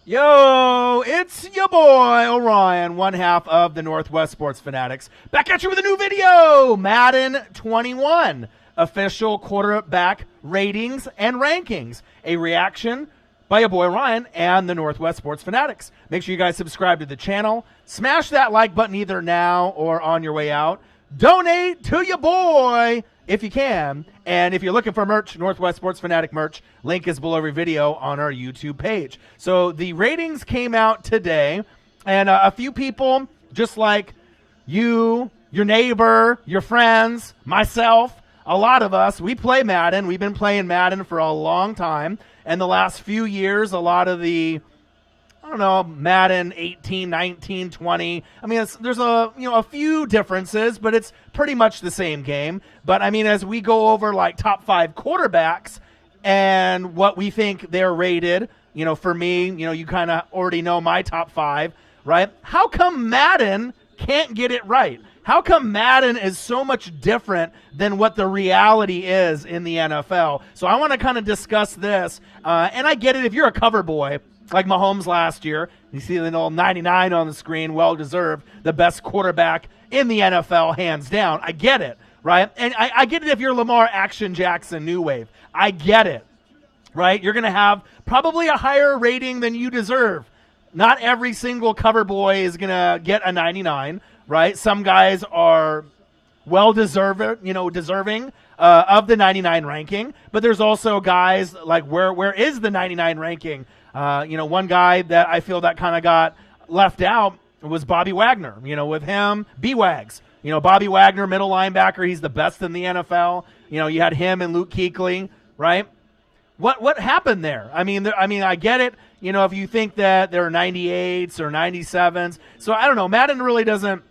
Yo, it's your boy Orion, one half of the Northwest Sports Fanatics. Back at you with a new video, Madden 21, official quarterback ratings and rankings. A reaction by your boy Ryan and the Northwest Sports Fanatics. Make sure you guys subscribe to the channel. Smash that like button either now or on your way out. Donate to your boy if you can. And if you're looking for merch, Northwest Sports Fanatic merch, link is below every video on our YouTube page. So the ratings came out today, and a few people, just like you, your neighbor, your friends, myself, a lot of us, we play Madden. We've been playing Madden for a long time. And the last few years, a lot of the, I don't know, Madden 18, 19, 20. I mean, there's a few differences, but it's pretty much the same game. But I mean, as we go over like top 5 quarterbacks and what we think they're rated, for me, you kind of already know my top 5, right? How come Madden can't get it right? How come Madden is so much different than what the reality is in the NFL? So I want to kind of discuss this. And I get it if you're a cover boy, like Mahomes last year. You see the old 99 on the screen, well-deserved, the best quarterback in the NFL, hands down. I get it, right? And I get it if you're Lamar Jackson, new wave. I get it, right? You're going to have probably a higher rating than you deserve. Not every single cover boy is going to get a 99, right? Some guys are deserving of the 99 ranking, but there's also guys like where is the 99 ranking? One guy that I feel that kind of got left out was Bobby Wagner. With him, B-Wags. Bobby Wagner, middle linebacker, he's the best in the NFL. You had him and Luke Kuechly, right? What happened there? I mean, I get it. If you think that there are 98s or 97s. So I don't know. Madden really doesn't,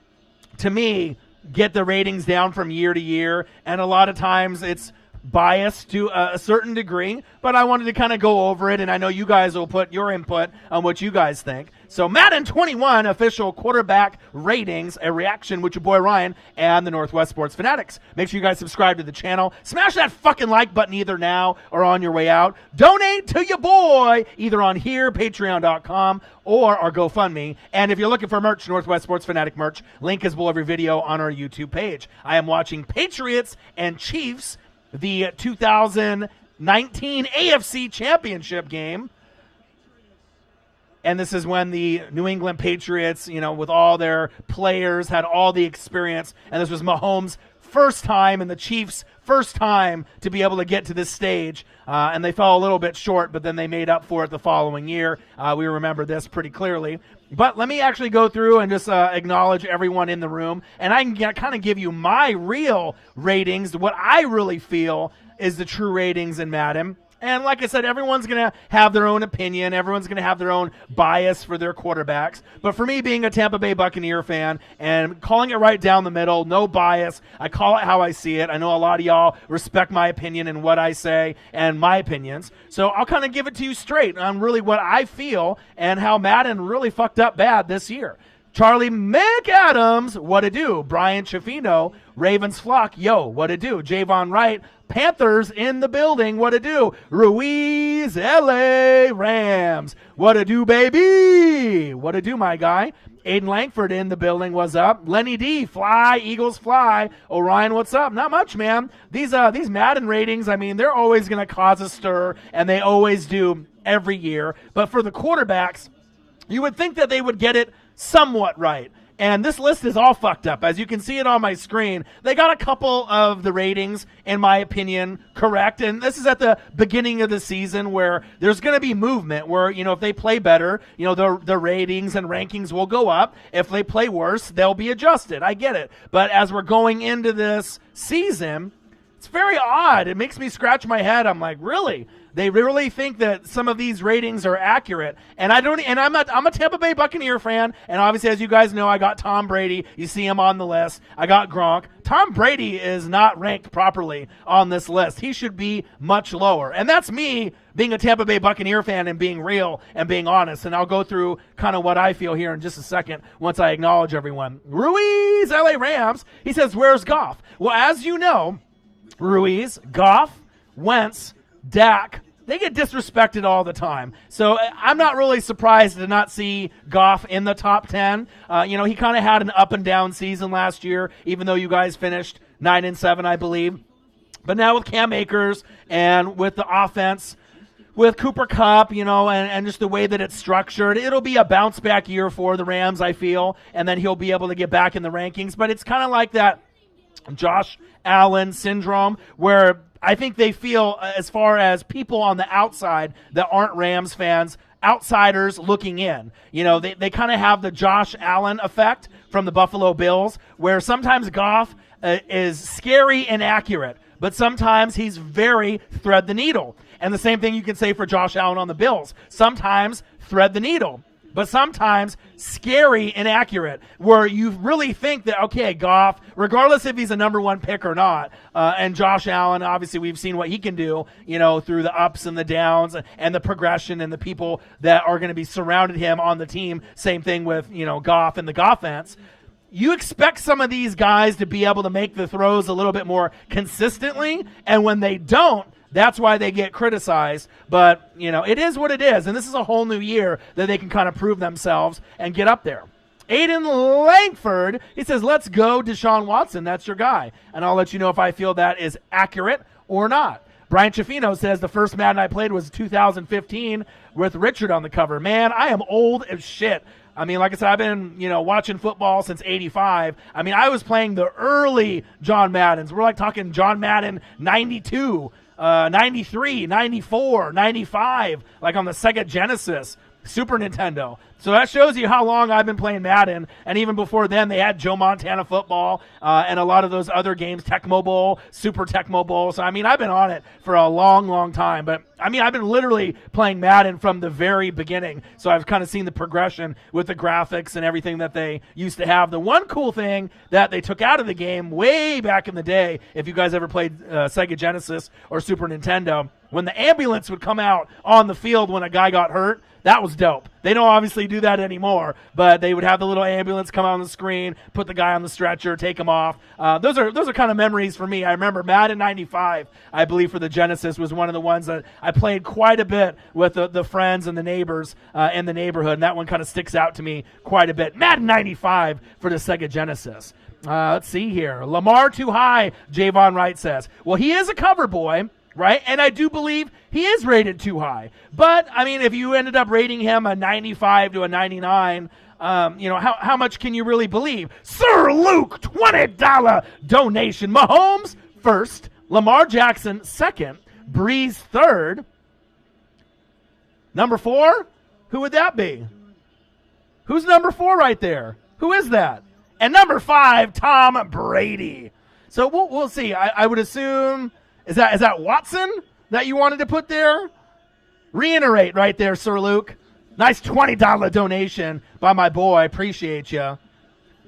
to me, get the ratings down from year to year. And a lot of times it's biased to a certain degree, but I wanted to kind of go over it, and I know you guys will put your input on what you guys think. So Madden 21 official quarterback ratings, a reaction with your boy Ryan and the Northwest Sports Fanatics. Make sure you guys subscribe to the channel. Smash that fucking like button either now or on your way out. Donate to your boy either on here, patreon.com, or our GoFundMe. And if you're looking for merch, Northwest Sports Fanatic merch, link is below every video on our YouTube page. I am watching Patriots and Chiefs, the 2019 AFC Championship game. And this is when the New England Patriots, with all their players, had all the experience. And this was Mahomes' first time and the Chiefs' first time to be able to get to this stage. And they fell a little bit short, but then they made up for it the following year. We remember this pretty clearly. But let me actually go through and just acknowledge everyone in the room. And I can kind of give you my real ratings, what I really feel is the true ratings in Madden. And like I said, everyone's going to have their own opinion. Everyone's going to have their own bias for their quarterbacks. But for me, being a Tampa Bay Buccaneer fan and calling it right down the middle, no bias, I call it how I see it. I know a lot of y'all respect my opinion and what I say and my opinions. So I'll kind of give it to you straight on really what I feel and how Madden really fucked up bad this year. Charlie McAdams, what it do? Brian Chaffino, Ravens flock, yo, what it do? Javon Wright, Panthers in the building, what it do? Ruiz, LA Rams, what it do, baby? What it do, my guy? Aiden Langford in the building, what's up? Lenny D, fly, Eagles fly. Orion, what's up? Not much, man. These Madden ratings, I mean, they're always going to cause a stir, and they always do every year. But for the quarterbacks, you would think that they would get it somewhat right. And this list is all fucked up. As you can see it on my screen, they got a couple of the ratings, in my opinion, correct. And this is at the beginning of the season where there's going to be movement where, if they play better, the ratings and rankings will go up. If they play worse, they'll be adjusted. I get it. But as we're going into this season, it's very odd. It makes me scratch my head. I'm like, really? They really think that some of these ratings are accurate. And I'm a Tampa Bay Buccaneer fan, and obviously, as you guys know, I got Tom Brady. You see him on the list. I got Gronk. Tom Brady is not ranked properly on this list. He should be much lower. And that's me being a Tampa Bay Buccaneer fan and being real and being honest. And I'll go through kind of what I feel here in just a second once I acknowledge everyone. Ruiz, LA Rams, he says, where's Goff? Well, as you know, Ruiz, Goff, Wentz, Dak, they get disrespected all the time. So I'm not really surprised to not see Goff in the top 10. He kind of had an up and down season last year, even though you guys finished 9-7, I believe. But now with Cam Akers and with the offense, with Cooper Kupp, and just the way that it's structured, it'll be a bounce back year for the Rams, I feel, and then he'll be able to get back in the rankings. But it's kind of like that Josh Allen syndrome where I think they feel, as far as people on the outside that aren't Rams fans, outsiders looking in. They kind of have the Josh Allen effect from the Buffalo Bills, where sometimes Goff is scary and accurate, but sometimes he's very thread the needle. And the same thing you can say for Josh Allen on the Bills. Sometimes thread the needle, but sometimes scary and accurate, where you really think that, okay, Goff, regardless if he's a number one pick or not, and Josh Allen, obviously we've seen what he can do, through the ups and the downs and the progression and the people that are going to be surrounded him on the team. Same thing with, Goff and the Goffense. You expect some of these guys to be able to make the throws a little bit more consistently, and when they don't, that's why they get criticized. But, it is what it is, and this is a whole new year that they can kind of prove themselves and get up there. Aiden Langford, he says, let's go Deshaun Watson. That's your guy. And I'll let you know if I feel that is accurate or not. Brian Chaffino says, the first Madden I played was 2015 with Richard on the cover. Man, I am old as shit. I mean, like I said, I've been, watching football since 85. I mean, I was playing the early John Maddens. We're like talking John Madden 92. 93, 94, 95, like on the Sega Genesis, Super Nintendo. So that shows you how long I've been playing Madden. And even before then, they had Joe Montana football and a lot of those other games, Tecmo Bowl, Super Tecmo Bowl. So, I've been on it for a long, long time. But, I've been literally playing Madden from the very beginning. So I've kind of seen the progression with the graphics and everything that they used to have. The one cool thing that they took out of the game way back in the day, if you guys ever played Sega Genesis or Super Nintendo, when the ambulance would come out on the field when a guy got hurt, that was dope. They don't obviously do that anymore, but they would have the little ambulance come out on the screen, put the guy on the stretcher, take him off. Those are kind of memories for me. I remember Madden 95, I believe, for the Genesis was one of the ones that I played quite a bit with the friends and the neighbors in the neighborhood, and that one kind of sticks out to me quite a bit. Madden 95 for the Sega Genesis. Let's see here. Lamar too high, Javon Wright says. Well, he is a cover boy, right? And I do believe he is rated too high. But, if you ended up rating him a 95 to a 99, how much can you really believe? Sir Luke, $20 donation. Mahomes first, Lamar Jackson second, Brees third. Number 4? Who would that be? Who's number 4 right there? Who is that? And number 5, Tom Brady. So we'll see. I would assume... Is that Watson that you wanted to put there? Reiterate right there, Sir Luke. Nice $20 donation by my boy. I appreciate you.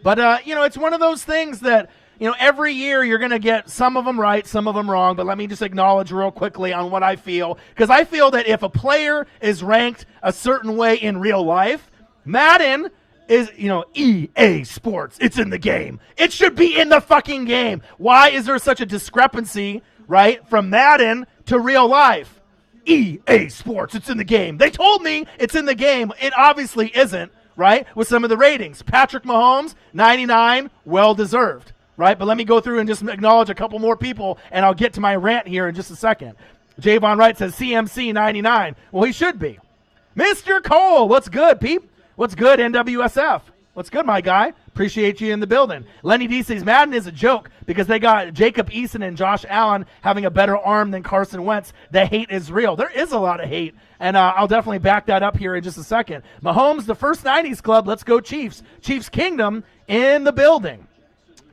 But, it's one of those things that, every year you're going to get some of them right, some of them wrong. But let me just acknowledge real quickly on what I feel. Because I feel that if a player is ranked a certain way in real life, Madden is, EA Sports. It's in the game. It should be in the fucking game. Why is there such a discrepancy, right, from Madden to real life? EA Sports, it's in the game. They told me it's in the game. It obviously isn't, right, with some of the ratings. Patrick Mahomes, 99, well-deserved, right? But let me go through and just acknowledge a couple more people, and I'll get to my rant here in just a second. Javon Wright says CMC, 99. Well, he should be. Mr. Cole, what's good, peep? What's good, NWSF? What's good, my guy? Appreciate you in the building. Lenny D says Madden is a joke because they got Jacob Eason and Josh Allen having a better arm than Carson Wentz. The hate is real. There is a lot of hate, and I'll definitely back that up here in just a second. Mahomes, the first 90s club. Let's go Chiefs. Chiefs Kingdom in the building.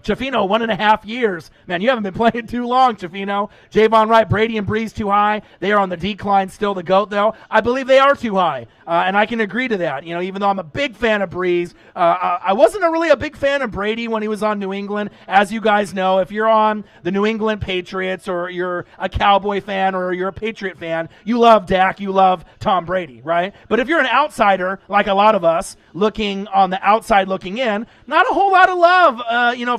Chaffino, 1.5 years. Man, you haven't been playing too long, Chaffino. Javon Wright, Brady and Brees too high. They are on the decline still, the GOAT, though. I believe they are too high, and I can agree to that. Even though I'm a big fan of Brees, I wasn't really a big fan of Brady when he was on New England. As you guys know, if you're on the New England Patriots or you're a Cowboy fan or you're a Patriot fan, you love Dak, you love Tom Brady, right? But if you're an outsider, like a lot of us, looking on the outside looking in, not a whole lot of love,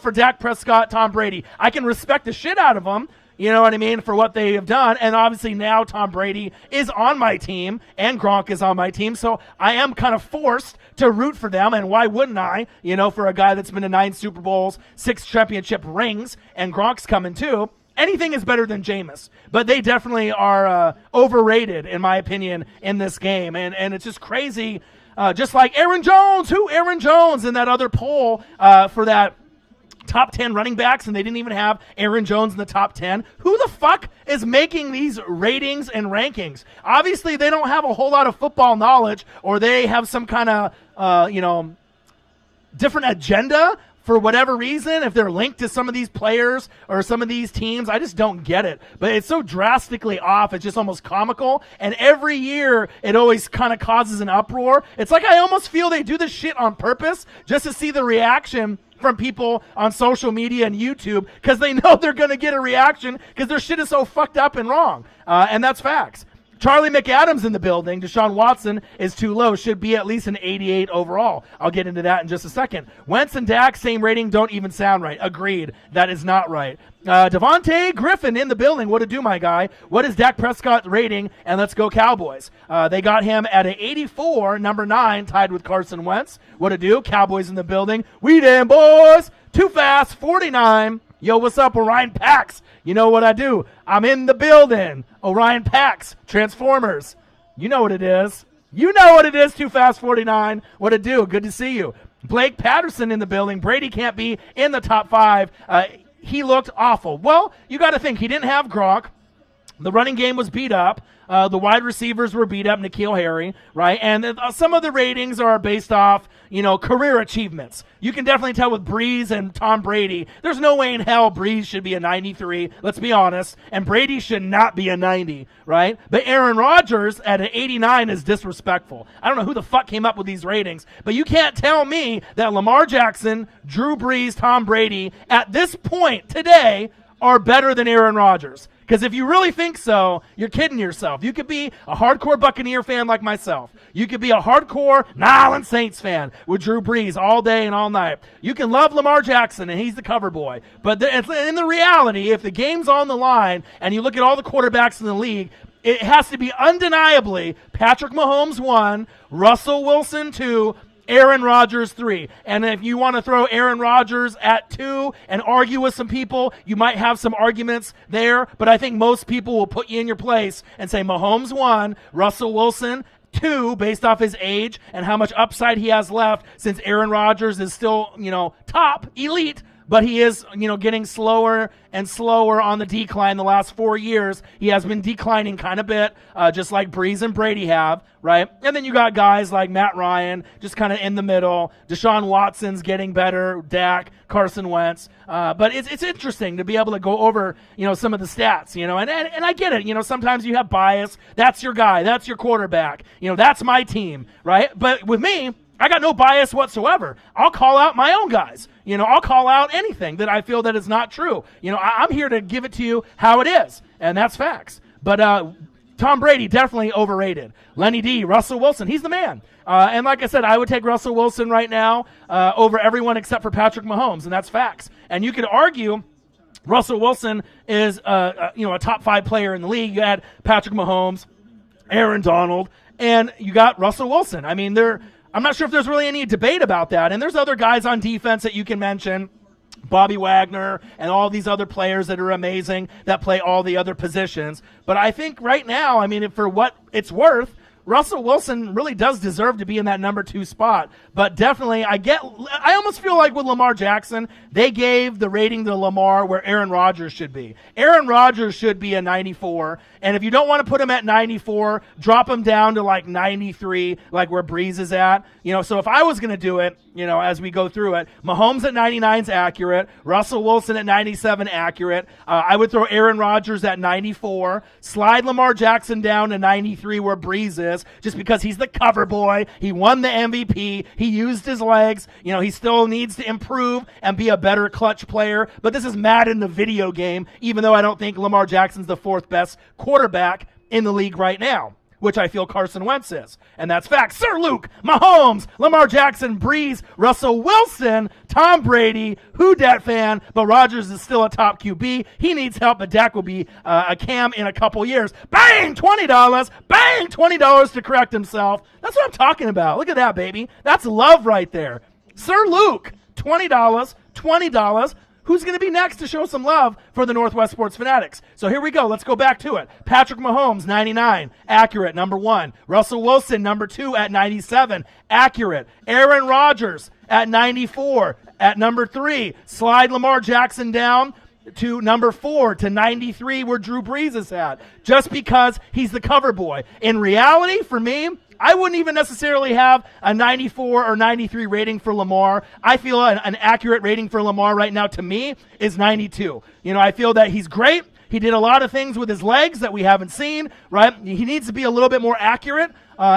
for Dak Prescott, Tom Brady. I can respect the shit out of them, you know what I mean, for what they have done. And obviously now Tom Brady is on my team and Gronk is on my team, so I am kind of forced to root for them. And why wouldn't I, you know, for a guy that's been to 9 Super Bowls, 6 championship rings, and Gronk's coming too. Anything is better than Jameis, but they definitely are overrated, in my opinion, in this game. And it's just crazy, just like Aaron Jones, in that other poll for that top 10 running backs, and they didn't even have Aaron Jones in the top 10. Who the fuck is making these ratings and rankings? Obviously, they don't have a whole lot of football knowledge, or they have some kind of, different agenda for whatever reason, if they're linked to some of these players or some of these teams. I just don't get it. But it's so drastically off, it's just almost comical. And every year, it always kind of causes an uproar. It's like I almost feel they do this shit on purpose just to see the reaction from people on social media and YouTube, because they know they're going to get a reaction because their shit is so fucked up and wrong. And that's facts. Charlie McAdams in the building. Deshaun Watson is too low. Should be at least an 88 overall. I'll get into that in just a second. Wentz and Dak, same rating, don't even sound right. Agreed. That is not right. Devontae Griffin in the building. What to do, my guy? What is Dak Prescott rating? And let's go Cowboys. They got him at an 84, number 9, tied with Carson Wentz. What to do? Cowboys in the building. We damn boys. Too fast, 49. Yo, what's up, Orion Pax? You know what I do. I'm in the building. Orion Pax, Transformers. You know what it is. You know what it is, Too Fast 49. What to do. Good to see you. Blake Patterson in the building. Brady can't be in the top 5. He looked awful. Well, you got to think, he didn't have Gronk. The running game was beat up. The wide receivers were beat up, N'Keal Harry, right? And some of the ratings are based off, career achievements. You can definitely tell with Brees and Tom Brady, there's no way in hell Brees should be a 93, let's be honest, and Brady should not be a 90, right? But Aaron Rodgers at an 89 is disrespectful. I don't know who the fuck came up with these ratings, but you can't tell me that Lamar Jackson, Drew Brees, Tom Brady, at this point today, are better than Aaron Rodgers. Because if you really think so, you're kidding yourself. You could be a hardcore Buccaneer fan like myself. You could be a hardcore New Orleans Saints fan with Drew Brees all day and all night. You can love Lamar Jackson, and he's the cover boy. But in the reality, if the game's on the line and you look at all the quarterbacks in the league, it has to be undeniably Patrick Mahomes 1, Russell Wilson 2, Aaron Rodgers 3. And if you want to throw Aaron Rodgers at 2 and argue with some people, you might have some arguments there, but I think most people will put you in your place and say Mahomes 1, Russell Wilson 2, based off his age and how much upside he has left, since Aaron Rodgers is still, top elite, but he is, getting slower and slower on the decline the last 4 years. He has been declining kind of bit, just like Brees and Brady have, right? And then you got guys like Matt Ryan, just kind of in the middle. Deshaun Watson's getting better, Dak, Carson Wentz. But it's interesting to be able to go over, some of the stats, and I get it. Sometimes you have bias. That's your guy. That's your quarterback. That's my team, right? But with me, I got no bias whatsoever. I'll call out my own guys. I'll call out anything that I feel that is not true. I'm here to give it to you how it is, and that's facts. But Tom Brady, definitely overrated. Lenny D, Russell Wilson, he's the man. And like I said, I would take Russell Wilson right now over everyone except for Patrick Mahomes, and that's facts. And you could argue Russell Wilson is a top 5 player in the league. You had Patrick Mahomes, Aaron Donald, and you got Russell Wilson. I mean, I'm not sure if there's really any debate about that. And there's other guys on defense that you can mention, Bobby Wagner and all these other players that are amazing that play all the other positions. But I think right now, for what it's worth, Russell Wilson really does deserve to be in that number 2 spot. But definitely, I almost feel like with Lamar Jackson, they gave the rating to Lamar where Aaron Rodgers should be. Aaron Rodgers should be a 94. And if you don't want to put him at 94, drop him down to like 93, like where Brees is at. So if I was going to do it, as we go through it, Mahomes at 99 is accurate. Russell Wilson at 97 accurate. I would throw Aaron Rodgers at 94. Slide Lamar Jackson down to 93 where Brees is, just because he's the cover boy. He won the MVP. He used his legs. He still needs to improve and be a better clutch player. But this is Madden, the video game, even though I don't think Lamar Jackson's the 4th best quarterback in the league right now. which I feel Carson Wentz is. And that's fact. Sir Luke, Mahomes, Lamar Jackson, Brees, Russell Wilson, Tom Brady, who dat fan, but Rodgers is still a top QB. He needs help, but Dak will be a Cam in a couple years. Bang, $20. Bang, $20 to correct himself. That's what I'm talking about. Look at that, baby. That's love right there. Sir Luke, $20, $20. Who's going to be next to show some love for the Northwest Sports Fanatics? So here we go. Let's go back to it. Patrick Mahomes, 99, accurate, number 1. Russell Wilson, number 2 at 97, accurate. Aaron Rodgers at 94 at number 3. Slide Lamar Jackson down to number 4 to 93 where Drew Brees is at, just because he's the cover boy. In reality, for me, I wouldn't even necessarily have a 94 or 93 rating for Lamar. I feel an accurate rating for Lamar right now, to me, is 92. You know, I feel that he's great. He did a lot of things with his legs that we haven't seen, right? He needs to be a little bit more accurate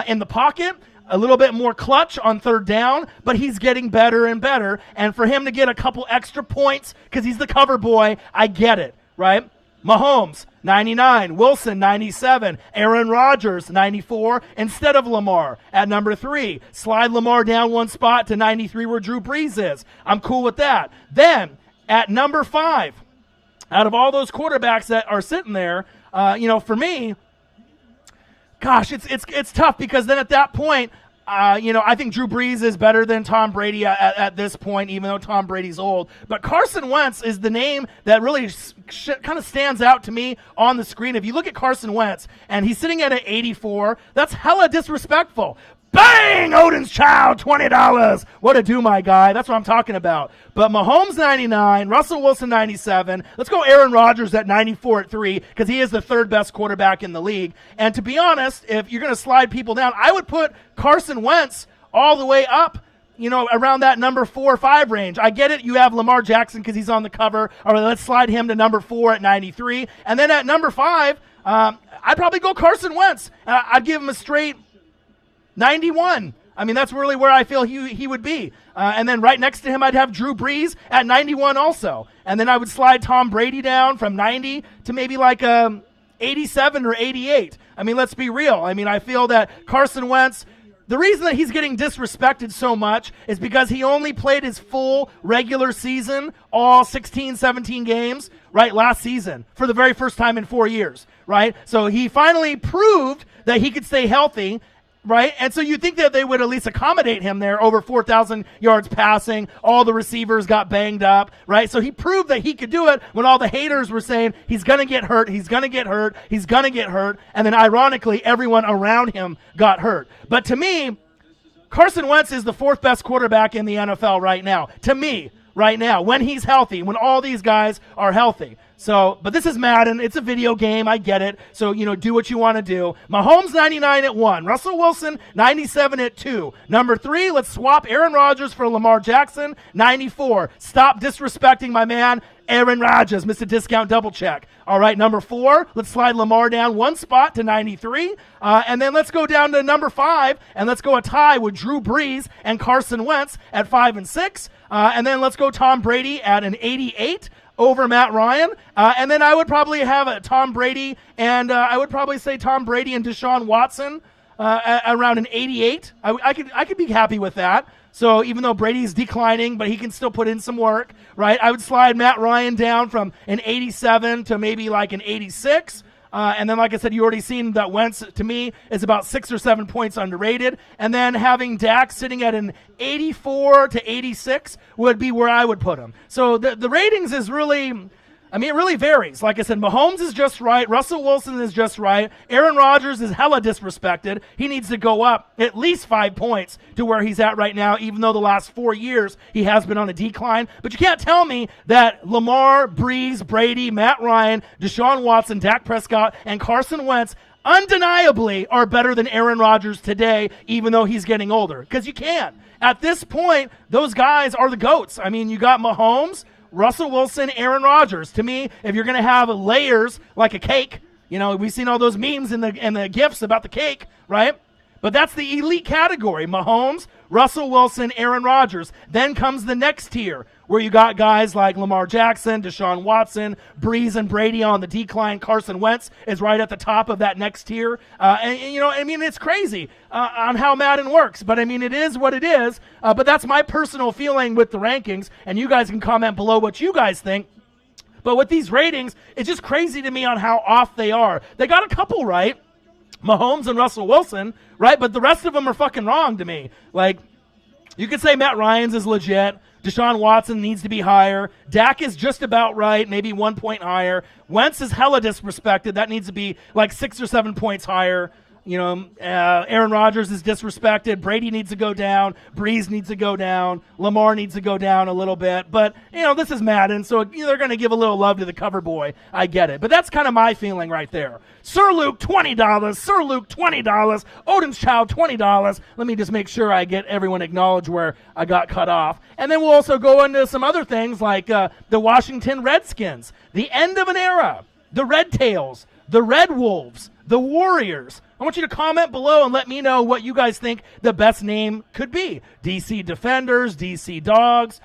in the pocket, a little bit more clutch on third down, but he's getting better and better. And for him to get a couple extra points because he's the cover boy, I get it, right? Mahomes, 99. Wilson, 97. Aaron Rodgers, 94, instead of Lamar at number 3. Slide Lamar down one spot to 93 where Drew Brees is. I'm cool with that. Then, at number 5, out of all those quarterbacks that are sitting there, for me, gosh, it's tough because then at that point, I think Drew Brees is better than Tom Brady at this point, even though Tom Brady's old. But Carson Wentz is the name that really kind of stands out to me on the screen. If you look at Carson Wentz, and he's sitting at an 84, that's hella disrespectful. Bang! Odin's Child, $20. What a do, my guy. That's what I'm talking about. But Mahomes, 99. Russell Wilson, 97. Let's go Aaron Rodgers at 94 at 3, because he is the third best quarterback in the league. And to be honest, if you're going to slide people down, I would put Carson Wentz all the way up, around that number 4 or 5 range. I get it. You have Lamar Jackson because he's on the cover. All right, let's slide him to number 4 at 93. And then at number 5, I'd probably go Carson Wentz. I'd give him a straight 91. I mean, that's really where I feel he would be. And then right next to him, I'd have Drew Brees at 91 also. And then I would slide Tom Brady down from 90 to maybe like 87 or 88. I mean, let's be real. I mean, I feel that Carson Wentz, the reason that he's getting disrespected so much is because he only played his full regular season, all 16, 17 games, right, last season for the very first time in 4 years, right? So he finally proved that he could stay healthy, right? And so you think that they would at least accommodate him there, over 4,000 yards passing. All the receivers got banged up, right? So he proved that he could do it when all the haters were saying he's going to get hurt, he's going to get hurt, he's going to get hurt. And then ironically, everyone around him got hurt. But to me, Carson Wentz is the 4th best quarterback in the NFL right now. To me, right now, when he's healthy, when all these guys are healthy. So, but this is Madden. It's a video game. I get it. So, do what you want to do. Mahomes, 99 at 1. Russell Wilson, 97 at 2. Number 3, let's swap Aaron Rodgers for Lamar Jackson, 94. Stop disrespecting my man, Aaron Rodgers. Mr. Discount Double Check. All right, number 4, let's slide Lamar down one spot to 93. And then let's go down to number 5, and let's go a tie with Drew Brees and Carson Wentz at 5 and 6. And then let's go Tom Brady at an 88. Over Matt Ryan, and then I would probably have Tom Brady, and I would probably say Tom Brady and Deshaun Watson around an 88. I could be happy with that. So even though Brady's declining, but he can still put in some work, right? I would slide Matt Ryan down from an 87 to maybe like an 86. And then, like I said, you already seen that Wentz, to me, is about 6 or 7 points underrated. And then having Dak sitting at an 84 to 86 would be where I would put him. So the ratings is really, it really varies. Like I said, Mahomes is just right. Russell Wilson is just right. Aaron Rodgers is hella disrespected. He needs to go up at least 5 points to where he's at right now, even though the last 4 years he has been on a decline. But you can't tell me that Lamar, Brees, Brady, Matt Ryan, Deshaun Watson, Dak Prescott, and Carson Wentz undeniably are better than Aaron Rodgers today, even though he's getting older. Because you can't. At this point, those guys are the GOATs. I mean, you got Mahomes, Russell Wilson, Aaron Rodgers. To me, if you're going to have layers like a cake, we've seen all those memes and the GIFs about the cake, right? But that's the elite category. Mahomes, Russell Wilson, Aaron Rodgers. Then comes the next tier, where you got guys like Lamar Jackson, Deshaun Watson, Brees and Brady on the decline. Carson Wentz is right at the top of that next tier. It's crazy on how Madden works, but it is what it is. But that's my personal feeling with the rankings, and you guys can comment below what you guys think. But with these ratings, it's just crazy to me on how off they are. They got a couple right, Mahomes and Russell Wilson, right? But the rest of them are fucking wrong to me. Like, you could say Matt Ryan's is legit. Deshaun Watson needs to be higher. Dak is just about right, maybe 1 point higher. Wentz is hella disrespected. That needs to be like 6 or 7 points higher. Aaron Rodgers is disrespected. Brady needs to go down. Brees needs to go down. Lamar needs to go down a little bit. But, this is Madden, so they're going to give a little love to the cover boy. I get it. But that's kind of my feeling right there. Sir Luke, $20. Sir Luke, $20. Odin's Child, $20. Let me just make sure I get everyone acknowledge where I got cut off. And then we'll also go into some other things like the Washington Redskins, the end of an era, the Red Tails, the Red Wolves, the Warriors. I want you to comment below and let me know what you guys think the best name could be. DC Defenders, DC Dogs,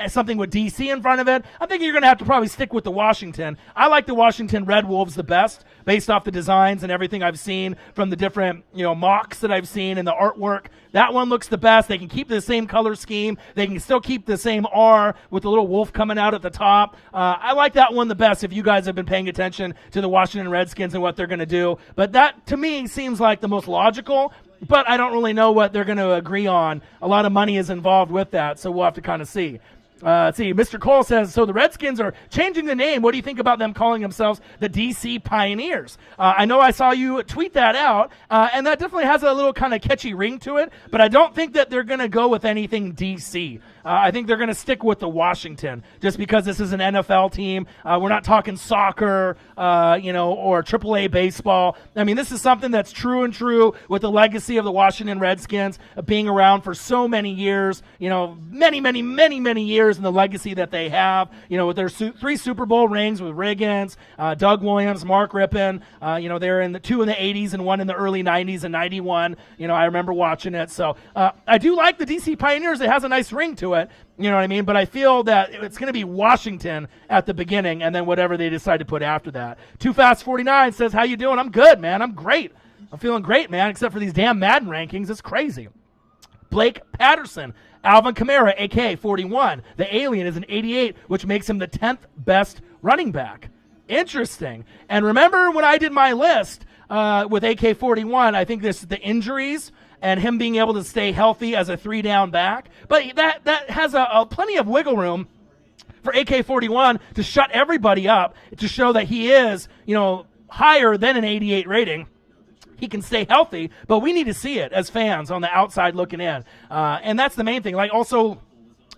something with DC in front of it. I think you're going to have to probably stick with the Washington. I like the Washington Red Wolves the best based off the designs and everything I've seen from the different, mocks that I've seen and the artwork. That one looks the best. They can keep the same color scheme. They can still keep the same R with the little wolf coming out at the top. I like that one the best if you guys have been paying attention to the Washington Redskins and what they're going to do. But that, to me, seems like the most logical, but I don't really know what they're going to agree on. A lot of money is involved with that, so we'll have to kind of see. Let's see, Mr. Cole says, so the Redskins are changing the name. What do you think about them calling themselves the DC Pioneers? I know I saw you tweet that out, and that definitely has a little kind of catchy ring to it, but I don't think that they're going to go with anything DC. I think they're going to stick with the Washington, just because this is an NFL team. We're not talking soccer, or AAA baseball. This is something that's true and true with the legacy of the Washington Redskins being around for so many years, many years, and the legacy that they have, with their 3 Super Bowl rings with Riggins, Doug Williams, Mark Rippon. They're in the 2 in the 80s and 1 in the early 90s and 91. I remember watching it. So I do like the DC Pioneers. It has a nice ring to it. You know what I mean? But I feel that it's going to be Washington at the beginning and then whatever they decide to put after that. Too Fast 49 says, how you doing? I'm good, man. I'm great. I'm feeling great, man, except for these damn Madden rankings. It's crazy. Blake Patterson, Alvin Kamara, AK 41. The Alien is an 88, which makes him the 10th best running back. Interesting. And remember when I did my list with AK 41, I think this the injuries and him being able to stay healthy as a 3-down back. But that has a plenty of wiggle room for AK-41 to shut everybody up, to show that he is, higher than an 88 rating. He can stay healthy, but we need to see it as fans on the outside looking in. And that's the main thing. Like, also,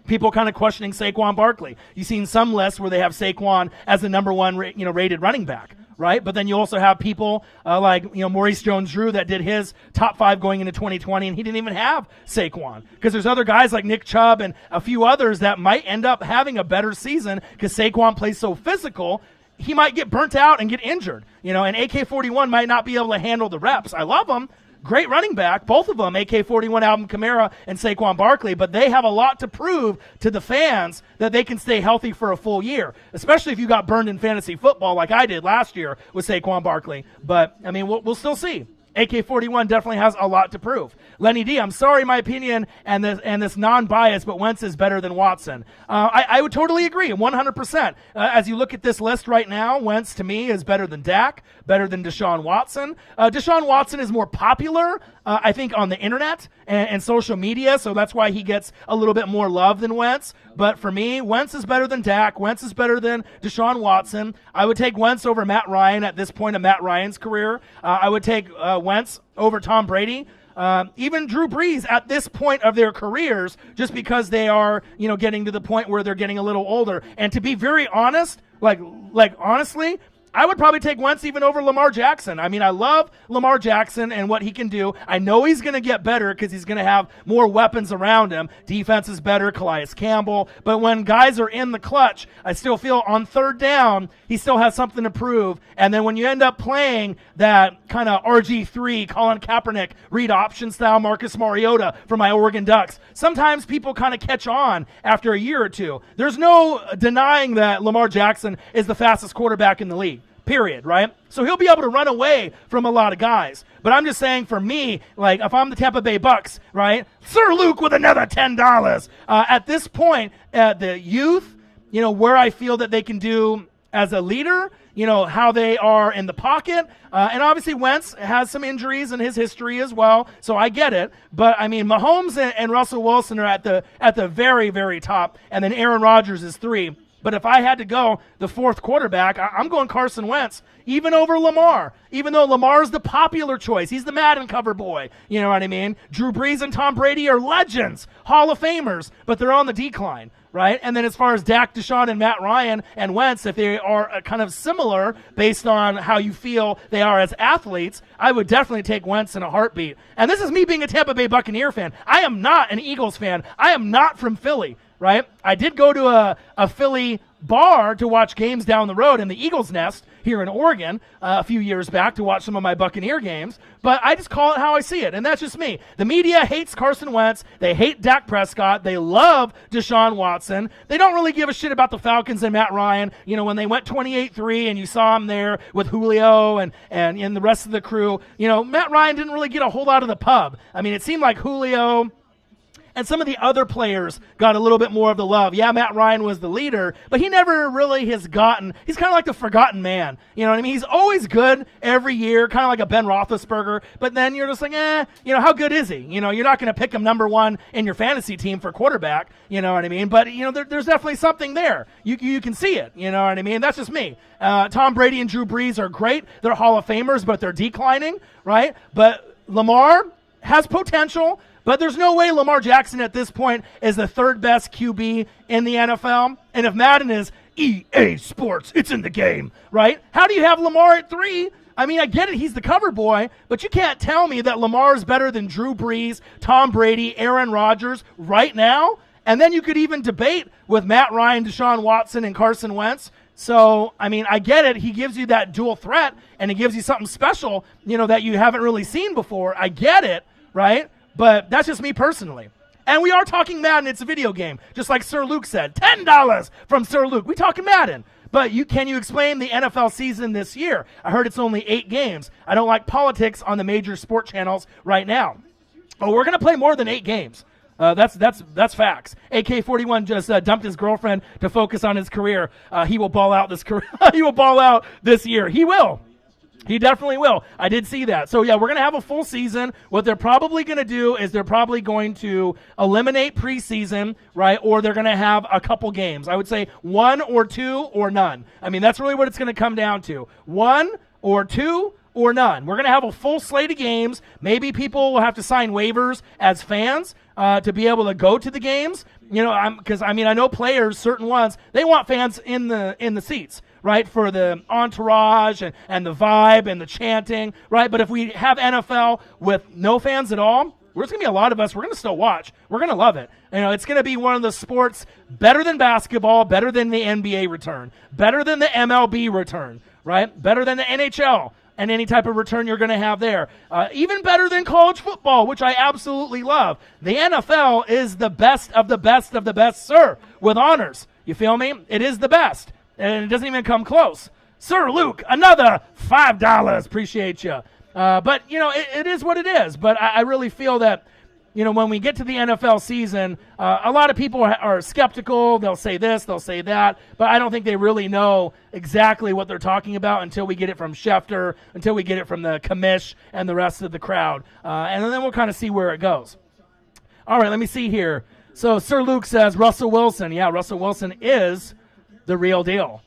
people kind of questioning Saquon Barkley. You've seen some lists where they have Saquon as the number 1 rated running back. Right, but then you also have people like Maurice Jones-Drew that did his top 5 going into 2020, and he didn't even have Saquon, because there's other guys like Nick Chubb and a few others that might end up having a better season because Saquon plays so physical. He might get burnt out and get injured, and AK-41 might not be able to handle the reps. I love him. Great running back, both of them, AK-41, Alvin Kamara, and Saquon Barkley, but they have a lot to prove to the fans that they can stay healthy for a full year, especially if you got burned in fantasy football like I did last year with Saquon Barkley. But, we'll still see. AK-41 definitely has a lot to prove. Lenny D, I'm sorry, my opinion, and this non-bias, but Wentz is better than Watson. I would totally agree, 100%. As you look at this list right now, Wentz, to me, is better than Dak, better than Deshaun Watson. Deshaun Watson is more popular, I think, on the internet and social media, so that's why he gets a little bit more love than Wentz. But for me, Wentz is better than Dak. Wentz is better than Deshaun Watson. I would take Wentz over Matt Ryan at this point of Matt Ryan's career. I would take Wentz over Tom Brady. Even Drew Brees at this point of their careers, just because they are, getting to the point where they're getting a little older. And to be very honest, like honestly, I would probably take Wentz even over Lamar Jackson. I mean, I love Lamar Jackson and what he can do. I know he's going to get better because he's going to have more weapons around him. Defense is better, Calais Campbell. But when guys are in the clutch, I still feel on third down, he still has something to prove. And then when you end up playing that kind of RG3, Colin Kaepernick, read option style Marcus Mariota for my Oregon Ducks, sometimes people kind of catch on after a year or two. There's no denying that Lamar Jackson is the fastest quarterback in the league, period, right? So he'll be able to run away from a lot of guys. But I'm just saying, for me, like, if I'm the Tampa Bay Bucks, right, Sir Luke with another $10. At this point, the youth, you know, where I feel that they can do as a leader, you know, how they are in the pocket. And obviously Wentz has some injuries in his history as well, so I get it. But, I mean, Mahomes and Russell Wilson are at the very, very top, and then Aaron Rodgers is 3. But if I had to go the fourth quarterback, I'm going Carson Wentz, even over Lamar, even though Lamar's the popular choice. He's the Madden cover boy. You know what I mean? Drew Brees and Tom Brady are legends, Hall of Famers, but they're on the decline, right? And then as far as Dak, Deshaun, and Matt Ryan and Wentz, if they are kind of similar based on how you feel they are as athletes, I would definitely take Wentz in a heartbeat. And this is me being a Tampa Bay Buccaneer fan. I am not an Eagles fan. I am not from Philly. Right? I did go to a Philly bar to watch games down the road in the Eagles Nest here in Oregon a few years back to watch some of my Buccaneer games, but I just call it how I see it, and that's just me. The media hates Carson Wentz. They hate Dak Prescott. They love Deshaun Watson. They don't really give a shit about the Falcons and Matt Ryan. You know, when they went 28-3 and you saw him there with Julio and the rest of the crew, you know, Matt Ryan didn't really get a whole lot of the pub. I mean, it seemed like Julio and some of the other players got a little bit more of the love. Yeah, Matt Ryan was the leader, but he never really has gotten, he's kind of like the forgotten man. You know what I mean? He's always good every year, kind of like a Ben Roethlisberger, but then you're just like, you know, how good is he? You know, you're not going to pick him number 1 in your fantasy team for quarterback, you know what I mean? But, you know, there's definitely something there. You can see it, you know what I mean? That's just me. Tom Brady and Drew Brees are great. They're Hall of Famers, but they're declining, right? But Lamar has potential. But there's no way Lamar Jackson at this point is the third best QB in the NFL. And if Madden is EA Sports, it's in the game, right? How do you have Lamar at 3? I mean, I get it, he's the cover boy, but you can't tell me that Lamar is better than Drew Brees, Tom Brady, Aaron Rodgers right now. And then you could even debate with Matt Ryan, Deshaun Watson, and Carson Wentz. So, I mean, I get it. He gives you that dual threat, and he gives you something special, you know, that you haven't really seen before. I get it, right? But that's just me personally. And we are talking Madden. It's a video game. Just like Sir Luke said. $10 from Sir Luke. We talking Madden. But can you explain the NFL season this year? I heard it's only 8 games. I don't like politics on the major sport channels right now. Oh, we're going to play more than 8 games. That's facts. AK-41 just dumped his girlfriend to focus on his career. He will ball out this career. He will ball out this year. He will. He definitely will. I did see that. So, yeah, we're going to have a full season. What they're probably going to do is they're probably going to eliminate preseason, right, or they're going to have a couple games. I would say 1 or 2 or none. I mean, that's really what it's going to come down to. 1 or 2 or none. We're going to have a full slate of games. Maybe people will have to sign waivers as fans to be able to go to the games. You know, because I know players, certain ones, they want fans in the seats, right, for the entourage and the vibe and the chanting, right? But if we have NFL with no fans at all, there's going to be a lot of us. We're going to still watch. We're going to love it. You know, it's going to be one of the sports better than basketball, better than the NBA return, better than the MLB return, right? Better than the NHL and any type of return you're going to have there. Even better than college football, which I absolutely love. The NFL is the best of the best of the best, sir, with honors. You feel me? It is the best. And it doesn't even come close. Sir Luke, another $5. Appreciate you. But, you know, it is what it is. But I really feel that, you know, when we get to the NFL season, a lot of people are skeptical. They'll say this, they'll say that. But I don't think they really know exactly what they're talking about until we get it from Schefter, until we get it from the commish and the rest of the crowd. And then we'll kind of see where it goes. All right, let me see here. So Sir Luke says Russell Wilson. Yeah, Russell Wilson is the real deal.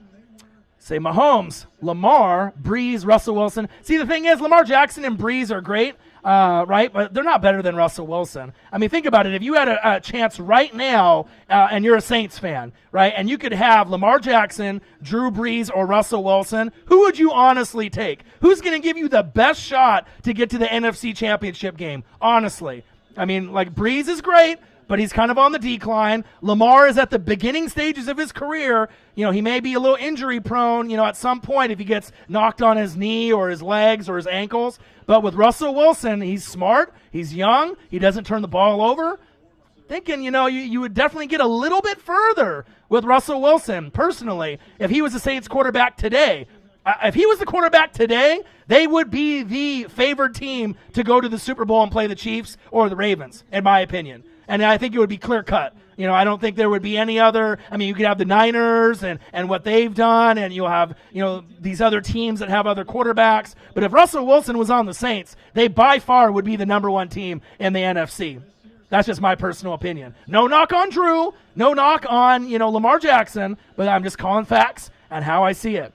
Say Mahomes, Lamar, Brees, Russell Wilson. See, the thing is, Lamar Jackson and Brees are great. right? But they're not better than Russell Wilson. I mean, think about it. If you had a chance right now, and you're a Saints fan, right, and you could have Lamar Jackson, Drew Brees, or Russell Wilson, who would you honestly take? Who's going to give you the best shot to get to the NFC Championship game? Honestly. I mean, like, Brees is great, but he's kind of on the decline. Lamar is at the beginning stages of his career. You know, he may be a little injury prone, you know, at some point if he gets knocked on his knee or his legs or his ankles. But with Russell Wilson, he's smart, he's young, he doesn't turn the ball over. Thinking, you know, you would definitely get a little bit further with Russell Wilson, personally, if he was the Saints quarterback today. If he was the quarterback today, they would be the favored team to go to the Super Bowl and play the Chiefs or the Ravens, in my opinion. And I think it would be clear-cut. You know, I don't think there would be any other. I mean, you could have the Niners and what they've done, and you'll have, you know, these other teams that have other quarterbacks. But if Russell Wilson was on the Saints, they by far would be the number one team in the NFC. That's just my personal opinion. No knock on Drew, no knock on, you know, Lamar Jackson, but I'm just calling facts and how I see it.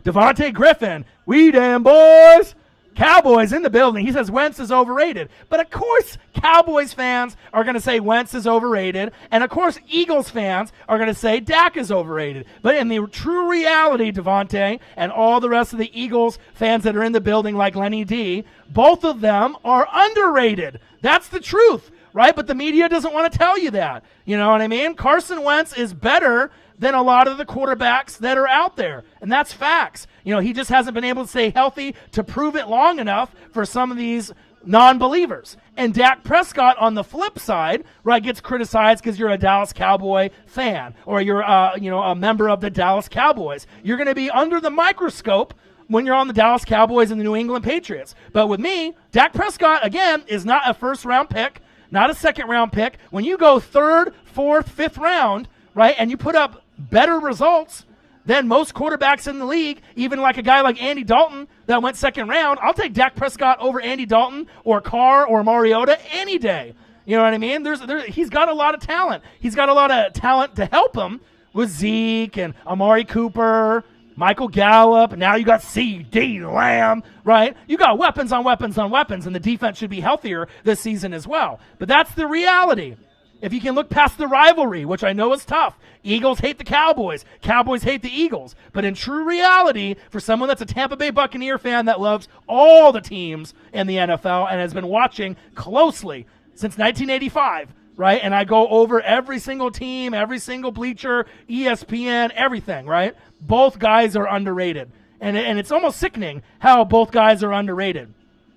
Devontae Griffin, we damn boys. Cowboys in the building. He says Wentz is overrated. But of course, Cowboys fans are going to say Wentz is overrated. And of course, Eagles fans are going to say Dak is overrated. But in the true reality, Devontae, and all the rest of the Eagles fans that are in the building like Lenny D, both of them are underrated. That's the truth, right? But the media doesn't want to tell you that. You know what I mean? Carson Wentz is better than a lot of the quarterbacks that are out there. And that's facts. You know, he just hasn't been able to stay healthy to prove it long enough for some of these non-believers. And Dak Prescott, on the flip side, right, gets criticized because you're a Dallas Cowboy fan or you're, a member of the Dallas Cowboys. You're going to be under the microscope when you're on the Dallas Cowboys and the New England Patriots. But with me, Dak Prescott, again, is not a first-round pick, not a second-round pick. When you go third, fourth, fifth round, right, and you put up better results than most quarterbacks in the league, even like a guy like Andy Dalton that went second round, I'll take Dak Prescott over Andy Dalton or Carr or Mariota any day. You know what I mean? He's got a lot of talent. He's got a lot of talent to help him with Zeke and Amari Cooper, Michael Gallup. Now you got C.D. Lamb, right? You got weapons on weapons on weapons, and the defense should be healthier this season as well. But that's the reality. If you can look past the rivalry, which I know is tough, Eagles hate the Cowboys, Cowboys hate the Eagles. But in true reality, for someone that's a Tampa Bay Buccaneer fan that loves all the teams in the NFL and has been watching closely since 1985, right? And I go over every single team, every single bleacher, ESPN, everything, right? Both guys are underrated. And it's almost sickening how both guys are underrated.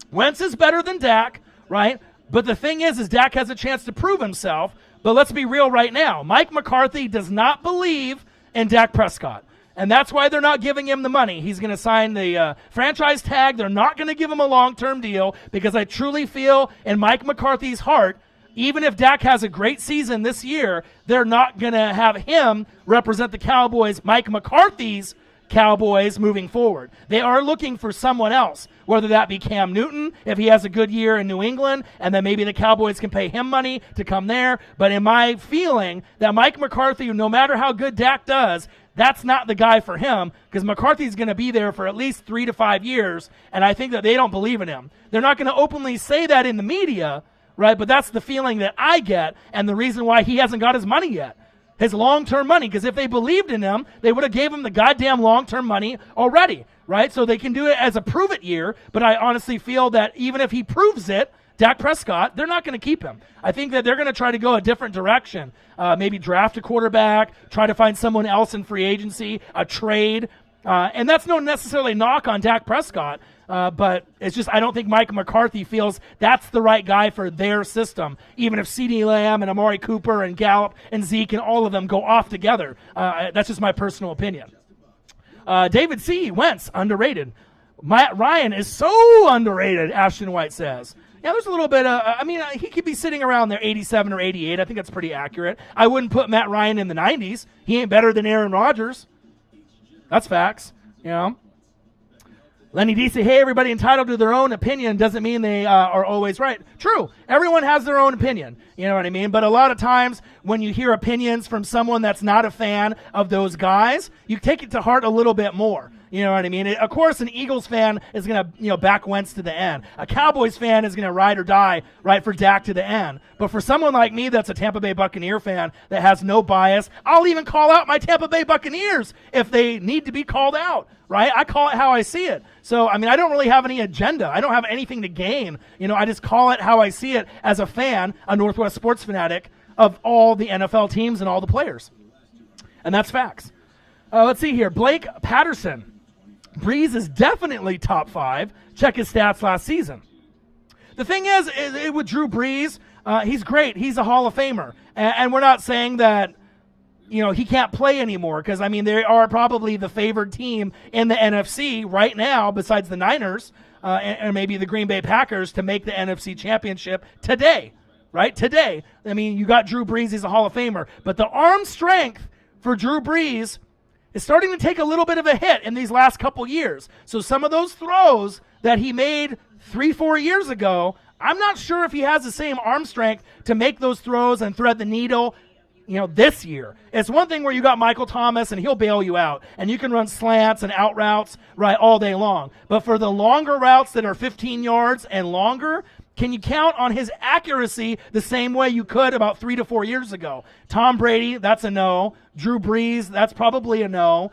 Wentz is better than Dak, right? But the thing is Dak has a chance to prove himself. But let's be real right now. Mike McCarthy does not believe in Dak Prescott. And that's why they're not giving him the money. He's going to sign the franchise tag. They're not going to give him a long-term deal because I truly feel in Mike McCarthy's heart, even if Dak has a great season this year, they're not going to have him represent the Cowboys, Mike McCarthy's Cowboys, moving forward. They are looking for someone else, whether that be Cam Newton, if he has a good year in New England, and then maybe the Cowboys can pay him money to come there. But in my feeling, that Mike McCarthy, no matter how good Dak does, that's not the guy for him, because McCarthy's going to be there for at least 3 to 5 years, and I think that they don't believe in him. They're not going to openly say that in the media, right? But that's the feeling that I get, and the reason why he hasn't got his money yet. His long-term money, because if they believed in him, they would have gave him the goddamn long-term money already, right? So they can do it as a prove-it year, but I honestly feel that even if he proves it, Dak Prescott, they're not going to keep him. I think that they're going to try to go a different direction, maybe draft a quarterback, try to find someone else in free agency, a trade, and that's no necessarily knock on Dak Prescott, but it's just I don't think Mike McCarthy feels that's the right guy for their system, even if CeeDee Lamb and Amari Cooper and Gallup and Zeke and all of them go off together. That's just my personal opinion. David C. Wentz, underrated. Matt Ryan is so underrated, Ashton White says. Yeah, there's a little bit he could be sitting around there 87 or 88. I think that's pretty accurate. I wouldn't put Matt Ryan in the 90s. He ain't better than Aaron Rodgers. That's facts, you know. Lenny D say, hey, everybody entitled to their own opinion doesn't mean they are always right. True. Everyone has their own opinion. You know what I mean? But a lot of times when you hear opinions from someone that's not a fan of those guys, you take it to heart a little bit more. You know what I mean? Of course, an Eagles fan is going to, back Wentz to the end. A Cowboys fan is going to ride or die, right, for Dak to the end. But for someone like me that's a Tampa Bay Buccaneer fan that has no bias, I'll even call out my Tampa Bay Buccaneers if they need to be called out, right? I call it how I see it. So, I don't really have any agenda. I don't have anything to gain. I just call it how I see it as a fan, a Northwest sports fanatic of all the NFL teams and all the players. And that's facts. Let's see here. Blake Patterson. Brees is definitely top 5. Check his stats last season. The thing is with Drew Brees, he's great. He's a Hall of Famer. And we're not saying that, he can't play anymore because, they are probably the favored team in the NFC right now besides the Niners and maybe the Green Bay Packers to make the NFC Championship today, right? Today. You got Drew Brees. He's a Hall of Famer. But the arm strength for Drew Brees is starting to take a little bit of a hit in these last couple years. So some of those throws that he made 3-4 years ago, I'm not sure if he has the same arm strength to make those throws and thread the needle, this year. It's one thing where you got Michael Thomas and he'll bail you out and you can run slants and out routes, right, all day long. But for the longer routes that are 15 yards and longer, can you count on his accuracy the same way you could about 3 to 4 years ago? Tom Brady, that's a no. Drew Brees, that's probably a no.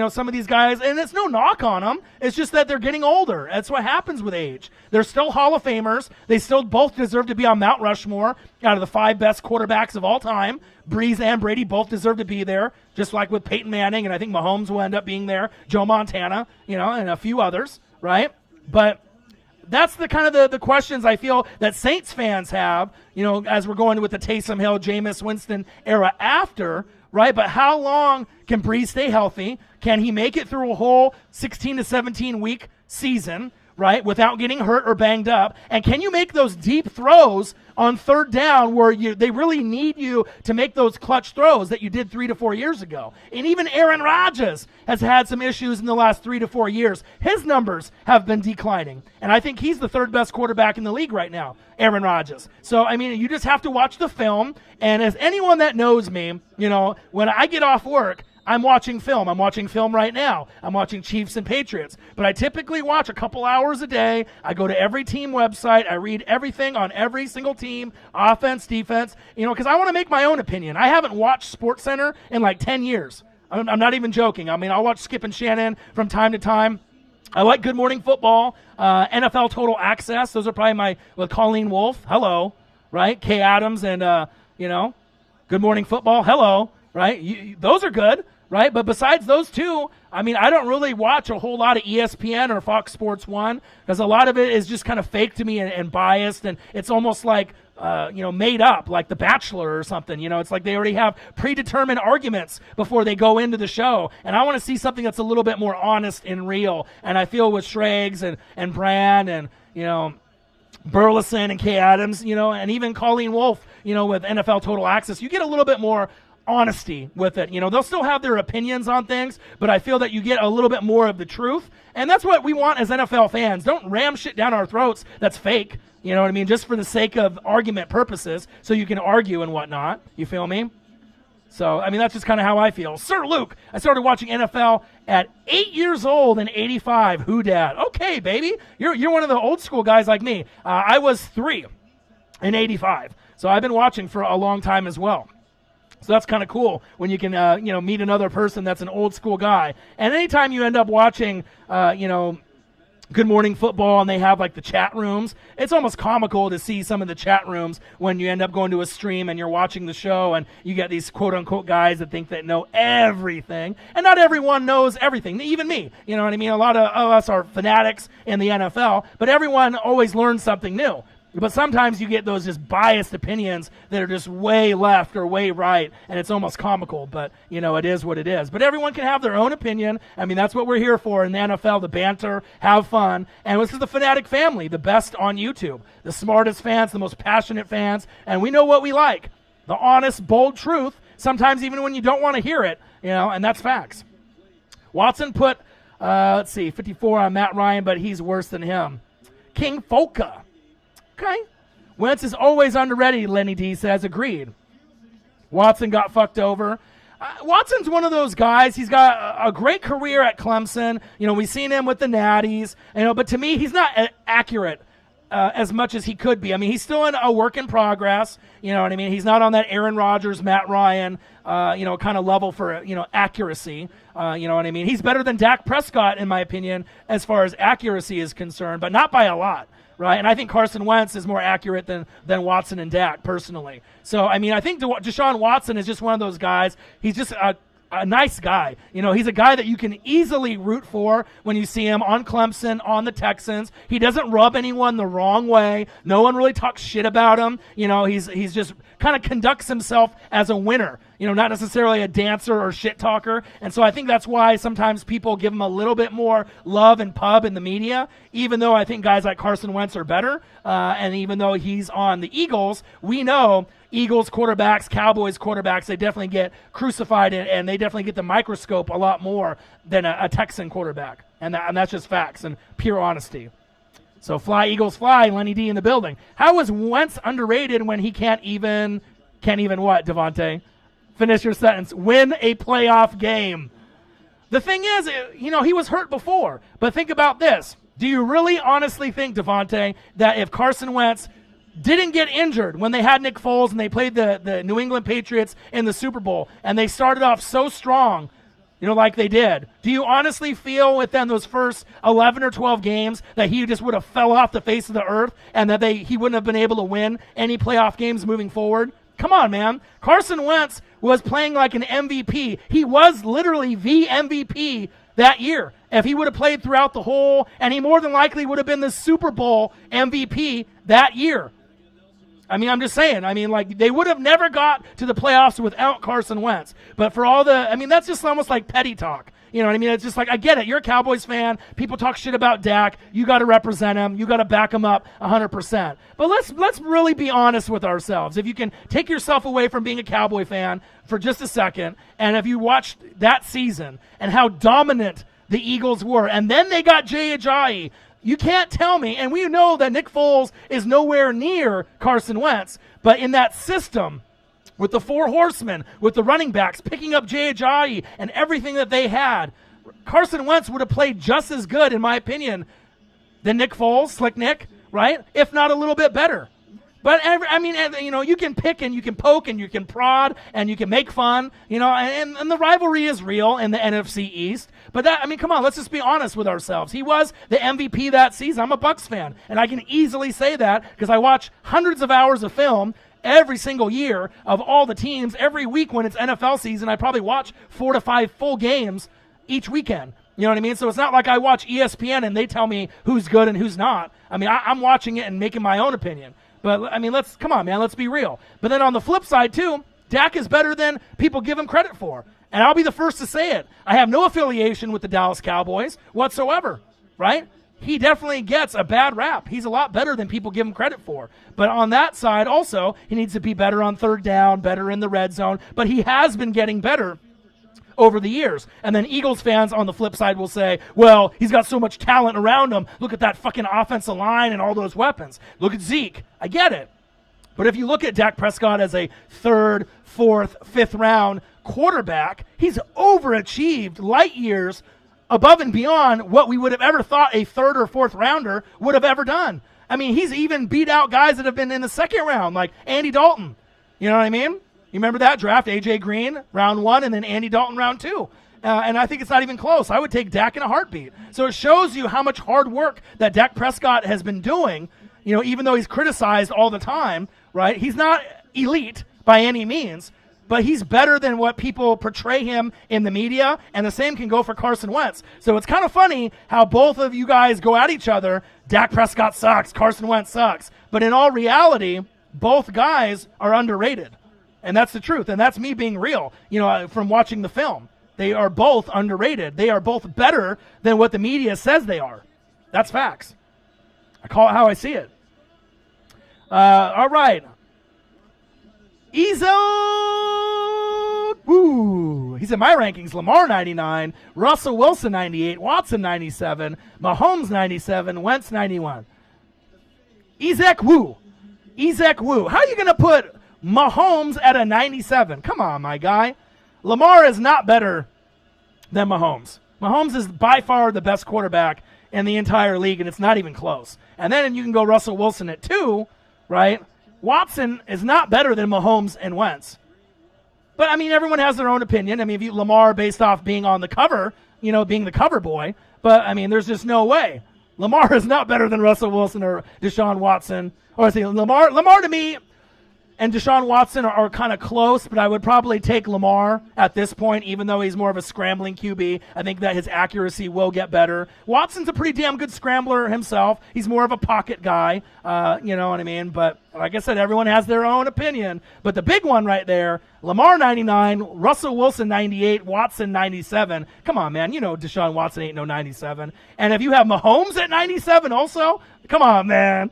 Some of these guys, and it's no knock on them. It's just that they're getting older. That's what happens with age. They're still Hall of Famers. They still both deserve to be on Mount Rushmore out of the 5 best quarterbacks of all time. Brees and Brady both deserve to be there, just like with Peyton Manning, and I think Mahomes will end up being there, Joe Montana, and a few others, right? But that's the kind of the questions I feel that Saints fans have, as we're going with the Taysom Hill, Jameis Winston era after, right? But how long can Brees stay healthy? Can he make it through a whole 16 to 17 week season, right, without getting hurt or banged up? And can you make those deep throws on third down where they really need you to make those clutch throws that you did 3 to 4 years ago? And even Aaron Rodgers has had some issues in the last 3 to 4 years. His numbers have been declining. And I think he's the 3rd best quarterback in the league right now, Aaron Rodgers. So, you just have to watch the film. And as anyone that knows me, when I get off work, I'm watching film. I'm watching film right now. I'm watching Chiefs and Patriots. But I typically watch a couple hours a day. I go to every team website. I read everything on every single team, offense, defense, because I want to make my own opinion. I haven't watched SportsCenter in like 10 years. I'm not even joking. I'll watch Skip and Shannon from time to time. I like Good Morning Football, NFL Total Access. Those are probably with Colleen Wolfe. Hello, right? Kay Adams and, Good Morning Football. Hello, right? Those are good. Right, but besides those two, I don't really watch a whole lot of ESPN or Fox Sports 1 because a lot of it is just kind of fake to me and biased, and it's almost like, made up, like The Bachelor or something. It's like they already have predetermined arguments before they go into the show, and I want to see something that's a little bit more honest and real, and I feel with Schrags and Brand and, Burleson and Kay Adams, and even Colleen Wolfe, with NFL Total Access, you get a little bit more honesty with it. They'll still have their opinions on things, but I feel that you get a little bit more of the truth. And that's what we want as NFL fans. Don't ram shit down our throats that's fake. You know what I mean? Just for the sake of argument purposes, so you can argue and whatnot. You feel me? So, that's just kind of how I feel. Sir Luke, I started watching NFL at 8 years old in 85. Who dat? Okay, baby. You're one of the old school guys like me. I was 3 in 85. So I've been watching for a long time as well. So that's kind of cool when you can, meet another person that's an old school guy. And anytime you end up watching, Good Morning Football and they have like the chat rooms, it's almost comical to see some of the chat rooms when you end up going to a stream and you're watching the show and you get these quote unquote guys that think that know everything. And not everyone knows everything, even me. You know what I mean? A lot of us are fanatics in the NFL, but everyone always learns something new. But sometimes you get those just biased opinions that are just way left or way right, and it's almost comical, but, it is what it is. But everyone can have their own opinion. That's what we're here for in the NFL, the banter, have fun. And this is the Fanatic family, the best on YouTube, the smartest fans, the most passionate fans, and we know what we like. The honest, bold truth, sometimes even when you don't want to hear it, and that's facts. Watson put, 54 on Matt Ryan, but he's worse than him. King Folka. Okay. Wentz is always underrated, Lenny D says. Agreed. Watson got fucked over. Watson's one of those guys. He's got a great career at Clemson. We've seen him with the Natties. But to me, he's not accurate as much as he could be. I mean, he's still in a work in progress. You know what I mean? He's not on that Aaron Rodgers, Matt Ryan, kind of level for, accuracy. You know what I mean? He's better than Dak Prescott, in my opinion, as far as accuracy is concerned, but not by a lot. Right, and I think Carson Wentz is more accurate than Watson and Dak, personally. So, I mean, I think Deshaun Watson is just one of those guys. He's just a nice guy. He's a guy that you can easily root for when you see him on Clemson, on the Texans. He doesn't rub anyone the wrong way. No one really talks shit about him. He's just kind of conducts himself as a winner. Not necessarily a dancer or shit talker. And so I think that's why sometimes people give him a little bit more love and pub in the media, even though I think guys like Carson Wentz are better. And even though he's on the Eagles, we know Eagles quarterbacks, Cowboys quarterbacks, they definitely get crucified and they definitely get the microscope a lot more than a Texan quarterback. And that's just facts and pure honesty. So fly, Eagles, fly, Lenny D in the building. How is Wentz underrated when he can't even what, Devontae? Finish your sentence. Win a playoff game. The thing is, he was hurt before. But think about this. Do you really honestly think, Devontae, that if Carson Wentz didn't get injured when they had Nick Foles and they played the New England Patriots in the Super Bowl and they started off so strong, like they did, do you honestly feel within those first 11 or 12 games that he just would have fell off the face of the earth and that he wouldn't have been able to win any playoff games moving forward? Come on, man. Carson Wentz was playing like an MVP. He was literally the MVP that year. If he would have played throughout the whole, and he more than likely would have been the Super Bowl MVP that year. I mean, I'm just saying. I mean, they would have never got to the playoffs without Carson Wentz. But for all that's just almost like petty talk. You know what I mean? It's just like, I get it. You're a Cowboys fan. People talk shit about Dak. You got to represent him. You got to back him up 100%. But let's really be honest with ourselves. If you can take yourself away from being a Cowboy fan for just a second, and if you watched that season and how dominant the Eagles were, and then they got Jay Ajayi, you can't tell me, and we know that Nick Foles is nowhere near Carson Wentz, but in that system, with the four horsemen, with the running backs, picking up Jay Ajayi and everything that they had, Carson Wentz would have played just as good, in my opinion, than Nick Foles, Slick Nick, right? If not a little bit better. But, you can pick and you can poke and you can prod and you can make fun, and the rivalry is real in the NFC East. But come on, let's just be honest with ourselves. He was the MVP that season. I'm a Bucs fan, and I can easily say that because I watch hundreds of hours of film every single year of all the teams. Every week when it's NFL season, I probably watch 4 to 5 full games each weekend. You know what I mean? So it's not like I watch ESPN and they tell me who's good and who's not. I mean, I'm watching it and making my own opinion. But, come on, man, let's be real. But then on the flip side, too, Dak is better than people give him credit for. And I'll be the first to say it. I have no affiliation with the Dallas Cowboys whatsoever, right? He definitely gets a bad rap. He's a lot better than people give him credit for. But on that side also, he needs to be better on third down, better in the red zone. But he has been getting better over the years. And then Eagles fans on the flip side will say, well, he's got so much talent around him. Look at that fucking offensive line and all those weapons. Look at Zeke. I get it. But if you look at Dak Prescott as a third, fourth, fifth round quarterback, he's overachieved light years above and beyond what we would have ever thought a third or fourth rounder would have ever done. I mean, he's even beat out guys that have been in the second round, like Andy Dalton. You know what I mean? You remember that draft? A.J. Green, round 1, and then Andy Dalton, round 2. And I think it's not even close. I would take Dak in a heartbeat. So it shows you how much hard work that Dak Prescott has been doing, even though he's criticized all the time, right? He's not elite by any means, but he's better than what people portray him in the media, and the same can go for Carson Wentz. So it's kind of funny how both of you guys go at each other. Dak Prescott sucks, Carson Wentz sucks. But in all reality, both guys are underrated. And that's the truth, and that's me being real, from watching the film. They are both underrated. They are both better than what the media says they are. That's facts. I call it how I see it. All right. Ezo. Woo. He's in my rankings. Lamar 99, Russell Wilson 98, Watson 97, Mahomes 97, Wentz 91. Ezek Wu. How are you going to put Mahomes at a 97? Come on, my guy. Lamar is not better than Mahomes. Mahomes is by far the best quarterback in the entire league, and it's not even close. And then you can go Russell Wilson at 2, right? Watson is not better than Mahomes and Wentz. But, I mean, everyone has their own opinion. I mean, if you Lamar based off being on the cover, being the cover boy. But, I mean, there's just no way. Lamar is not better than Russell Wilson or Deshaun Watson. Or I say Lamar to me and Deshaun Watson are kind of close, but I would probably take Lamar at this point, even though he's more of a scrambling QB. I think that his accuracy will get better. Watson's a pretty damn good scrambler himself. He's more of a pocket guy, you know what I mean? But like I said, everyone has their own opinion. But the big one right there, Lamar 99, Russell Wilson 98, Watson 97. Come on, man. Deshaun Watson ain't no 97. And if you have Mahomes at 97 also, come on, man.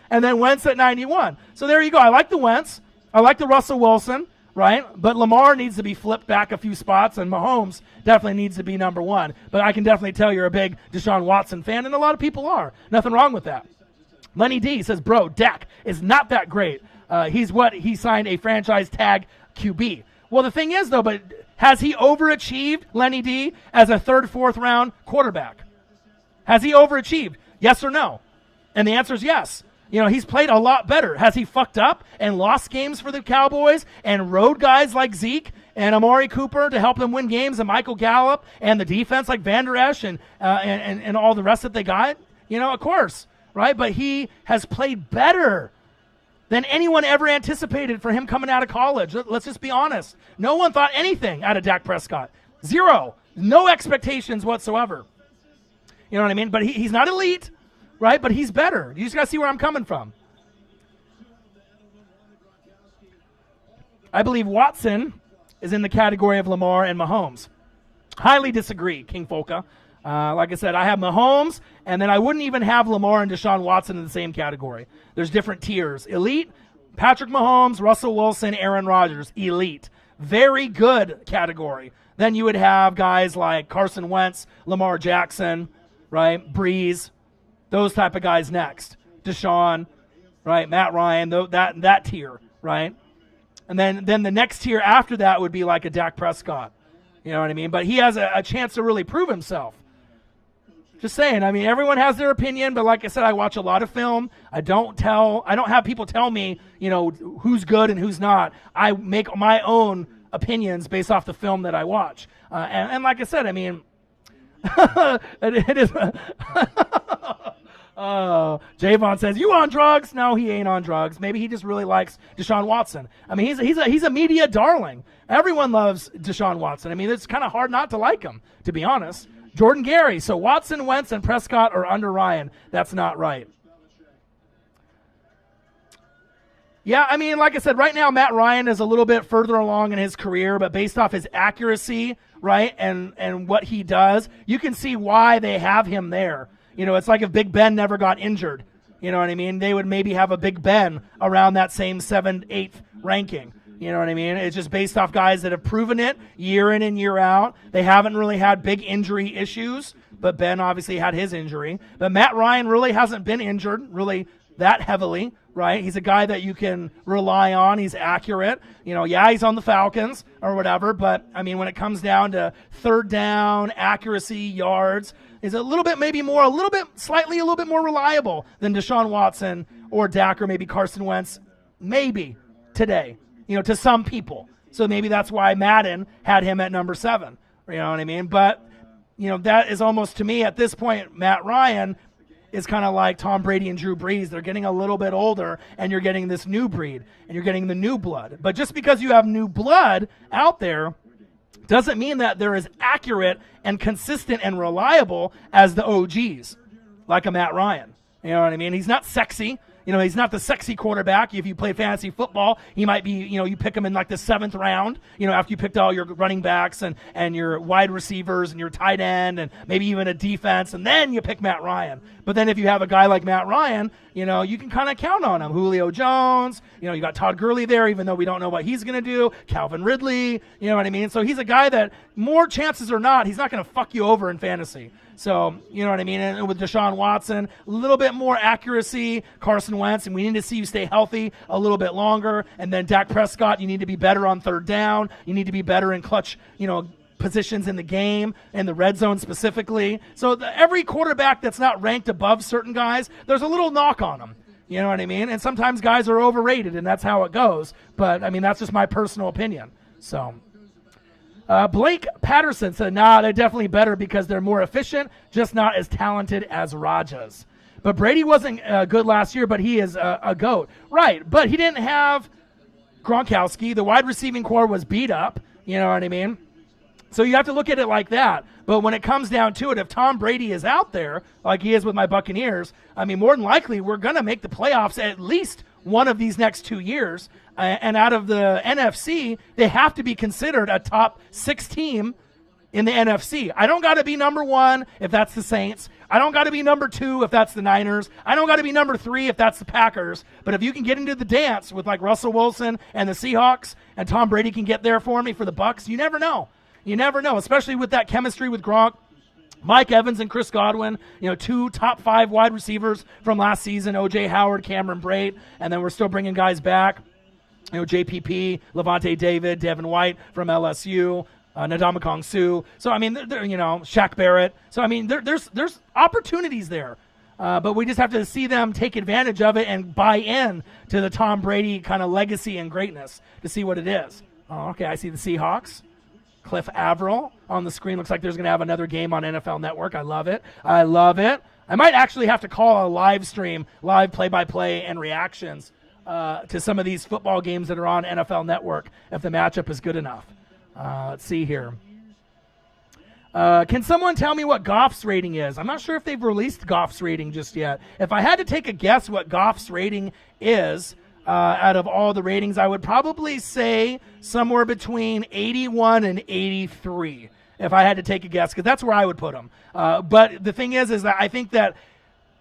And then Wentz at 91. So there you go. I like the Wentz. I like the Russell Wilson, right? But Lamar needs to be flipped back a few spots, and Mahomes definitely needs to be number 1. But I can definitely tell you're a big Deshaun Watson fan, and a lot of people are. Nothing wrong with that. Lenny D says, bro, Dak is not that great. He signed a franchise tag QB. Well, the thing is, though, but has he overachieved, Lenny D, as a 3rd, 4th round quarterback? Has he overachieved? Yes or no? And the answer is yes. He's played a lot better. Has he fucked up and lost games for the Cowboys and rode guys like Zeke and Amari Cooper to help them win games, and Michael Gallup and the defense like Van Der Esch and all the rest that they got? Of course, right? But he has played better than anyone ever anticipated for him coming out of college. Let's just be honest. No one thought anything out of Dak Prescott. 0. No expectations whatsoever. You know what I mean? But he's not elite, right? But he's better. You just got to see where I'm coming from. I believe Watson is in the category of Lamar and Mahomes. Highly disagree, King Folka. Like I said, I have Mahomes, and then I wouldn't even have Lamar and Deshaun Watson in the same category. There's different tiers. Elite, Patrick Mahomes, Russell Wilson, Aaron Rodgers. Elite. Very good category. Then you would have guys like Carson Wentz, Lamar Jackson, right? Brees, those type of guys next. Deshaun, right? Matt Ryan, that tier, right? And then the next tier after that would be like a Dak Prescott. You know what I mean? But he has a chance to really prove himself. Just saying. I mean, everyone has their opinion, but like I said, I watch a lot of film. I don't have people tell me, who's good and who's not. I make my own opinions based off the film that I watch. And like I said, I mean, it is. Javon says, you on drugs? No, he ain't on drugs. Maybe he just really likes Deshaun Watson. I mean, he's a media darling. Everyone loves Deshaun Watson. I mean, it's kind of hard not to like him, to be honest. Jordan Gary, so Watson, Wentz, and Prescott are under Ryan. That's not right. Yeah, I mean, like I said, right now Matt Ryan is a little bit further along in his career, but based off his accuracy, right, and what he does, you can see why they have him there. It's like if Big Ben never got injured. You know what I mean? They would maybe have a Big Ben around that same 7th, 8th ranking. You know what I mean? It's just based off guys that have proven it year in and year out. They haven't really had big injury issues, but Ben obviously had his injury. But Matt Ryan really hasn't been injured really that heavily, right? He's a guy that you can rely on. He's accurate. He's on the Falcons or whatever, but, I mean, when it comes down to 3rd down, accuracy, yards, is a little bit more reliable than Deshaun Watson or Dak or maybe Carson Wentz, maybe today, to some people. So maybe that's why Madden had him at number 7. You know what I mean? But, that is almost, to me, at this point, Matt Ryan is kind of like Tom Brady and Drew Brees. They're getting a little bit older, and you're getting this new breed, and you're getting the new blood. But just because you have new blood out there doesn't mean that they're as accurate and consistent and reliable as the OGs, like a Matt Ryan. You know what I mean? He's not sexy. He's not the sexy quarterback. If you play fantasy football, he might be, you pick him in like the 7th round, after you picked all your running backs and your wide receivers and your tight end and maybe even a defense, and then you pick Matt Ryan. But then if you have a guy like Matt Ryan, you can kind of count on him. Julio Jones, you got Todd Gurley there, even though we don't know what he's going to do. Calvin Ridley, you know what I mean? So he's a guy that more chances or not, he's not going to fuck you over in fantasy. So, you know what I mean? And with Deshaun Watson, a little bit more accuracy. Carson Wentz, and we need to see you stay healthy a little bit longer. And then Dak Prescott, you need to be better on third down. You need to be better in clutch, positions in the game, in the red zone specifically. So every quarterback that's not ranked above certain guys, there's a little knock on them. You know what I mean? And sometimes guys are overrated, and that's how it goes. But, I mean, that's just my personal opinion. So... Blake Patterson said, they're definitely better because they're more efficient, just not as talented as Rajas. But Brady wasn't good last year, but he is a GOAT. Right, but he didn't have Gronkowski. The wide receiving core was beat up, you know what I mean? So you have to look at it like that. But when it comes down to it, if Tom Brady is out there, like he is with my Buccaneers, I mean, more than likely we're going to make the playoffs at least one of these next 2 years. And out of the NFC, they have to be considered a top 6 team in the NFC. I don't got to be number 1 if that's the Saints. I don't got to be number 2 if that's the Niners. I don't got to be number 3 if that's the Packers. But if you can get into the dance with like Russell Wilson and the Seahawks, and Tom Brady can get there for me for the Bucks, you never know. You never know, especially with that chemistry with Gronk. Mike Evans and Chris Godwin, 2 top 5 wide receivers from last season, O.J. Howard, Cameron Brate, and then we're still bringing guys back. JPP, Levante David, Devin White from LSU, Ndamukong Suh. So, I mean, Shaq Barrett. So, I mean, there's opportunities there. But we just have to see them take advantage of it and buy in to the Tom Brady kind of legacy and greatness to see what it is. Oh, okay, I see the Seahawks. Cliff Averill on the screen. Looks like there's going to have another game on NFL Network. I love it. I might actually have to call a live stream, live play-by-play and reactions to some of these football games that are on NFL Network if the matchup is good enough. Let's see here. Can someone tell me what Goff's rating is? I'm not sure if they've released Goff's rating just yet. If I had to take a guess what Goff's rating is out of all the ratings, I would probably say somewhere between 81 and 83 if I had to take a guess, because that's where I would put him. But the thing is that I think that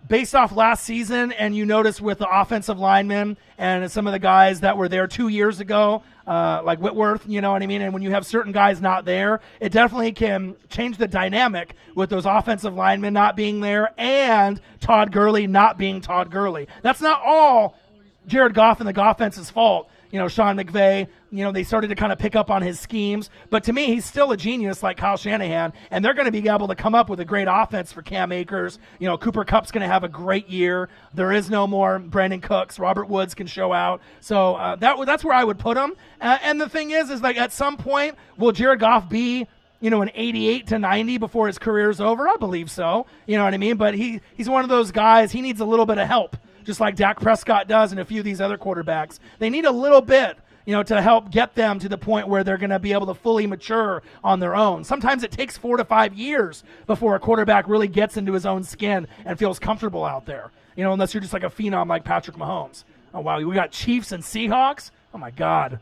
based off last season, and you notice with the offensive linemen and some of the guys that were there 2 years ago, like Whitworth, you know what I mean? And when you have certain guys not there, it definitely can change the dynamic with those offensive linemen not being there and Todd Gurley not being Todd Gurley. That's not all Jared Goff and the Goffense's fault. Sean McVay, they started to kind of pick up on his schemes. But to me, he's still a genius like Kyle Shanahan, and they're going to be able to come up with a great offense for Cam Akers. Cooper Kupp's going to have a great year. There is no more Brandon Cooks. Robert Woods can show out. So that's where I would put him. And the thing is like at some point, will Jared Goff be an 88 to 90 before his career's over? I believe so. You know what I mean? But he's one of those guys, he needs a little bit of help, just like Dak Prescott does and a few of these other quarterbacks. They need a little bit, to help get them to the point where they're going to be able to fully mature on their own. Sometimes it takes 4 to 5 years before a quarterback really gets into his own skin and feels comfortable out there, unless you're just like a phenom like Patrick Mahomes. Oh, wow, we got Chiefs and Seahawks? Oh, my God.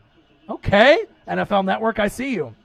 Okay, NFL Network, I see you.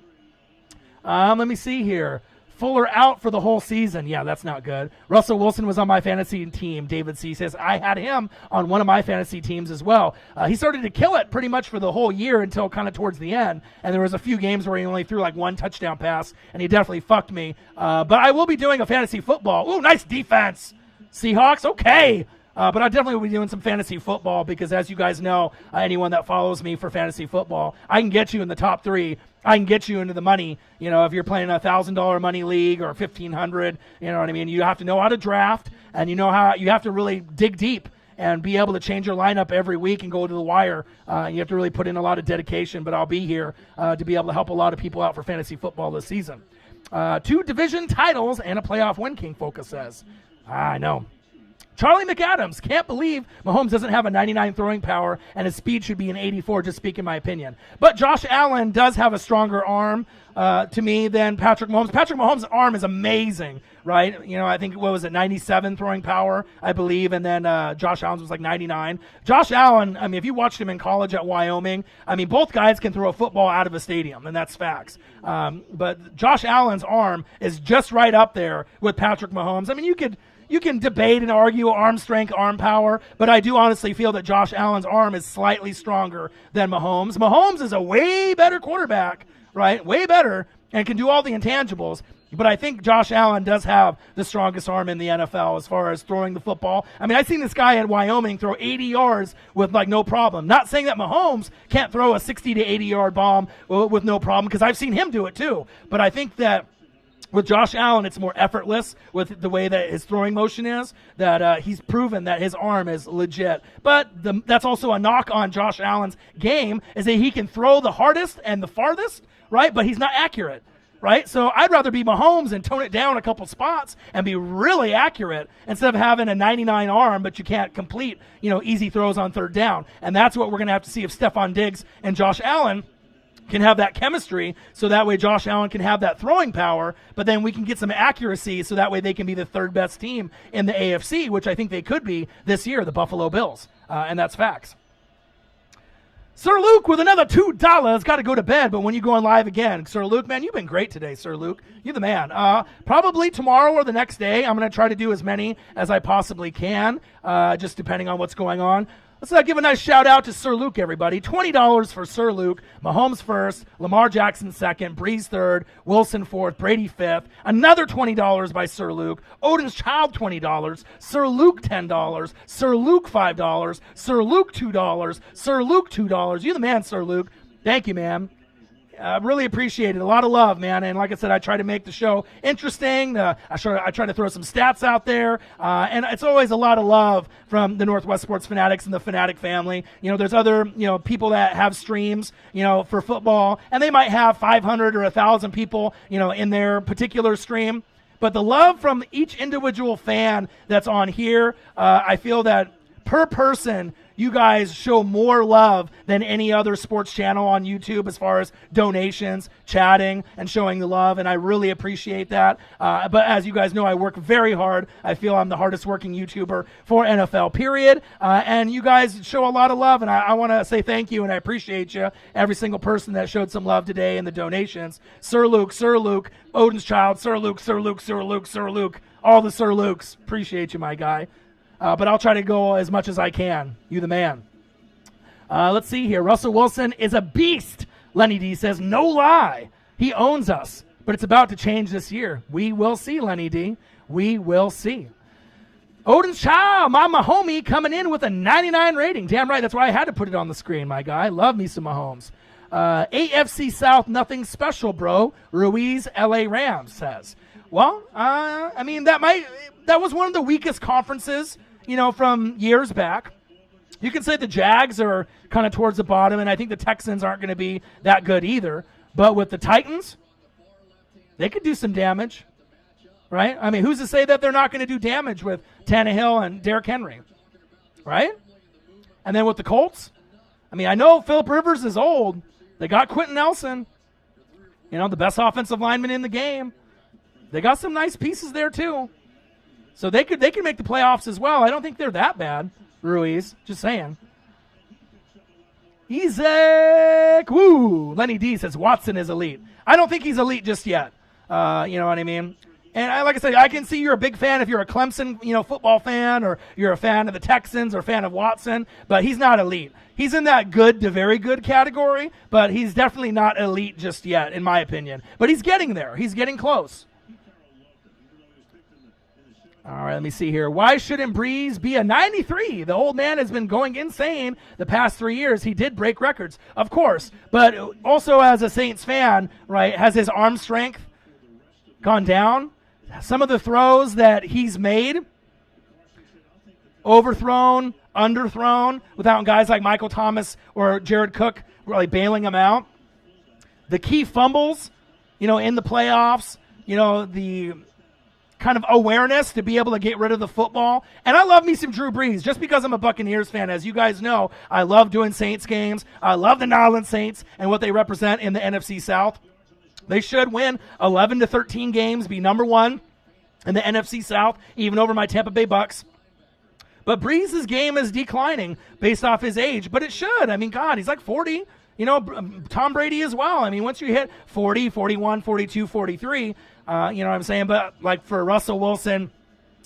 Let me see here. Fuller out for the whole season. Yeah, that's not good. Russell Wilson was on my fantasy team. David C. says, I had him on one of my fantasy teams as well. He started to kill it pretty much for the whole year until kind of towards the end. And there was a few games where he only threw like 1 touchdown pass, and he definitely fucked me. But I will be doing a fantasy football. Ooh, nice defense. Seahawks, okay. But I definitely will be doing some fantasy football because, as you guys know, anyone that follows me for fantasy football, I can get you in the top 3. I can get you into the money. If you're playing a $1,000 money league or $1,500, you know what I mean? You have to know how to draft, and you have to really dig deep and be able to change your lineup every week and go to the wire. You have to really put in a lot of dedication, but I'll be here to be able to help a lot of people out for fantasy football this season. 2 division titles and a playoff win, King Focus says. I know. Charlie McAdams, can't believe Mahomes doesn't have a 99 throwing power and his speed should be an 84, just speaking my opinion. But Josh Allen does have a stronger arm to me than Patrick Mahomes. Patrick Mahomes' arm is amazing, right? I think, 97 throwing power, I believe, and then Josh Allen's was like 99. Josh Allen, if you watched him in college at Wyoming, both guys can throw a football out of a stadium, and that's facts. But Josh Allen's arm is just right up there with Patrick Mahomes. You could you can debate and argue arm strength, arm power, but I do honestly feel that Josh Allen's arm is slightly stronger than Mahomes. Mahomes is a way better quarterback, right? Way better, and can do all the intangibles. But I think Josh Allen does have the strongest arm in the NFL as far as throwing the football. I mean, I've seen this guy at Wyoming throw 80 yards with, like, no problem. Not saying that Mahomes can't throw a 60 to 80-yard bomb with no problem, because I've seen him do it too. But I think that with Josh Allen, it's more effortless with the way that his throwing motion is, that he's proven that his arm is legit. But that's also a knock on Josh Allen's game, is that he can throw the hardest and the farthest, right? But he's not accurate. Right? So I'd rather be Mahomes and tone it down a couple spots and be really accurate instead of having a 99 arm, but you can't complete, easy throws on third down. And that's what we're going to have to see if Stephon Diggs and Josh Allen can have that chemistry, so that way Josh Allen can have that throwing power, but then we can get some accuracy so that way they can be the third best team in the AFC, which I think they could be this year, the Buffalo Bills. And that's facts. Sir Luke with another $2. Got to go to bed, but when you go on live again, Sir Luke, man, you've been great today, Sir Luke. You're the man. Probably tomorrow or the next day, I'm going to try to do as many as I possibly can, just depending on what's going on. Let's give a nice shout out to Sir Luke, everybody. $20 for Sir Luke. Mahomes first, Lamar Jackson second, Brees third, Wilson fourth, Brady fifth. Another $20 by Sir Luke. Odin's Child, $20. Sir Luke, $10. Sir Luke, $5. Sir Luke, $2. Sir Luke, $2. You're the man, Sir Luke. Thank you, man. I really appreciate it. A lot of love, man. And like I said, I try to make the show interesting. I try to throw some stats out there. And it's always a lot of love from the Northwest Sports Fanatics and the Fanatic family. There's other, people that have streams, for football, and they might have 500 or 1,000 people, in their particular stream. But the love from each individual fan that's on here, I feel that per person, you guys show more love than any other sports channel on YouTube as far as donations, chatting, and showing the love, and I really appreciate that. But as you guys know, I work very hard. I feel I'm the hardest working YouTuber for NFL, period. And you guys show a lot of love, and I want to say thank you, and I appreciate you, every single person that showed some love today in the donations. Sir Luke, Odin's Child, Sir Luke, all the Sir Lukes. Appreciate you, my guy. But I'll try to go as much as I can. You the man. Let's see here. Russell Wilson is a beast. Lenny D says, no lie. He owns us. But it's about to change this year. We will see, Lenny D. We will see. Odin's Child, my homie, coming in with a 99 rating. Damn right. That's why I had to put it on the screen, my guy. Love me some Mahomes. AFC South, nothing special, bro. Ruiz, LA Rams says. Well, I mean, that was one of the weakest conferences, from years back. You can say the Jags are kind of towards the bottom, and I think the Texans aren't going to be that good either. But with the Titans, they could do some damage, right? I mean, who's to say that they're not going to do damage with Tannehill and Derrick Henry, right? And then with the Colts, I mean, I know Phillip Rivers is old. They got Quentin Nelson, the best offensive lineman in the game. They got some nice pieces there too. So they could make the playoffs as well. I don't think they're that bad, Ruiz. Just saying. Isaac, woo. Lenny D says Watson is elite. I don't think he's elite just yet. You know what I mean? And like I said, I can see you're a big fan if you're a Clemson, football fan, or you're a fan of the Texans or a fan of Watson, but he's not elite. He's in that good to very good category, but he's definitely not elite just yet, in my opinion. But he's getting there. He's getting close. All right, let me see here. Why shouldn't Brees be a 93? The old man has been going insane the past 3 years. He did break records, of course. But also as a Saints fan, right, has his arm strength gone down? Some of the throws that he's made, overthrown, underthrown, without guys like Michael Thomas or Jared Cook really bailing him out. The key fumbles, in the playoffs, the kind of awareness to be able to get rid of the football. And I love me some Drew Brees just because I'm a Buccaneers fan. As you guys know, I love doing Saints games. I love the New Orleans Saints and what they represent in the NFC South. They should win 11 to 13 games, be number one in the NFC South, even over my Tampa Bay Bucks. But Brees' game is declining based off his age, but it should. I mean, God, he's like 40. Tom Brady as well. I mean, once you hit 40, 41, 42, 43, you know what I'm saying? But like for Russell Wilson,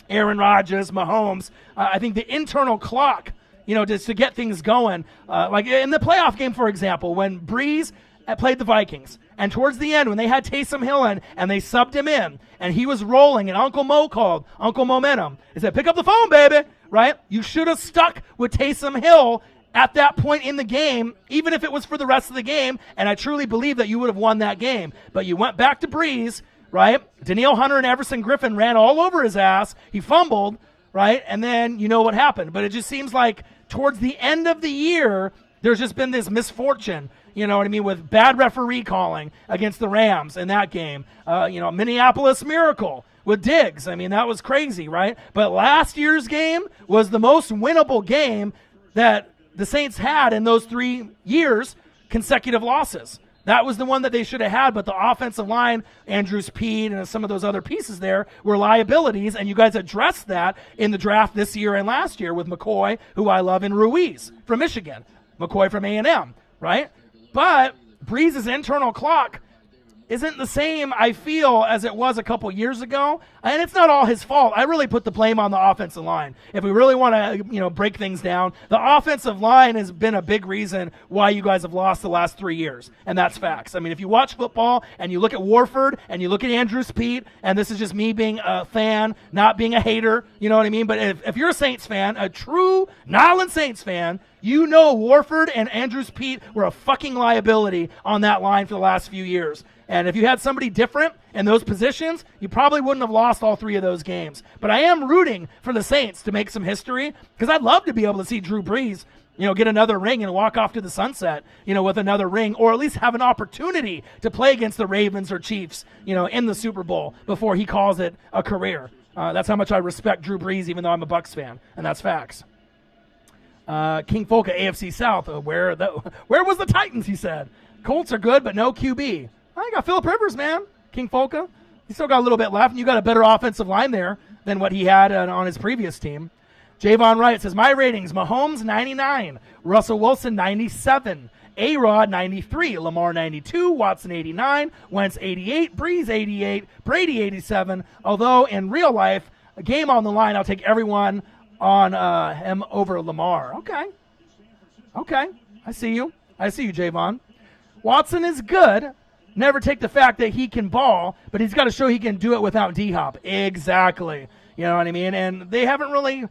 Aaron Rodgers, Mahomes. I think the internal clock, just to get things going. Like in the playoff game, for example, when Brees played the Vikings, and towards the end when they had Taysom Hill in and they subbed him in and he was rolling and Uncle Mo called, Uncle Momentum, he said, pick up the phone, baby, right? You should have stuck with Taysom Hill at that point in the game, even if it was for the rest of the game, and I truly believe that you would have won that game. But you went back to Brees, right? Danielle Hunter and Everson Griffin ran all over his ass. He fumbled, right? And then you know what happened. But it just seems like towards the end of the year, there's just been this misfortune, you know what I mean, with bad referee calling against the Rams in that game. Minneapolis Miracle with Diggs. I mean, that was crazy, right? But last year's game was the most winnable game that the Saints had in those 3 years, consecutive losses. That was the one that they should have had, but the offensive line, Andrews Pede and some of those other pieces there were liabilities, and you guys addressed that in the draft this year and last year with McCoy, who I love, and Ruiz from Michigan, McCoy from A&M, right? But Brees' internal clock isn't the same, I feel, as it was a couple years ago. And it's not all his fault. I really put the blame on the offensive line. If we really want to, break things down, the offensive line has been a big reason why you guys have lost the last 3 years. And that's facts. I mean, if you watch football and you look at Warford and you look at Andrews Pete, and this is just me being a fan, not being a hater, you know what I mean? But if you're a Saints fan, a true Nolans Saints fan, you know Warford and Andrews Pete were a fucking liability on that line for the last few years. And if you had somebody different in those positions, you probably wouldn't have lost all 3 of those games. But I am rooting for the Saints to make some history, because I'd love to be able to see Drew Brees, get another ring and walk off to the sunset, with another ring, or at least have an opportunity to play against the Ravens or Chiefs, in the Super Bowl before he calls it a career. That's how much I respect Drew Brees, even though I'm a Bucs fan, and that's facts. King Folka, AFC South, where was the Titans, he said. Colts are good, but no QB. I got Phillip Rivers, man. King Folka. He's still got a little bit left, and you got a better offensive line there than what he had on his previous team. Javon Wright says, my ratings, Mahomes 99, Russell Wilson 97, A-Rod 93, Lamar 92, Watson 89, Wentz 88, Brees 88, Brady 87. Although in real life, a game on the line, I'll take everyone on him over Lamar. Okay. I see you, Javon. Watson is good. Never take the fact that he can ball, but he's got to show he can do it without D-Hop. Exactly. You know what I mean? And they haven't really,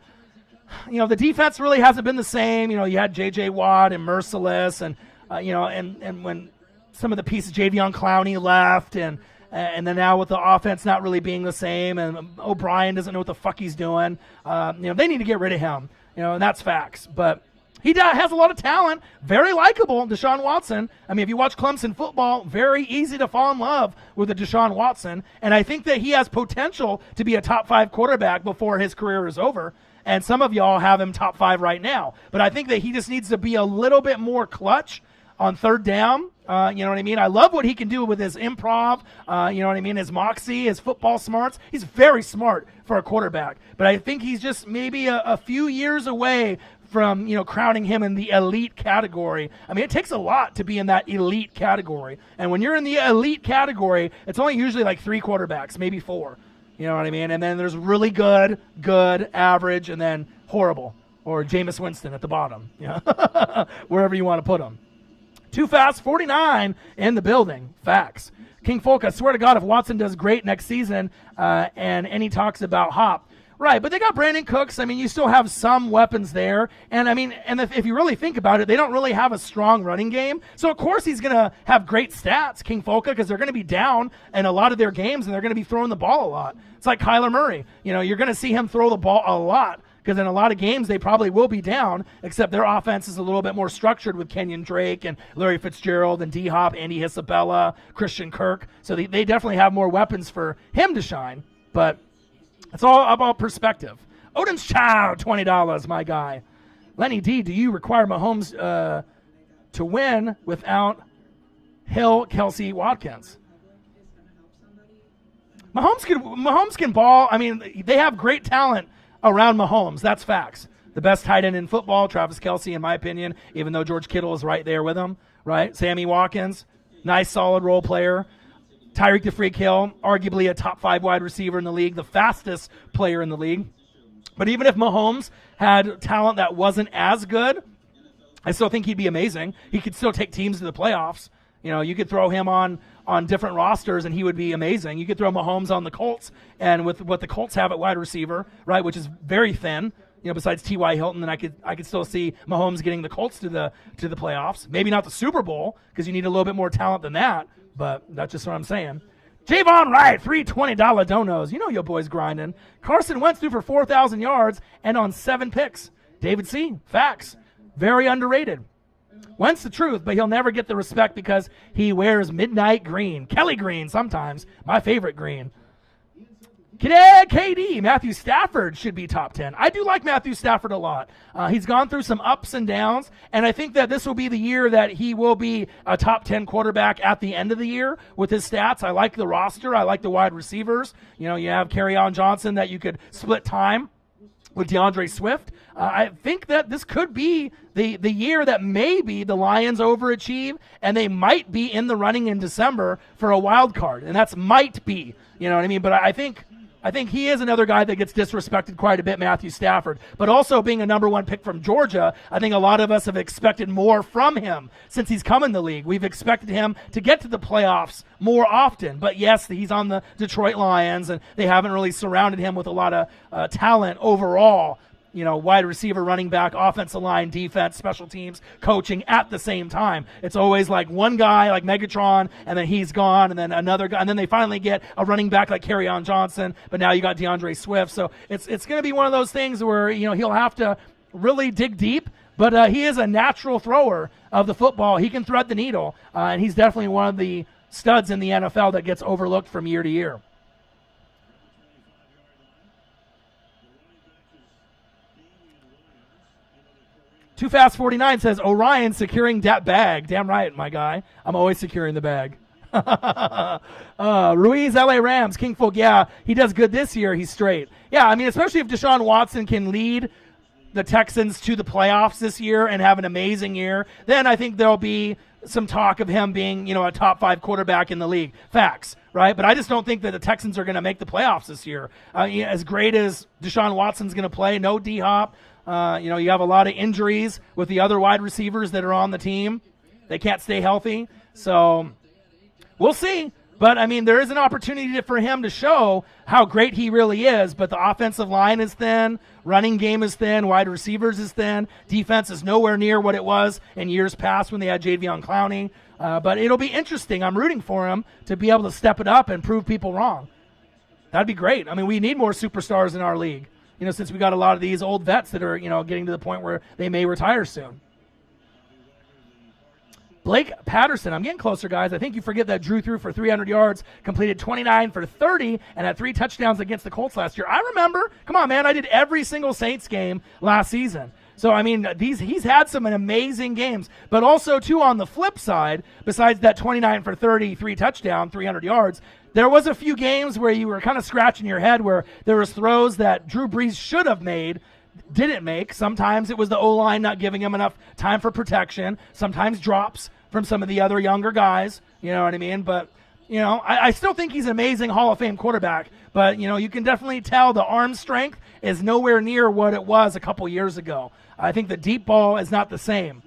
the defense really hasn't been the same. You had J.J. Watt and Merciless, and, and when some of the pieces, Jadeveon Clowney left, and then now with the offense not really being the same, and O'Brien doesn't know what the fuck he's doing. They need to get rid of him, and that's facts. But he has a lot of talent, very likable, Deshaun Watson. I mean, if you watch Clemson football, very easy to fall in love with a Deshaun Watson. And I think that he has potential to be a top 5 quarterback before his career is over. And some of y'all have him top 5 right now. But I think that he just needs to be a little bit more clutch on third down. You know what I mean? I love what he can do with his improv, you know what I mean, his moxie, his football smarts. He's very smart for a quarterback. But I think he's just maybe a few years away from, crowning him in the elite category. I mean, it takes a lot to be in that elite category. And when you're in the elite category, it's only usually like 3 quarterbacks, maybe 4. You know what I mean? And then there's really good, average, and then horrible. Or Jameis Winston at the bottom. Wherever you want to put him. Too Fast 49 in the building. Facts. King Folk, I swear to God, if Watson does great next season and any talks about Hop, right, but they got Brandon Cooks. I mean, you still have some weapons there. And, I mean, and if you really think about it, they don't really have a strong running game. So, of course, he's going to have great stats, King Folka, because they're going to be down in a lot of their games, and they're going to be throwing the ball a lot. It's like Kyler Murray. You're going to see him throw the ball a lot, because in a lot of games they probably will be down, except their offense is a little bit more structured with Kenyon Drake and Larry Fitzgerald and D-Hop, Andy Isabella, Christian Kirk. So they definitely have more weapons for him to shine. But it's all about perspective. Odin's Chow, $20, my guy. Lenny D, do you require Mahomes to win without Hill, Kelsey, Watkins? Mahomes can ball. I mean, they have great talent around Mahomes. That's facts. The best tight end in football, Travis Kelce, in my opinion, even though George Kittle is right there with him, right? Sammy Watkins, nice, solid role player. Tyreek the Freak Hill, arguably a top 5 wide receiver in the league, the fastest player in the league. But even if Mahomes had talent that wasn't as good, I still think he'd be amazing. He could still take teams to the playoffs. You know, you could throw him on different rosters and he would be amazing. You could throw Mahomes on the Colts, and with what the Colts have at wide receiver, right, which is very thin, you know, besides T.Y. Hilton, then I could still see Mahomes getting the Colts to the playoffs. Maybe not the Super Bowl, because you need a little bit more talent than that, but that's just what I'm saying. Javon Wright, 3 $20 donos. You know your boy's grinding. Carson Wentz threw for 4,000 yards and on 7 picks. David C., facts. Very underrated. Wentz the truth, but he'll never get the respect because he wears midnight green. Kelly green sometimes. My favorite green. KD, Matthew Stafford should be top 10. I do like Matthew Stafford a lot. He's gone through some ups and downs, and I think that this will be the year that he will be a top 10 quarterback at the end of the year with his stats. I like the roster. I like the wide receivers. You know, you have Kerryon Johnson that you could split time with DeAndre Swift. I think that this could be the year that maybe the Lions overachieve, and they might be in the running in December for a wild card, and that's might be. You know what I mean? But I think he is another guy that gets disrespected quite a bit, Matthew Stafford. But also being a number 1 pick from Georgia, I think a lot of us have expected more from him since he's come in the league. We've expected him to get to the playoffs more often. But yes, he's on the Detroit Lions, and they haven't really surrounded him with a lot of talent overall. You know, wide receiver, running back, offensive line, defense, special teams, coaching at the same time. It's always like one guy like Megatron, and then he's gone, and then another guy, and then they finally get a running back like Kerryon Johnson, but now you got DeAndre Swift. So it's going to be one of those things where, you know, he'll have to really dig deep, but he is a natural thrower of the football. He can thread the needle, and he's definitely one of the studs in the NFL that gets overlooked from year to year. Too Fast 49 says, Orion securing that bag. Damn right, my guy. I'm always securing the bag. Ruiz, LA Rams, King Folk, yeah, he does good this year. He's straight. Yeah, I mean, especially if Deshaun Watson can lead the Texans to the playoffs this year and have an amazing year, then I think there'll be some talk of him being, you know, a top 5 quarterback in the league. Facts, right? But I just don't think that the Texans are going to make the playoffs this year. As great as Deshaun Watson's going to play, no D-Hop. You know, you have a lot of injuries with the other wide receivers that are on the team. They can't stay healthy. So we'll see. But, I mean, there is an opportunity for him to show how great he really is. But the offensive line is thin. Running game is thin. Wide receivers is thin. Defense is nowhere near what it was in years past when they had Jadeveon Clowney. But it'll be interesting. I'm rooting for him to be able to step it up and prove people wrong. That'd be great. I mean, we need more superstars in our league. You know, since we got a lot of these old vets that are, you know, getting to the point where they may retire soon. Blake Patterson, I'm getting closer, guys. I think you forget that Drew threw for 300 yards, completed 29 for 30, and had 3 touchdowns against the Colts last year. I remember. Come on, man. I did every single Saints game last season. So, I mean, he's had some amazing games. But also, too, on the flip side, besides that 29 for 30, 3 touchdown, 300 yards, there was a few games where you were kind of scratching your head where there was throws that Drew Brees should have made, didn't make. Sometimes it was the O-line not giving him enough time for protection. Sometimes drops from some of the other younger guys. You know what I mean? But, you know, I still think he's an amazing Hall of Fame quarterback. But, you know, you can definitely tell the arm strength is nowhere near what it was a couple years ago. I think the deep ball is not the same.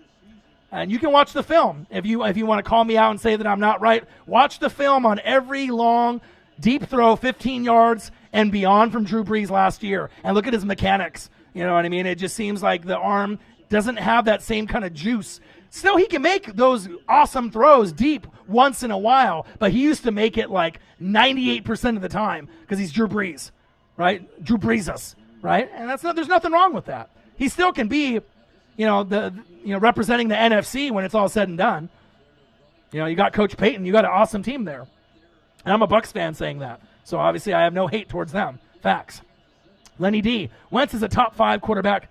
And you can watch the film. If you want to call me out and say that I'm not right, watch the film on every long, deep throw, 15 yards and beyond from Drew Brees last year. And look at his mechanics. You know what I mean? It just seems like the arm doesn't have that same kind of juice. Still, he can make those awesome throws deep once in a while, but he used to make it like 98% of the time because he's Drew Brees, right? Drew Brees us, right? And there's nothing wrong with that. He still can be, representing the NFC when it's all said and done. You know, you got Coach Payton, you got an awesome team there. And I'm a Bucs fan saying that. So obviously I have no hate towards them. Facts. Lenny D. Wentz is a top 5 quarterback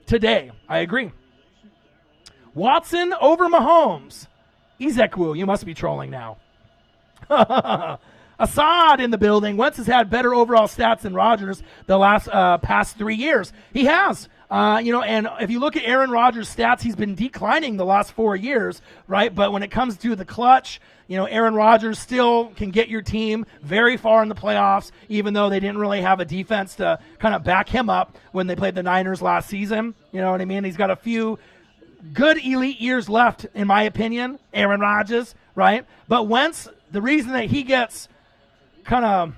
today. I agree. Watson over Mahomes. Ezekwu, you must be trolling now. Assad in the building. Wentz has had better overall stats than Rodgers the past 3 years. He has. And if you look at Aaron Rodgers' stats, he's been declining the last 4 years, right? But when it comes to the clutch, Aaron Rodgers still can get your team very far in the playoffs, even though they didn't really have a defense to kind of back him up when they played the Niners last season. You know what I mean? He's got a few good elite years left, in my opinion, Aaron Rodgers, right? But Wentz, the reason that he gets kind of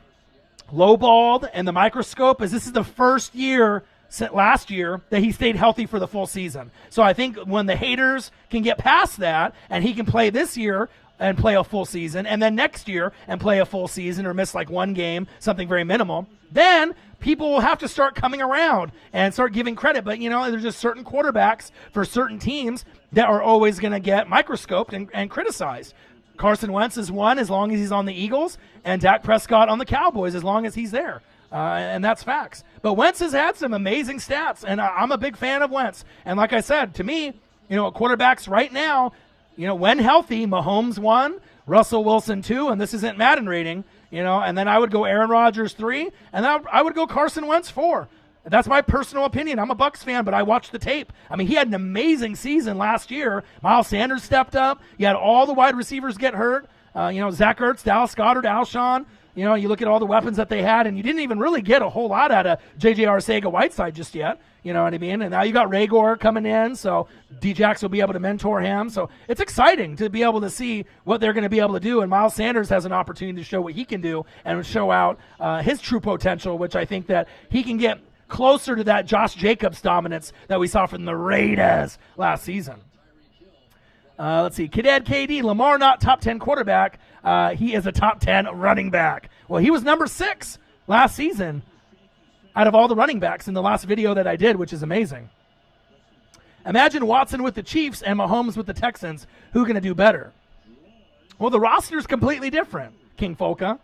lowballed in the microscope is this is the first year last year that he stayed healthy for the full season. So I think when the haters can get past that and he can play this year and play a full season and then next year and play a full season or miss like one game, something very minimal, then people will have to start coming around and start giving credit. But, there's just certain quarterbacks for certain teams that are always going to get microscoped and criticized. Carson Wentz is one as long as he's on the Eagles, and Dak Prescott on the Cowboys as long as he's there. And that's facts. But Wentz has had some amazing stats, and I'm a big fan of Wentz. And like I said, to me, quarterbacks right now, when healthy, Mahomes 1, Russell Wilson 2, and this isn't Madden rating, and then I would go Aaron Rodgers 3, and then I would go Carson Wentz 4. That's my personal opinion. I'm a Bucs fan, but I watched the tape. I mean, he had an amazing season last year. Miles Sanders stepped up. You had all the wide receivers get hurt. Zach Ertz, Dallas Goedert, Alshon. You look at all the weapons that they had, and you didn't even really get a whole lot out of J.J. Arcega-Whiteside just yet. You know what I mean? And now you got Raygor coming in, so D-Jax will be able to mentor him. So it's exciting to be able to see what they're going to be able to do. And Miles Sanders has an opportunity to show what he can do and show out his true potential, which I think that he can get closer to that Josh Jacobs dominance that we saw from the Raiders last season. Let's see. Cadet KD, Lamar not top 10 quarterback. He is a top 10 running back. Well, he was number 6 last season out of all the running backs in the last video that I did, which is amazing. Imagine Watson with the Chiefs and Mahomes with the Texans. Who's going to do better? Well, the roster's completely different, King Folka.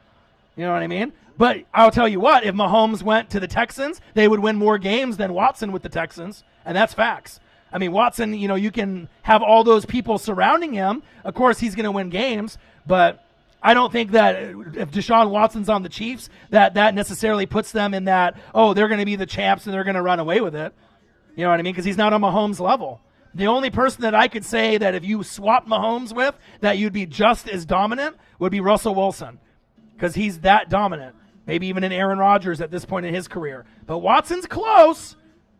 You know what I mean? But I'll tell you what, if Mahomes went to the Texans, they would win more games than Watson with the Texans, and that's facts. I mean, Watson, you can have all those people surrounding him. Of course, he's going to win games, but I don't think that if Deshaun Watson's on the Chiefs, that necessarily puts them in that, they're going to be the champs and they're going to run away with it. You know what I mean? Because he's not on Mahomes' level. The only person that I could say that if you swap Mahomes with, that you'd be just as dominant would be Russell Wilson, because he's that dominant. Maybe even an Aaron Rodgers at this point in his career. But Watson's close.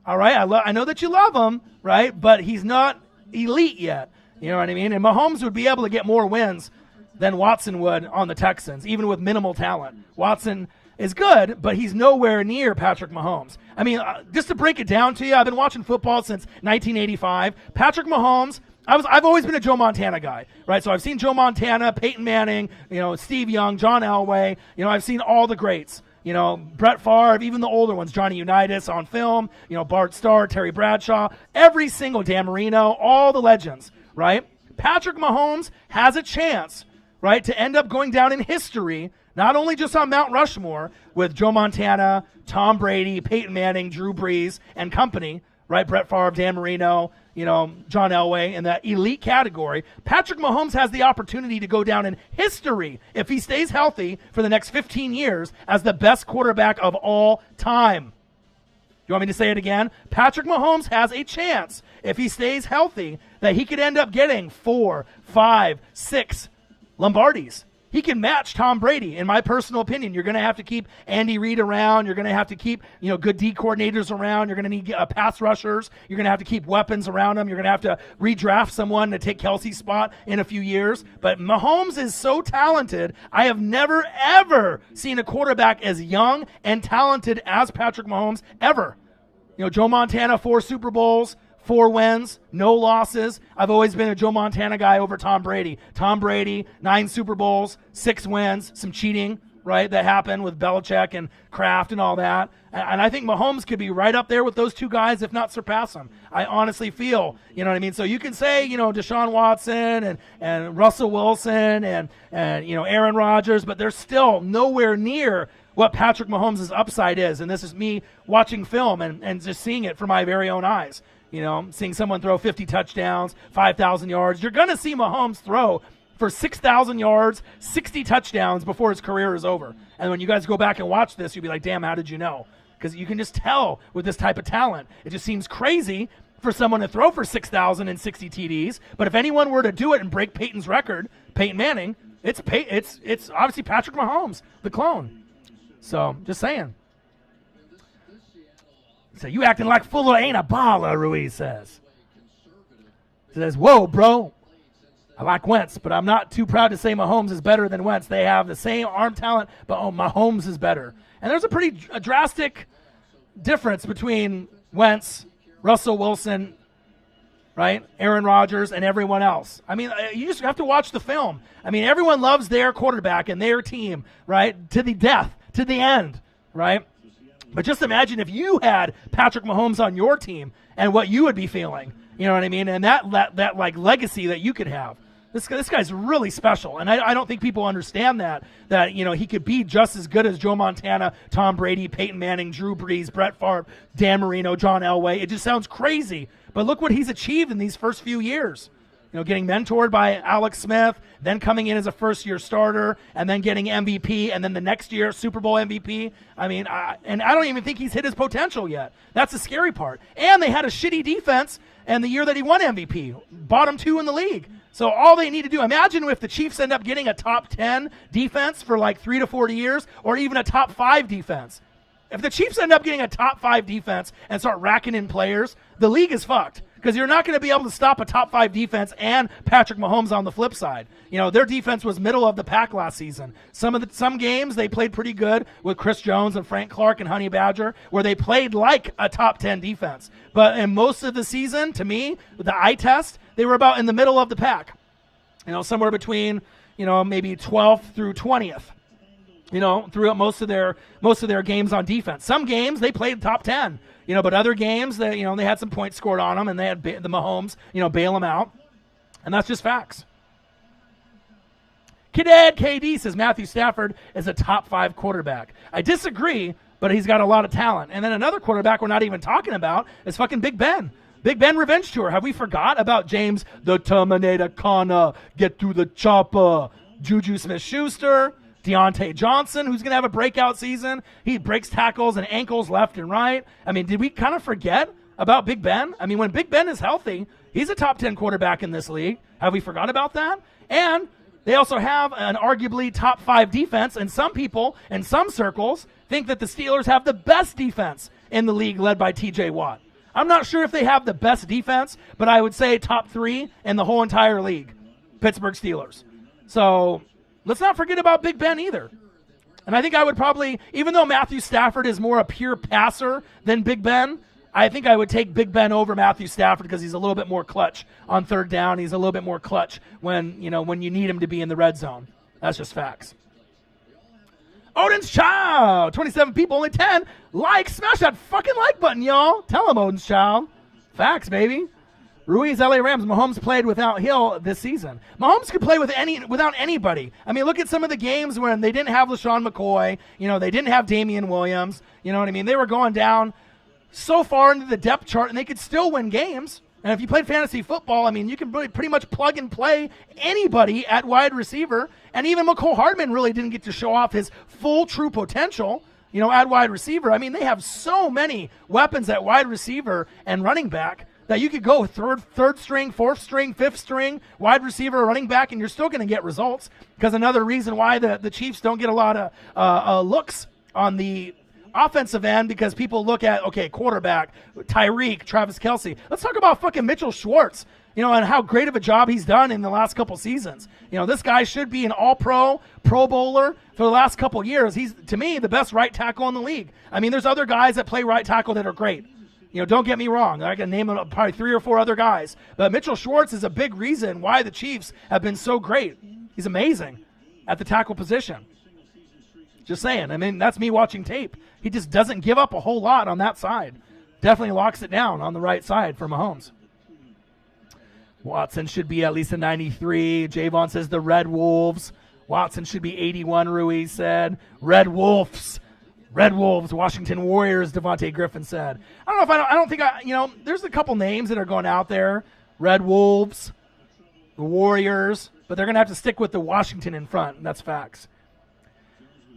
All right, I know that you love him, right? But he's not elite yet. You know what I mean? And Mahomes would be able to get more wins than Watson would on the Texans, even with minimal talent. Watson is good, but he's nowhere near Patrick Mahomes. I mean, just to break it down to you, I've been watching football since 1985. Patrick Mahomes, I've always been a Joe Montana guy, right? So I've seen Joe Montana, Peyton Manning, Steve Young, John Elway. I've seen all the greats. Brett Favre, even the older ones, Johnny Unitas on film, Bart Starr, Terry Bradshaw, every single Dan Marino, all the legends, right? Patrick Mahomes has a chance, right, to end up going down in history, not only just on Mount Rushmore with Joe Montana, Tom Brady, Peyton Manning, Drew Brees, and company, right? Brett Favre, Dan Marino, John Elway in that elite category. Patrick Mahomes has the opportunity to go down in history if he stays healthy for the next 15 years as the best quarterback of all time. You want me to say it again? Patrick Mahomes has a chance, if he stays healthy, that he could end up getting 4, 5, 6 Lombardis. He can match Tom Brady, in my personal opinion. You're going to have to keep Andy Reid around. You're going to have to keep, good D coordinators around. You're going to need pass rushers. You're going to have to keep weapons around him. You're going to have to redraft someone to take Kelsey's spot in a few years. But Mahomes is so talented. I have never, ever seen a quarterback as young and talented as Patrick Mahomes, ever. Joe Montana, 4 Super Bowls. 4 wins, no losses. I've always been a Joe Montana guy over Tom Brady. Tom Brady, 9 Super Bowls, 6 wins, some cheating, right, that happened with Belichick and Kraft and all that. And I think Mahomes could be right up there with those 2 guys, if not surpass them. I honestly feel, you know what I mean? So you can say, Deshaun Watson and Russell Wilson and Aaron Rodgers, but they're still nowhere near what Patrick Mahomes' upside is. And this is me watching film and just seeing it from my very own eyes. Seeing someone throw 50 touchdowns, 5,000 yards. You're going to see Mahomes throw for 6,000 yards, 60 touchdowns before his career is over. And when you guys go back and watch this, you'll be like, damn, how did you know? because you can just tell with this type of talent. It just seems crazy for someone to throw for 6,060 TDs. But if anyone were to do it and break Peyton's record, Peyton Manning, it's obviously Patrick Mahomes, the clone. So just saying. So you acting like Fuller ain't a baller, Ruiz says. He says, whoa, bro. I like Wentz, but I'm not too proud to say Mahomes is better than Wentz. They have the same arm talent, but Mahomes is better. And there's a drastic difference between Wentz, Russell Wilson, right, Aaron Rodgers, and everyone else. I mean, you just have to watch the film. I mean, everyone loves their quarterback and their team, right, to the death, to the end, right? But just imagine if you had Patrick Mahomes on your team and what you would be feeling. You know what I mean? And that like legacy that you could have. This guy's really special, and I don't think people understand that he could be just as good as Joe Montana, Tom Brady, Peyton Manning, Drew Brees, Brett Favre, Dan Marino, John Elway. It just sounds crazy, but look what he's achieved in these first few years. Getting mentored by Alex Smith, then coming in as a first-year starter, and then getting MVP, and then the next year Super Bowl MVP. I mean, I don't even think he's hit his potential yet. That's the scary part. And they had a shitty defense, and the year that he won MVP, bottom 2 in the league. So all they need to do, imagine if the Chiefs end up getting a top 10 defense for like 3 to 4 years, or even a top 5 defense. If the Chiefs end up getting a top 5 defense and start racking in players, the league is fucked. Because you're not going to be able to stop a top 5 defense and Patrick Mahomes on the flip side. Their defense was middle of the pack last season. Some games they played pretty good with Chris Jones and Frank Clark and Honey Badger, where they played like a top 10 defense. But in most of the season, to me, with the eye test, they were about in the middle of the pack. Somewhere between, maybe 12th through 20th. Throughout most of their games on defense. Some games they played top 10. But other games that, they had some points scored on them, and they had the Mahomes, bail them out. And that's just facts. Cadet KD says Matthew Stafford is a top 5 quarterback. I disagree, but he's got a lot of talent. And then another quarterback we're not even talking about is fucking Big Ben. Big Ben Revenge Tour. Have we forgot about James the Terminator Conner, get through the chopper, Juju Smith-Schuster, Deontay Johnson, who's going to have a breakout season. He breaks tackles and ankles left and right. I mean, did we kind of forget about Big Ben? I mean, when Big Ben is healthy, he's a top 10 quarterback in this league. Have we forgot about that? And they also have an arguably top 5 defense, and some people in some circles think that the Steelers have the best defense in the league led by TJ Watt. I'm not sure if they have the best defense, but I would say top 3 in the whole entire league, Pittsburgh Steelers. So let's not forget about Big Ben either. And I think I would probably, even though Matthew Stafford is more a pure passer than Big Ben, I think I would take Big Ben over Matthew Stafford because he's a little bit more clutch on third down. He's a little bit more clutch when you need him to be in the red zone. That's just facts. Odin's Child, 27 people, only 10 likes. Smash that fucking like button, y'all. Tell him, Odin's Child. Facts, baby. Ruiz, LA Rams. Mahomes played without Hill this season. Mahomes could play without anybody. I mean, look at some of the games when they didn't have LaShawn McCoy. They didn't have Damian Williams. You know what I mean? They were going down so far into the depth chart, and they could still win games. And if you played fantasy football, I mean, you can really pretty much plug and play anybody at wide receiver. And even McCole Hardman really didn't get to show off his full true potential, at wide receiver. I mean, they have so many weapons at wide receiver and running back that you could go third string, fourth string, fifth string, wide receiver, running back, and you're still going to get results. Because another reason why the Chiefs don't get a lot of looks on the offensive end, because people look at, quarterback, Tyreek, Travis Kelce. Let's talk about fucking Mitchell Schwartz, and how great of a job he's done in the last couple seasons. This guy should be an all-pro, Pro Bowler for the last couple years. He's, to me, the best right tackle in the league. I mean, there's other guys that play right tackle that are great. Don't get me wrong. I can name probably 3 or 4 other guys. But Mitchell Schwartz is a big reason why the Chiefs have been so great. He's amazing at the tackle position. Just saying. I mean, that's me watching tape. He just doesn't give up a whole lot on that side. Definitely locks it down on the right side for Mahomes. Watson should be at least a 93. Javon says the Red Wolves. Watson should be 81, Ruiz said. Red Wolves. Red Wolves, Washington Warriors, Devontae Griffin said. I don't think there's a couple names that are going out there. Red Wolves, the Warriors, but they're going to have to stick with the Washington in front, and that's facts.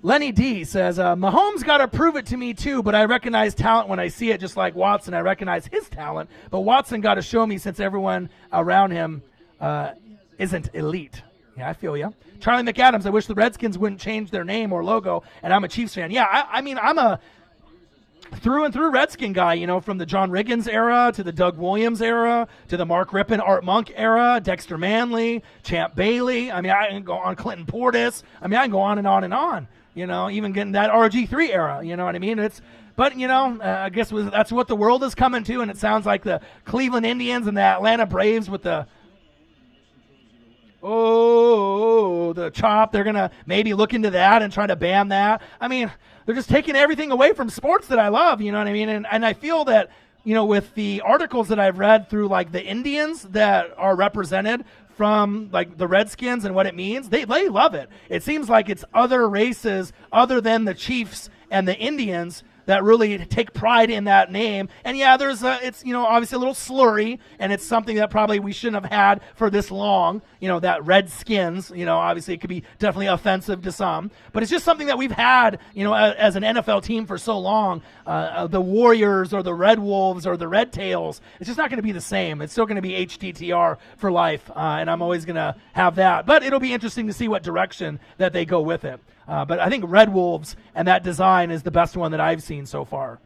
Lenny D says, Mahomes got to prove it to me too, but I recognize talent when I see it, just like Watson. I recognize his talent, but Watson got to show me since everyone around him isn't elite. Yeah, I feel you. Charlie McAdams, I wish the Redskins wouldn't change their name or logo, and I'm a Chiefs fan. Yeah, I mean, I'm a through and through Redskin guy, you know, from the John Riggins era to the Doug Williams era to the Mark Rippon, Art Monk era, Dexter Manley, Champ Bailey. I mean, I can go on Clinton Portis. I mean, I can go on and on and on. You know, even getting that RG3 era, you know what I mean? But, you know, I guess that's what the world is coming to, and it sounds like the Cleveland Indians and the Atlanta Braves with the chop. They're going to maybe look into that and try to ban that. I mean, they're just taking everything away from sports that I love, you know what I mean? And I feel that, you know, with the articles that I've read through, like, the Indians that are represented from, like, the Redskins and what it means, they love it. It seems like it's other races other than the Chiefs and the Indians that really take pride in that name. And yeah, it's, you know, obviously a little slurry, and it's something that probably we shouldn't have had for this long, you know, that Redskins, you know, obviously it could be definitely offensive to some, but it's just something that we've had, you know, as an NFL team for so long. The Warriors or the Red Wolves or the Red Tails, it's just not going to be the same. It's still going to be HTTR for life, and I'm always going to have that. But it'll be interesting to see what direction that they go with it. But I think Red Wolves and that design is the best one that I've seen so far.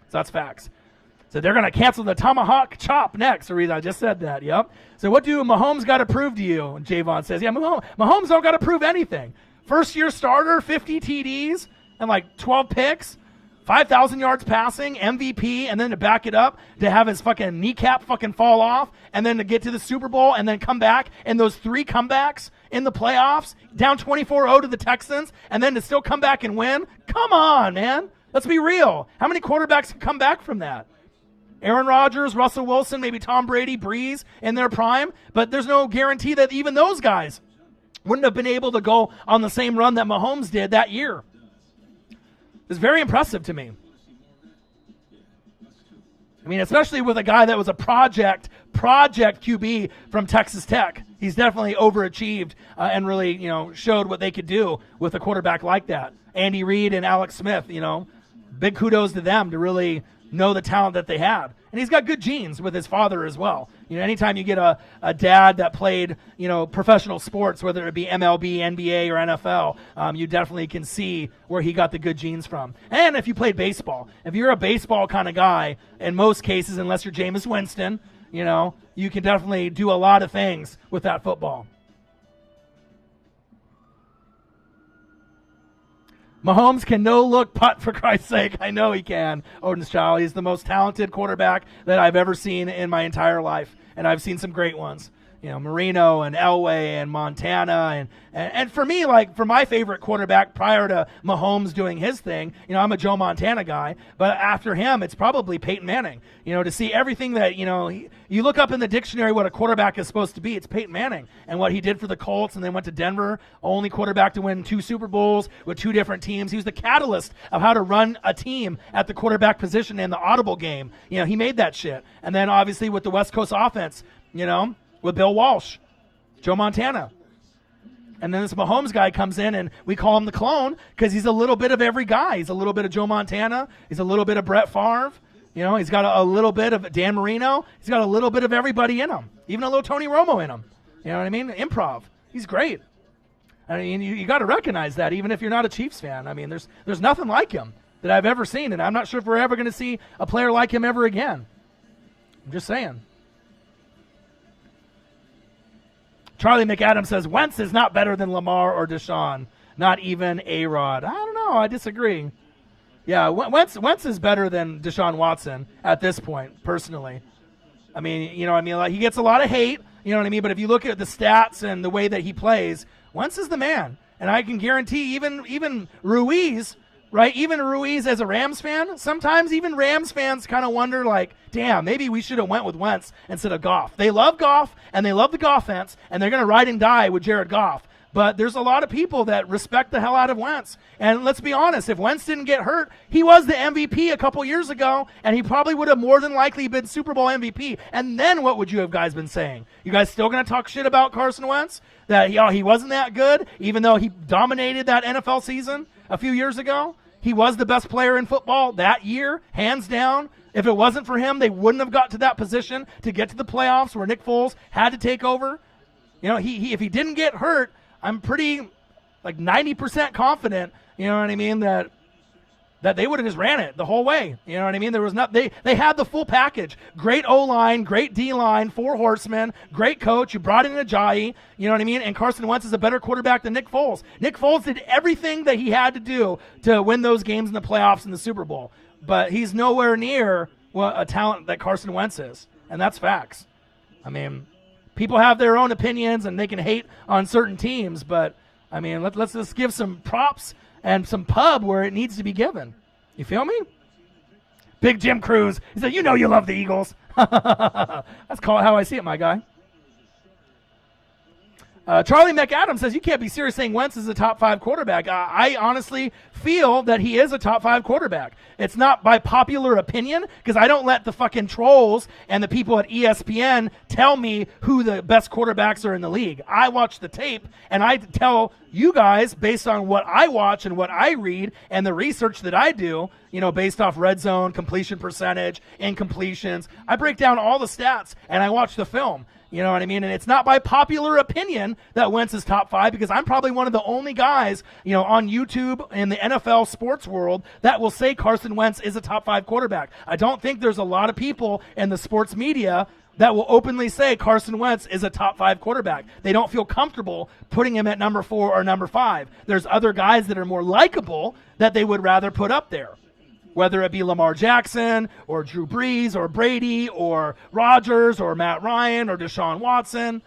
So that's facts. So they're going to cancel the tomahawk chop next. I just said that, yep. So what do Mahomes got to prove to you? And Javon says, yeah, Mahomes don't got to prove anything. First-year starter, 50 TDs, and like 12 picks, 5,000 yards passing, MVP, and then to back it up, to have his fucking kneecap fucking fall off, and then to get to the Super Bowl, and then come back, and those 3 comebacks in the playoffs, down 24-0 to the Texans, and then to still come back and win? Come on, man. Let's be real. How many quarterbacks can come back from that? Aaron Rodgers, Russell Wilson, maybe Tom Brady, Brees in their prime, but there's no guarantee that even those guys wouldn't have been able to go on the same run that Mahomes did that year. It's very impressive to me. I mean, especially with a guy that was a project QB from Texas Tech. He's definitely overachieved and really, you know, showed what they could do with a quarterback like that. Andy Reid and Alex Smith, you know, big kudos to them to really know the talent that they had. And he's got good genes with his father as well. You know, anytime you get a dad that played, you know, professional sports, whether it be MLB, NBA, or NFL, you definitely can see where he got the good genes from. And if you played baseball, if you're a baseball kind of guy, in most cases, unless you're Jameis Winston, you know, you can definitely do a lot of things with that football. Mahomes can no-look putt, for Christ's sake. I know he can, Odin's child. He's the most talented quarterback that I've ever seen in my entire life, and I've seen some great ones. You know, Marino and Elway and Montana. And for me, like, for my favorite quarterback prior to Mahomes doing his thing, you know, I'm a Joe Montana guy, but after him, it's probably Peyton Manning. You know, to see everything that, you know, you look up in the dictionary what a quarterback is supposed to be, it's Peyton Manning. And what he did for the Colts and then went to Denver, only quarterback to win 2 Super Bowls with 2 different teams. He was the catalyst of how to run a team at the quarterback position in the audible game. You know, he made that shit. And then obviously with the West Coast offense, you know, with Bill Walsh, Joe Montana. And then this Mahomes guy comes in, and we call him the clone because he's a little bit of every guy. He's a little bit of Joe Montana. He's a little bit of Brett Favre. You know, he's got a little bit of Dan Marino. He's got a little bit of everybody in him, even a little Tony Romo in him. You know what I mean? Improv. He's great. I mean, you got to recognize that, even if you're not a Chiefs fan. I mean, there's nothing like him that I've ever seen, and I'm not sure if we're ever going to see a player like him ever again. I'm just saying. Charlie McAdams says, Wentz is not better than Lamar or Deshaun, not even A-Rod. I don't know. I disagree. Yeah, Wentz is better than Deshaun Watson at this point, personally. I mean, you know, like, he gets a lot of hate, you know what I mean? But if you look at the stats and the way that he plays, Wentz is the man. And I can guarantee even Ruiz, right? Even Ruiz as a Rams fan, sometimes even Rams fans kind of wonder, like, damn, maybe we should have went with Wentz instead of Goff. They love Goff, and they love the Goffense, and they're going to ride and die with Jared Goff. But there's a lot of people that respect the hell out of Wentz. And let's be honest, if Wentz didn't get hurt, he was the MVP a couple years ago, and he probably would have more than likely been Super Bowl MVP. And then what would you have guys been saying? You guys still going to talk shit about Carson Wentz? That he wasn't that good, even though he dominated that NFL season a few years ago? He was the best player in football that year, hands down. If it wasn't for him, they wouldn't have got to that position to get to the playoffs where Nick Foles had to take over. If he didn't get hurt, I'm pretty, 90% confident, you know what I mean, that they would have just ran it the whole way. You know what I mean? There was not they had the full package. Great O-line, great D-line, 4 horsemen, great coach. You brought in Ajayi, you know what I mean? And Carson Wentz is a better quarterback than Nick Foles. Nick Foles did everything that he had to do to win those games in the playoffs and the Super Bowl. But he's nowhere near a talent that Carson Wentz is. And that's facts. I mean, people have their own opinions and they can hate on certain teams, but I mean, let's just give some props and some pub where it needs to be given. You feel me? Big Jim Cruz. He said, you love the Eagles. That's how I see it, my guy. Charlie McAdams says, you can't be serious saying Wentz is a top 5 quarterback. I honestly feel that he is a top 5 quarterback. It's not by popular opinion, because I don't let the fucking trolls and the people at ESPN tell me who the best quarterbacks are in the league. I watch the tape, and I tell you guys based on what I watch and what I read and the research that I do, based off red zone, completion percentage, incompletions. I break down all the stats, and I watch the film. You know what I mean? And it's not by popular opinion that Wentz is top 5, because I'm probably one of the only guys, on YouTube in the NFL sports world that will say Carson Wentz is a top 5 quarterback. I don't think there's a lot of people in the sports media that will openly say Carson Wentz is a top 5 quarterback. They don't feel comfortable putting him at number 4 or number 5. There's other guys that are more likable that they would rather put up there. Whether it be Lamar Jackson or Drew Brees or Brady or Rodgers or Matt Ryan or Deshaun Watson,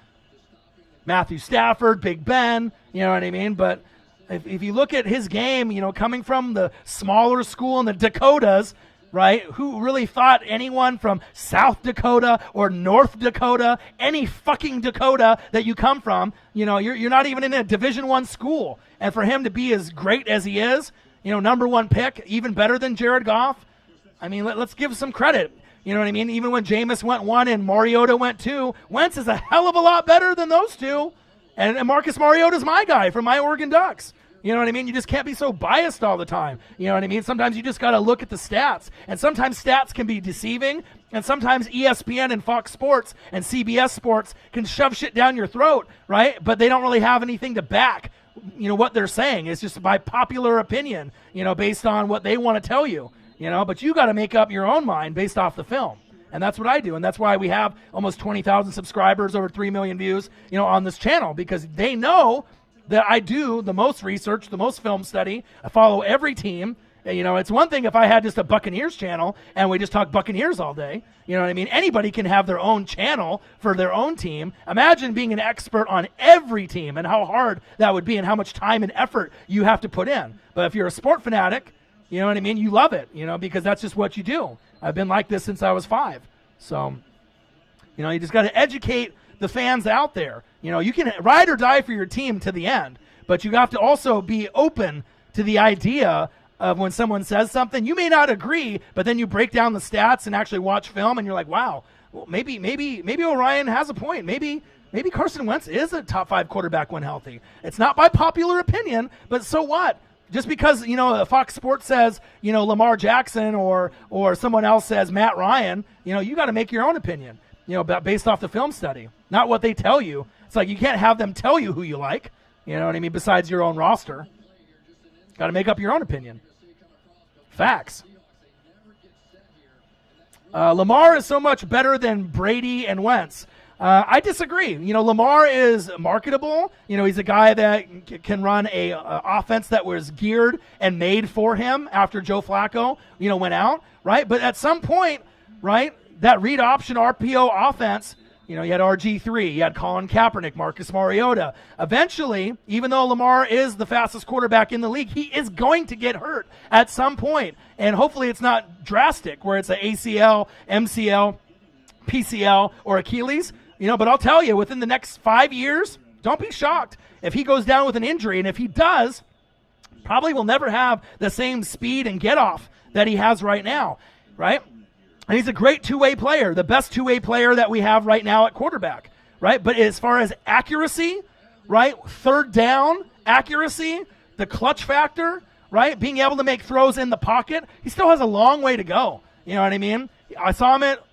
Matthew Stafford, Big Ben, you know what I mean? But if you look at his game, coming from the smaller school in the Dakotas, right, who really thought anyone from South Dakota or North Dakota, any fucking Dakota that you come from, you're not even in a Division I school. And for him to be as great as he is, number 1 pick, even better than Jared Goff. I mean, let's give some credit. You know what I mean? Even when Jameis went 1 and Mariota went 2, Wentz is a hell of a lot better than those two. And Marcus Mariota's my guy from my Oregon Ducks. You know what I mean? You just can't be so biased all the time. You know what I mean? Sometimes you just got to look at the stats. And sometimes stats can be deceiving. And sometimes ESPN and Fox Sports and CBS Sports can shove shit down your throat, right? But they don't really have anything to back what they're saying. Is just by popular opinion, based on what they want to tell you, but you got to make up your own mind based off the film. And that's what I do. And that's why we have almost 20,000 subscribers, over 3 million views, on this channel, because they know that I do the most research, the most film study. I follow every team. It's one thing if I had just a Buccaneers channel and we just talk Buccaneers all day. You know what I mean? Anybody can have their own channel for their own team. Imagine being an expert on every team and how hard that would be and how much time and effort you have to put in. But if you're a sport fanatic, you know what I mean? You love it, because that's just what you do. I've been like this since I was 5. So, you just got to educate the fans out there. You can ride or die for your team to the end, but you have to also be open to the idea of when someone says something, you may not agree, but then you break down the stats and actually watch film, and you're like, wow, well, maybe Orion has a point. Maybe Carson Wentz is a top 5 quarterback when healthy. It's not by popular opinion, but so what? Just because, Fox Sports says, Lamar Jackson or someone else says Matt Ryan, you got to make your own opinion, based off the film study, not what they tell you. It's like you can't have them tell you who you like, you know what I mean, besides your own roster. Got to make up your own opinion. Facts. Lamar is so much better than Brady and Wentz. I disagree. Lamar is marketable. He's a guy that can run a offense that was geared and made for him after Joe Flacco, went out, right? But at some point, right, that read option RPO offense, you had RG3, you had Colin Kaepernick, Marcus Mariota. Eventually, even though Lamar is the fastest quarterback in the league, he is going to get hurt at some point. And hopefully it's not drastic, where it's an ACL, MCL, PCL, or Achilles. But I'll tell you, within the next 5 years, don't be shocked if he goes down with an injury. And if he does, probably will never have the same speed and get off that he has right now, right? And he's a great two-way player, the best two-way player that we have right now at quarterback, right? But as far as accuracy, right, third down accuracy, the clutch factor, right, being able to make throws in the pocket, he still has a long way to go. You know what I mean? I saw him at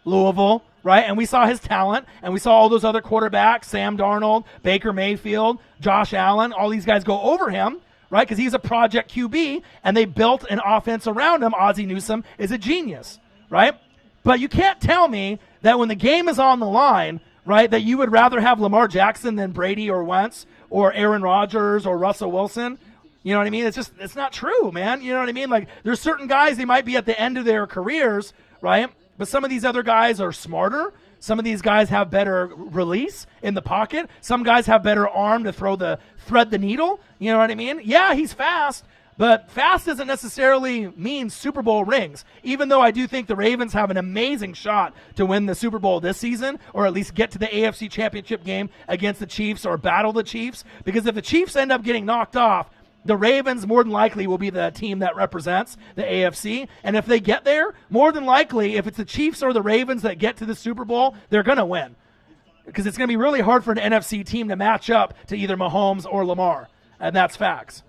Louisville, right, and we saw his talent, and we saw all those other quarterbacks, Sam Darnold, Baker Mayfield, Josh Allen, all these guys go over him, right, because he's a project QB, and they built an offense around him. Ozzie Newsome is a genius, right? But you can't tell me that when the game is on the line, right, that you would rather have Lamar Jackson than Brady or Wentz or Aaron Rodgers or Russell Wilson. You know what I mean? It's not true, man. You know what I mean? Like, there's certain guys, they might be at the end of their careers, right? But some of these other guys are smarter. Some of these guys have better release in the pocket. Some guys have better arm to thread the needle. You know what I mean? Yeah, he's fast, but fast doesn't necessarily mean Super Bowl rings, even though I do think the Ravens have an amazing shot to win the Super Bowl this season, or at least get to the AFC Championship game against the Chiefs or battle the Chiefs. Because if the Chiefs end up getting knocked off, the Ravens more than likely will be the team that represents the AFC. And if they get there, more than likely, if it's the Chiefs or the Ravens that get to the Super Bowl, they're going to win. Because it's going to be really hard for an NFC team to match up to either Mahomes or Lamar. And that's facts.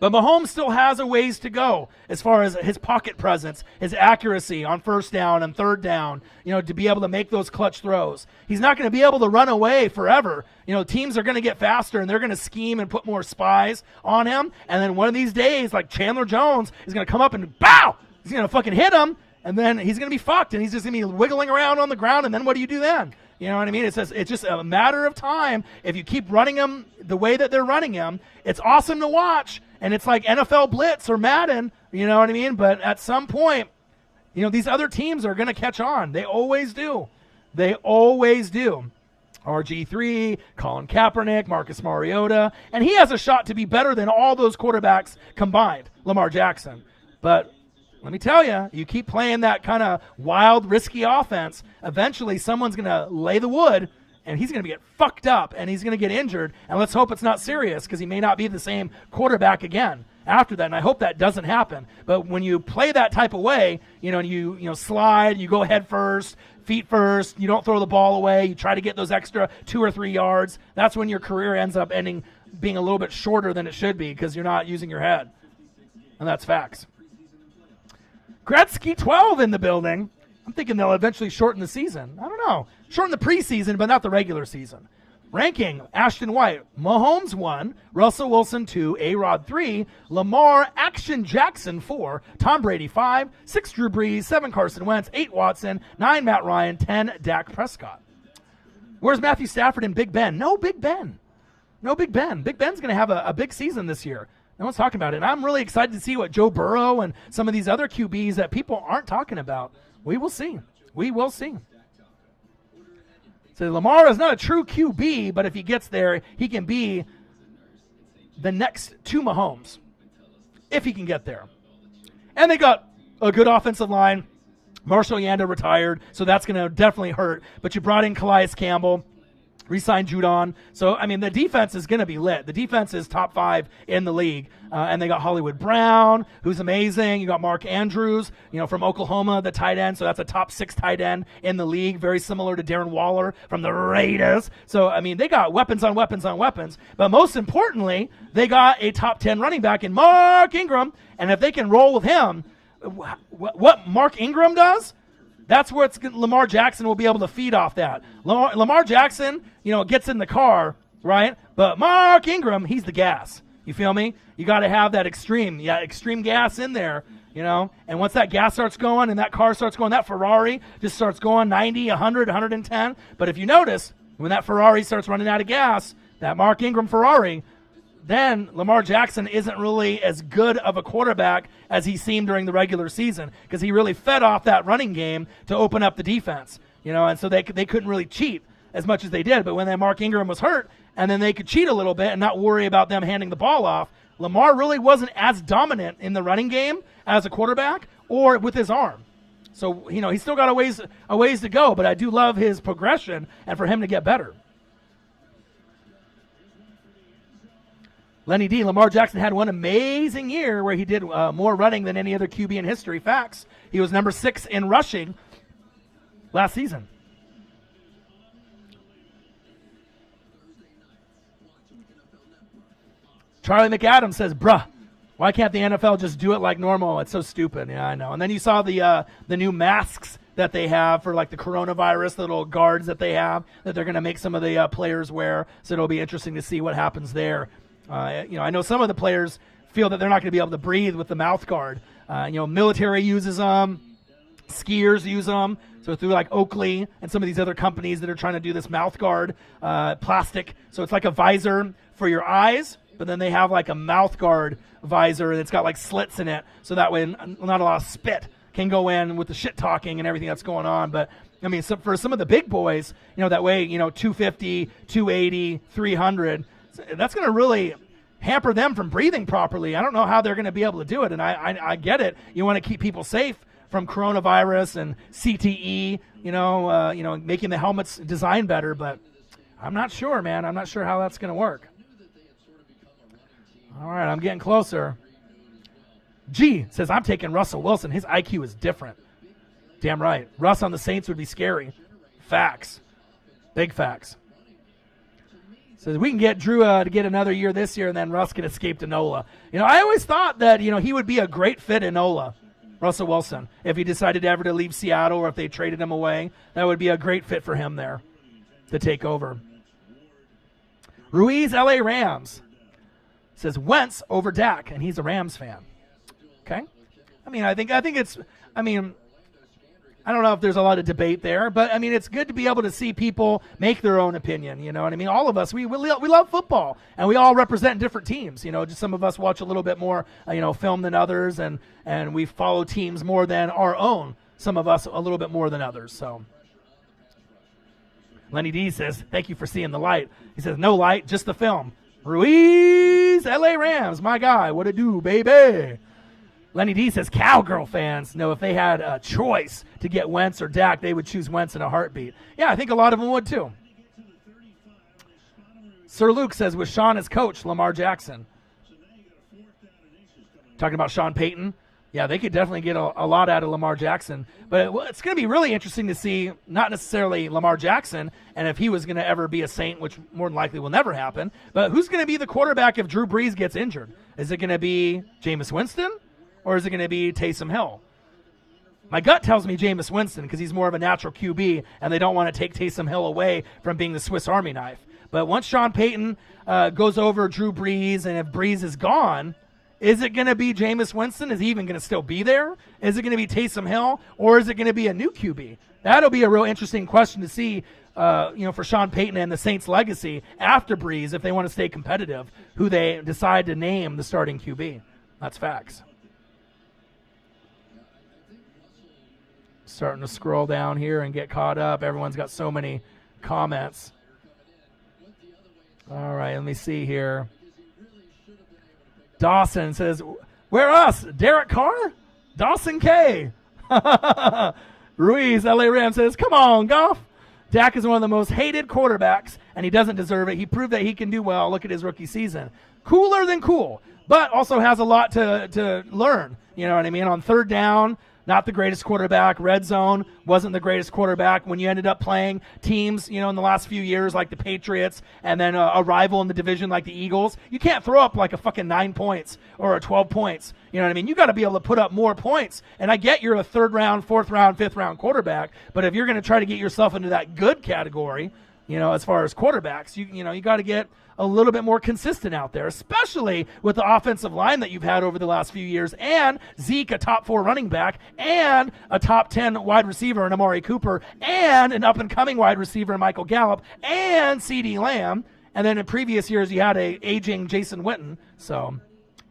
But Mahomes still has a ways to go as far as his pocket presence, his accuracy on first down and third down, you know, to be able to make those clutch throws. He's not going to be able to run away forever. You know, teams are going to get faster, and they're going to scheme and put more spies on him. And then one of these days, like Chandler Jones is going to come up and bow! He's going to fucking hit him, and then he's going to be fucked, and he's just going to be wiggling around on the ground, and then what do you do then? You know what I mean? It's just a matter of time. If you keep running him the way that they're running him, it's awesome to watch. And it's like NFL Blitz or Madden, you know what I mean? But at some point, you know, these other teams are going to catch on. They always do. They always do. RG3, Colin Kaepernick, Marcus Mariota. And he has a shot to be better than all those quarterbacks combined, Lamar Jackson. But let me tell you, you keep playing that kind of wild, risky offense, eventually someone's going to lay the wood, and he's going to get fucked up, and he's going to get injured, and let's hope it's not serious, because he may not be the same quarterback again after that, and I hope that doesn't happen. But when you play that type of way, you know, and you slide, you go head first, feet first, you don't throw the ball away, you try to get those extra 2 or 3 yards, that's when your career ends up being a little bit shorter than it should be, because you're not using your head. And that's facts. Gretzky 12 in the building. I'm thinking they'll eventually shorten the season. I don't know. Shorten the preseason, but not the regular season. Ranking, Ashton White, Mahomes 1, Russell Wilson 2, A-Rod 3, Lamar Action Jackson 4, Tom Brady 5, 6 Drew Brees, 7 Carson Wentz, 8 Watson, 9 Matt Ryan, 10 Dak Prescott. Where's Matthew Stafford and Big Ben? No Big Ben. No Big Ben. Big Ben's going to have a big season this year. No one's talking about it. And I'm really excited to see what Joe Burrow and some of these other QBs that people aren't talking about. We will see. We will see. So Lamar is not a true QB, but if he gets there, he can be the next to Mahomes, if he can get there. And they got a good offensive line. Marshall Yanda retired, so that's going to definitely hurt. But you brought in Calais Campbell. Re-signed Judon. So, I mean, the defense is going to be lit. The defense is top 5 in the league. And they got Hollywood Brown, who's amazing. You got Mark Andrews, you know, from Oklahoma, the tight end. So that's a top 6 tight end in the league, very similar to Darren Waller from the Raiders. So, I mean, they got weapons on weapons on weapons. But most importantly, they got a top 10 running back in Mark Ingram. And if they can roll with him, what Mark Ingram does, that's where Lamar Jackson will be able to feed off that. Lamar Jackson, you know, gets in the car, right? But Mark Ingram, he's the gas. You feel me? You got to have that extreme gas in there, you know? And once that gas starts going and that car starts going, that Ferrari just starts going 90, 100, 110. But if you notice, when that Ferrari starts running out of gas, that Mark Ingram Ferrari, then Lamar Jackson isn't really as good of a quarterback as he seemed during the regular season, because he really fed off that running game to open up the defense, you know, and so they couldn't really cheat as much as they did. But when that Mark Ingram was hurt, and then they could cheat a little bit and not worry about them handing the ball off, Lamar really wasn't as dominant in the running game as a quarterback or with his arm. So, you know, he's still got a ways to go, but I do love his progression and for him to get better. Lenny D, Lamar Jackson had one amazing year where he did more running than any other QB in history. Facts. He was number 6 in rushing last season. Charlie McAdams says, bruh, why can't the NFL just do it like normal? It's so stupid. Yeah, I know. And then you saw the new masks that they have for like the coronavirus, the little guards that they have that they're going to make some of the players wear. So it'll be interesting to see what happens there. I know some of the players feel that they're not going to be able to breathe with the mouth guard. Military uses them, skiers use them. So through like Oakley and some of these other companies that are trying to do this mouth guard, plastic. So it's like a visor for your eyes, but then they have like a mouth guard visor that's got like slits in it. So that way not a lot of spit can go in with the shit talking and everything that's going on. But I mean, for some of the big boys, that way, 250, 280, 300, that's going to really hamper them from breathing properly. I don't know how they're going to be able to do it. And I get it. You want to keep people safe from coronavirus and CTE, making the helmets design better. But I'm not sure, man. I'm not sure how that's going to work. All right, I'm getting closer. G says, I'm taking Russell Wilson. His IQ is different. Damn right. Russ on the Saints would be scary. Facts. Big facts. Says we can get Drew to get another year this year, and then Russ can escape to NOLA. I always thought that, he would be a great fit in NOLA, Russell Wilson. If he decided ever to leave Seattle or if they traded him away, that would be a great fit for him there to take over. Ruiz, LA Rams. Says Wentz over Dak, and he's a Rams fan. Okay? I think it's, I don't know if there's a lot of debate there, but it's good to be able to see people make their own opinion. You know what I mean? All of us, we love football, and we all represent different teams. Just some of us watch a little bit more, film than others, and we follow teams more than our own. Some of us a little bit more than others. So, Lenny D says, "Thank you for seeing the light." He says, "No light, just the film." Ruiz, LA Rams, my guy. What it do, baby? Lenny D says, Cowgirl fans know if they had a choice to get Wentz or Dak, they would choose Wentz in a heartbeat. Yeah, I think a lot of them would too. Sir Luke says, with Sean as coach, Lamar Jackson. Talking about Sean Payton. Yeah, they could definitely get a lot out of Lamar Jackson. But it's going to be really interesting to see, not necessarily Lamar Jackson, and if he was going to ever be a Saint, which more than likely will never happen, but who's going to be the quarterback if Drew Brees gets injured? Is it going to be Jameis Winston, or is it going to be Taysom Hill? My gut tells me Jameis Winston because he's more of a natural QB, and they don't want to take Taysom Hill away from being the Swiss Army knife. But once Sean Payton goes over Drew Brees, and if Brees is gone, is it going to be Jameis Winston? Is he even going to still be there? Is it going to be Taysom Hill, or is it going to be a new QB? That'll be a real interesting question to see, for Sean Payton and the Saints' legacy after Brees, if they want to stay competitive, who they decide to name the starting QB. That's facts. Starting to scroll down here and get caught up. Everyone's got so many comments. All right, let me see here. Dawson says, where us? Derek Carr? Dawson K. Ruiz, LA Rams says, come on, Goff. Dak is one of the most hated quarterbacks, and he doesn't deserve it. He proved that he can do well. Look at his rookie season. Cooler than cool, but also has a lot to learn. You know what I mean? On third down, not the greatest quarterback. Red zone wasn't the greatest quarterback. When you ended up playing teams, in the last few years like the Patriots and then a rival in the division like the Eagles, you can't throw up like a fucking 9 points or a 12 points. You know what I mean? You got to be able to put up more points. And I get you're a third round, fourth round, fifth round quarterback, but if you're going to try to get yourself into that good category, as far as quarterbacks, you got to get a little bit more consistent out there, especially with the offensive line that you've had over the last few years, and Zeke, a top 4 running back, and a top 10 wide receiver in Amari Cooper, and an up-and-coming wide receiver in Michael Gallup, and CeeDee Lamb, and then in previous years you had a aging Jason Witten. So,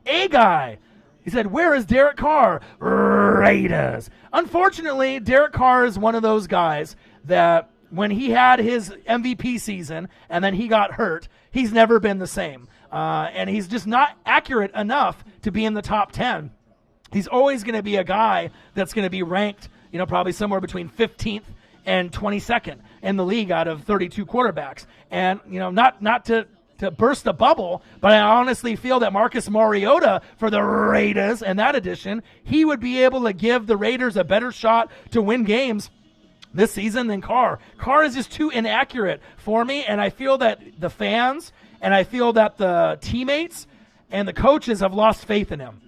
a guy. He said, where is Derek Carr? Raiders. Unfortunately, Derek Carr is one of those guys that when he had his MVP season and then he got hurt, he's never been the same. And he's just not accurate enough to be in the top 10. He's always going to be a guy that's going to be ranked, probably somewhere between 15th and 22nd in the league out of 32 quarterbacks. And, not to, to burst the bubble, but I honestly feel that Marcus Mariota for the Raiders and that addition, he would be able to give the Raiders a better shot to win games this season than Carr. Carr is just too inaccurate for me, and I feel that the fans and I feel that the teammates and the coaches have lost faith in him.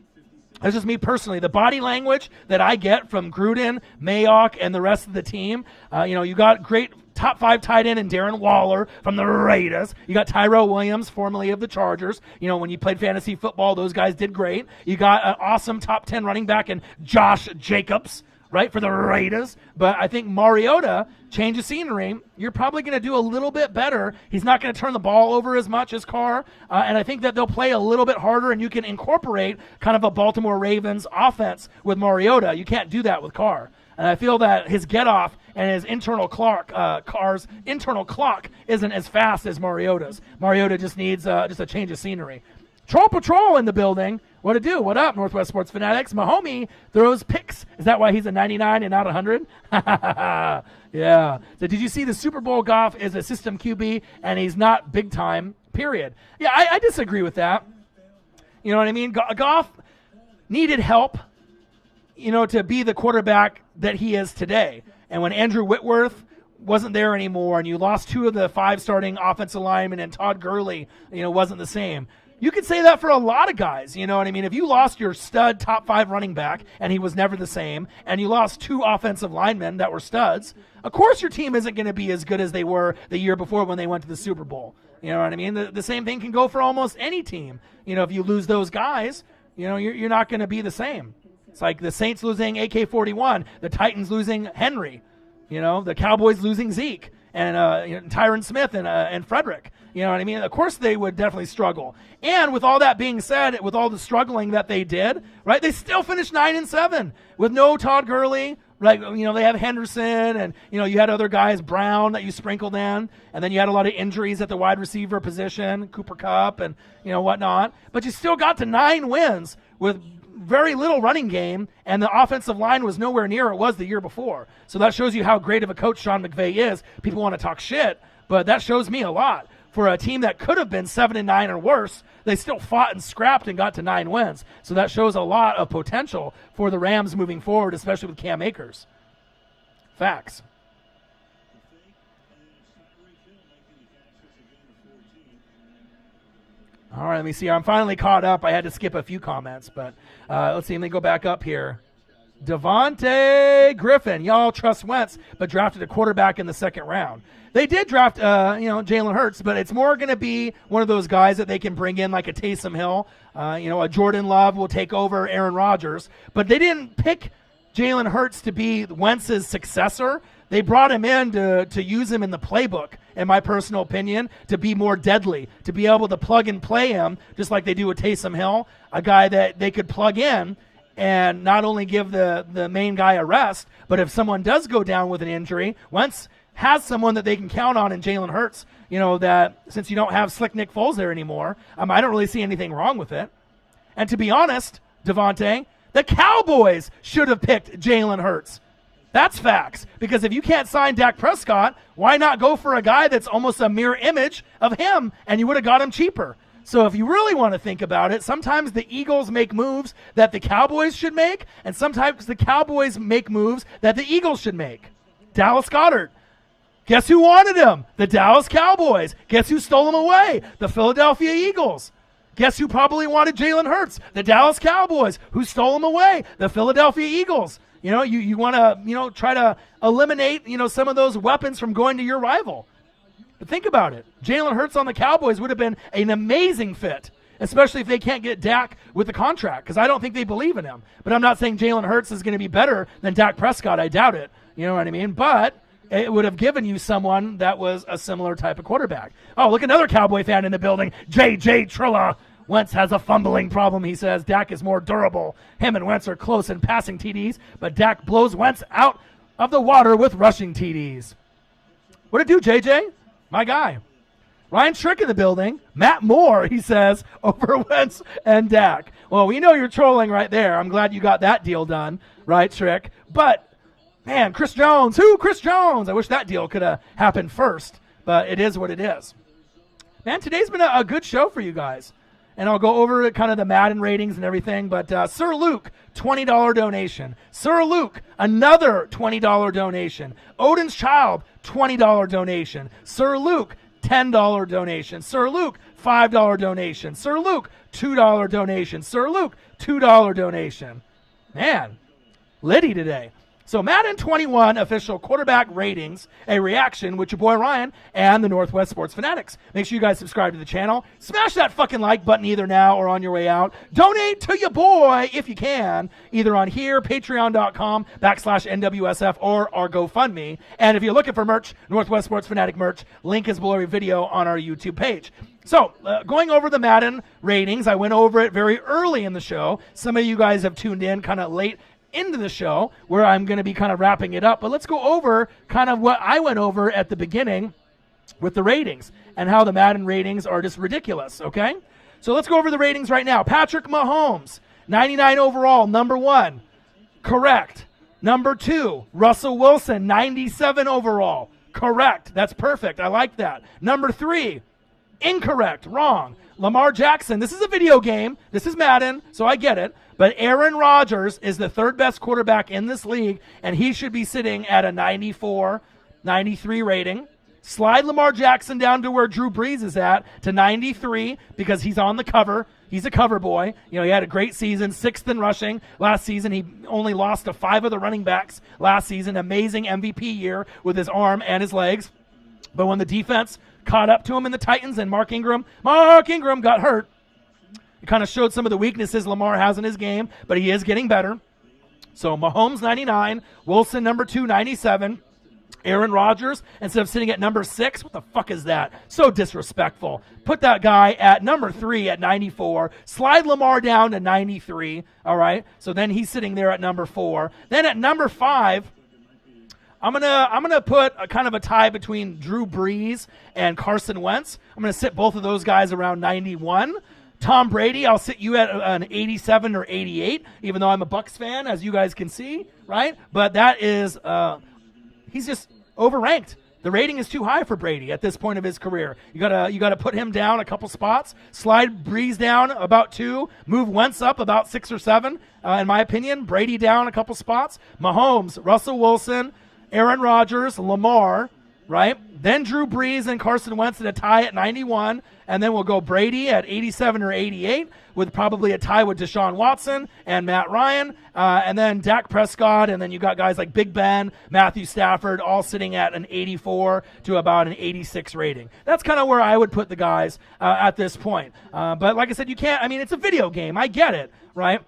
That's just me personally. The body language that I get from Gruden, Mayock, and the rest of the team, you got great top 5 tight end in Darren Waller from the Raiders. You got Tyrell Williams, formerly of the Chargers. When you played fantasy football, those guys did great. You got an awesome top 10 running back in Josh Jacobs, right, for the Raiders. But I think Mariota, change of scenery, you're probably going to do a little bit better. He's not going to turn the ball over as much as Carr. And I think that they'll play a little bit harder, and you can incorporate kind of a Baltimore Ravens offense with Mariota. You can't do that with Carr. And I feel that his get-off and his internal clock, Carr's internal clock isn't as fast as Mariota's. Mariota just needs just a change of scenery. Troll Patrol in the building. What to do? What up, Northwest Sports Fanatics? Mahomie throws picks. Is that why he's a 99 and not 100? Yeah. So did you see the Super Bowl Goff is a system QB and he's not big time, period. Yeah, I disagree with that. You know what I mean? Goff needed help, to be the quarterback that he is today. And when Andrew Whitworth wasn't there anymore and you lost 2 of the 5 starting offensive linemen and Todd Gurley, wasn't the same. You could say that for a lot of guys, you know what I mean? If you lost your stud top 5 running back and he was never the same, and you lost 2 offensive linemen that were studs, of course your team isn't going to be as good as they were the year before when they went to the Super Bowl. You know what I mean? The same thing can go for almost any team. If you lose those guys, you're not going to be the same. It's like the Saints losing AK-41, the Titans losing Henry, the Cowboys losing Zeke, and Tyron Smith and Frederick. You know what I mean? Of course they would definitely struggle. And with all that being said, with all the struggling that they did, right, they still finished 9-7 with no Todd Gurley. Like, they have Henderson and, you had other guys, Brown, that you sprinkled in. And then you had a lot of injuries at the wide receiver position, Cooper Kupp and, whatnot. But you still got to 9 wins with very little running game, and the offensive line was nowhere near it was the year before. So that shows you how great of a coach Sean McVay is. People want to talk shit, but that shows me a lot. For a team that could have been 7-9 or worse, they still fought and scrapped and got to 9 wins. So that shows a lot of potential for the Rams moving forward, especially with Cam Akers. Facts. All right, let me see. I'm finally caught up. I had to skip a few comments, but let's see. Let me go back up here. Devontae Griffin. Y'all trust Wentz, but drafted a quarterback in the 2nd round. They did draft, Jalen Hurts, but it's more going to be one of those guys that they can bring in like a Taysom Hill. A Jordan Love will take over Aaron Rodgers. But they didn't pick Jalen Hurts to be Wentz's successor. They brought him in to use him in the playbook, in my personal opinion, to be more deadly, to be able to plug and play him, just like they do with Taysom Hill, a guy that they could plug in and not only give the main guy a rest, but if someone does go down with an injury, Wentz has someone that they can count on in Jalen Hurts, that since you don't have slick Nick Foles there anymore, I don't really see anything wrong with it. And to be honest, Devontae, the Cowboys should have picked Jalen Hurts. That's facts. Because if you can't sign Dak Prescott, why not go for a guy that's almost a mirror image of him, and you would have got him cheaper? So if you really want to think about it, sometimes the Eagles make moves that the Cowboys should make, and sometimes the Cowboys make moves that the Eagles should make. Dallas Goedert. Guess who wanted him? The Dallas Cowboys. Guess who stole him away? The Philadelphia Eagles. Guess who probably wanted Jalen Hurts? The Dallas Cowboys. Who stole him away? The Philadelphia Eagles. You want to, try to eliminate, some of those weapons from going to your rival. But think about it. Jalen Hurts on the Cowboys would have been an amazing fit, especially if they can't get Dak with the contract, because I don't think they believe in him. But I'm not saying Jalen Hurts is going to be better than Dak Prescott. I doubt it. You know what I mean? But it would have given you someone that was a similar type of quarterback. Oh, look, another Cowboy fan in the building, J.J. Trilla. Wentz has a fumbling problem, he says. Dak is more durable. Him and Wentz are close in passing TDs, but Dak blows Wentz out of the water with rushing TDs. What'd it do, JJ? My guy. Ryan Trick in the building. Matt Moore, he says, over Wentz and Dak. Well, we know you're trolling right there. I'm glad you got that deal done, right, Trick? But, man, Chris Jones. Who? Chris Jones. I wish that deal could have happened first, but it is what it is. Man, today's been a good show for you guys. And I'll go over kind of the Madden ratings and everything. But Sir Luke, $20 donation. Sir Luke, another $20 donation. Odin's Child, $20 donation. Sir Luke, $10 donation. Sir Luke, $5 donation. Sir Luke, $2 donation. Sir Luke, $2 donation. Man, Liddy today. So Madden 21 official quarterback ratings, a reaction with your boy Ryan and the Northwest Sports Fanatics. Make sure you guys subscribe to the channel. Smash that fucking like button either now or on your way out. Donate to your boy if you can, either on here, patreon.com/NWSF or our GoFundMe. And if you're looking for merch, Northwest Sports Fanatic merch, link is below every video on our YouTube page. So, going over the Madden ratings, I went over it very early in the show. Some of you guys have tuned in kind of late into the show where I'm going to be kind of wrapping it up. But let's go over kind of what I went over at the beginning with the ratings and how the Madden ratings are just ridiculous, okay? So let's go over the ratings right now. Patrick Mahomes, 99 overall, number 1. Correct. Number 2, Russell Wilson, 97 overall. Correct. That's perfect. I like that. Number 3, incorrect. Wrong. Lamar Jackson. This is a video game. This is Madden, so I get it. But Aaron Rodgers is the third best quarterback in this league, and he should be sitting at a 94, 93 rating. Slide Lamar Jackson down to where Drew Brees is at, to 93, because he's on the cover. He's a cover boy. You know, he had a great season, 6th in rushing last season. He only lost to 5 of the running backs last season. Amazing MVP year with his arm and his legs. But when the defense caught up to him in the Titans and Mark Ingram got hurt, it kind of showed some of the weaknesses Lamar has in his game, but he is getting better. So Mahomes, 99. Wilson, number 2, 97. Aaron Rodgers, instead of sitting at number 6, what the fuck is that? So disrespectful. Put that guy at number 3 at 94. Slide Lamar down to 93, all right? So then he's sitting there at number 4. Then at number 5, I'm gonna put a kind of a tie between Drew Brees and Carson Wentz. I'm gonna sit both of those guys around 91. Tom Brady, I'll sit you at an 87 or 88, even though I'm a Bucs fan, as you guys can see, right? But that is, he's just overranked. The rating is too high for Brady at this point of his career. You gotta put him down a couple spots, slide Brees down about 2, move Wentz up about 6 or 7, in my opinion. Brady down a couple spots. Mahomes, Russell Wilson, Aaron Rodgers, Lamar, right? Then Drew Brees and Carson Wentz at a tie at 91, and then we'll go Brady at 87 or 88 with probably a tie with Deshaun Watson and Matt Ryan, and then Dak Prescott, and then you got guys like Big Ben, Matthew Stafford, all sitting at an 84 to about an 86 rating. That's kind of where I would put the guys at this point. But like I said, you can't, I mean, it's a video game. I get it, right?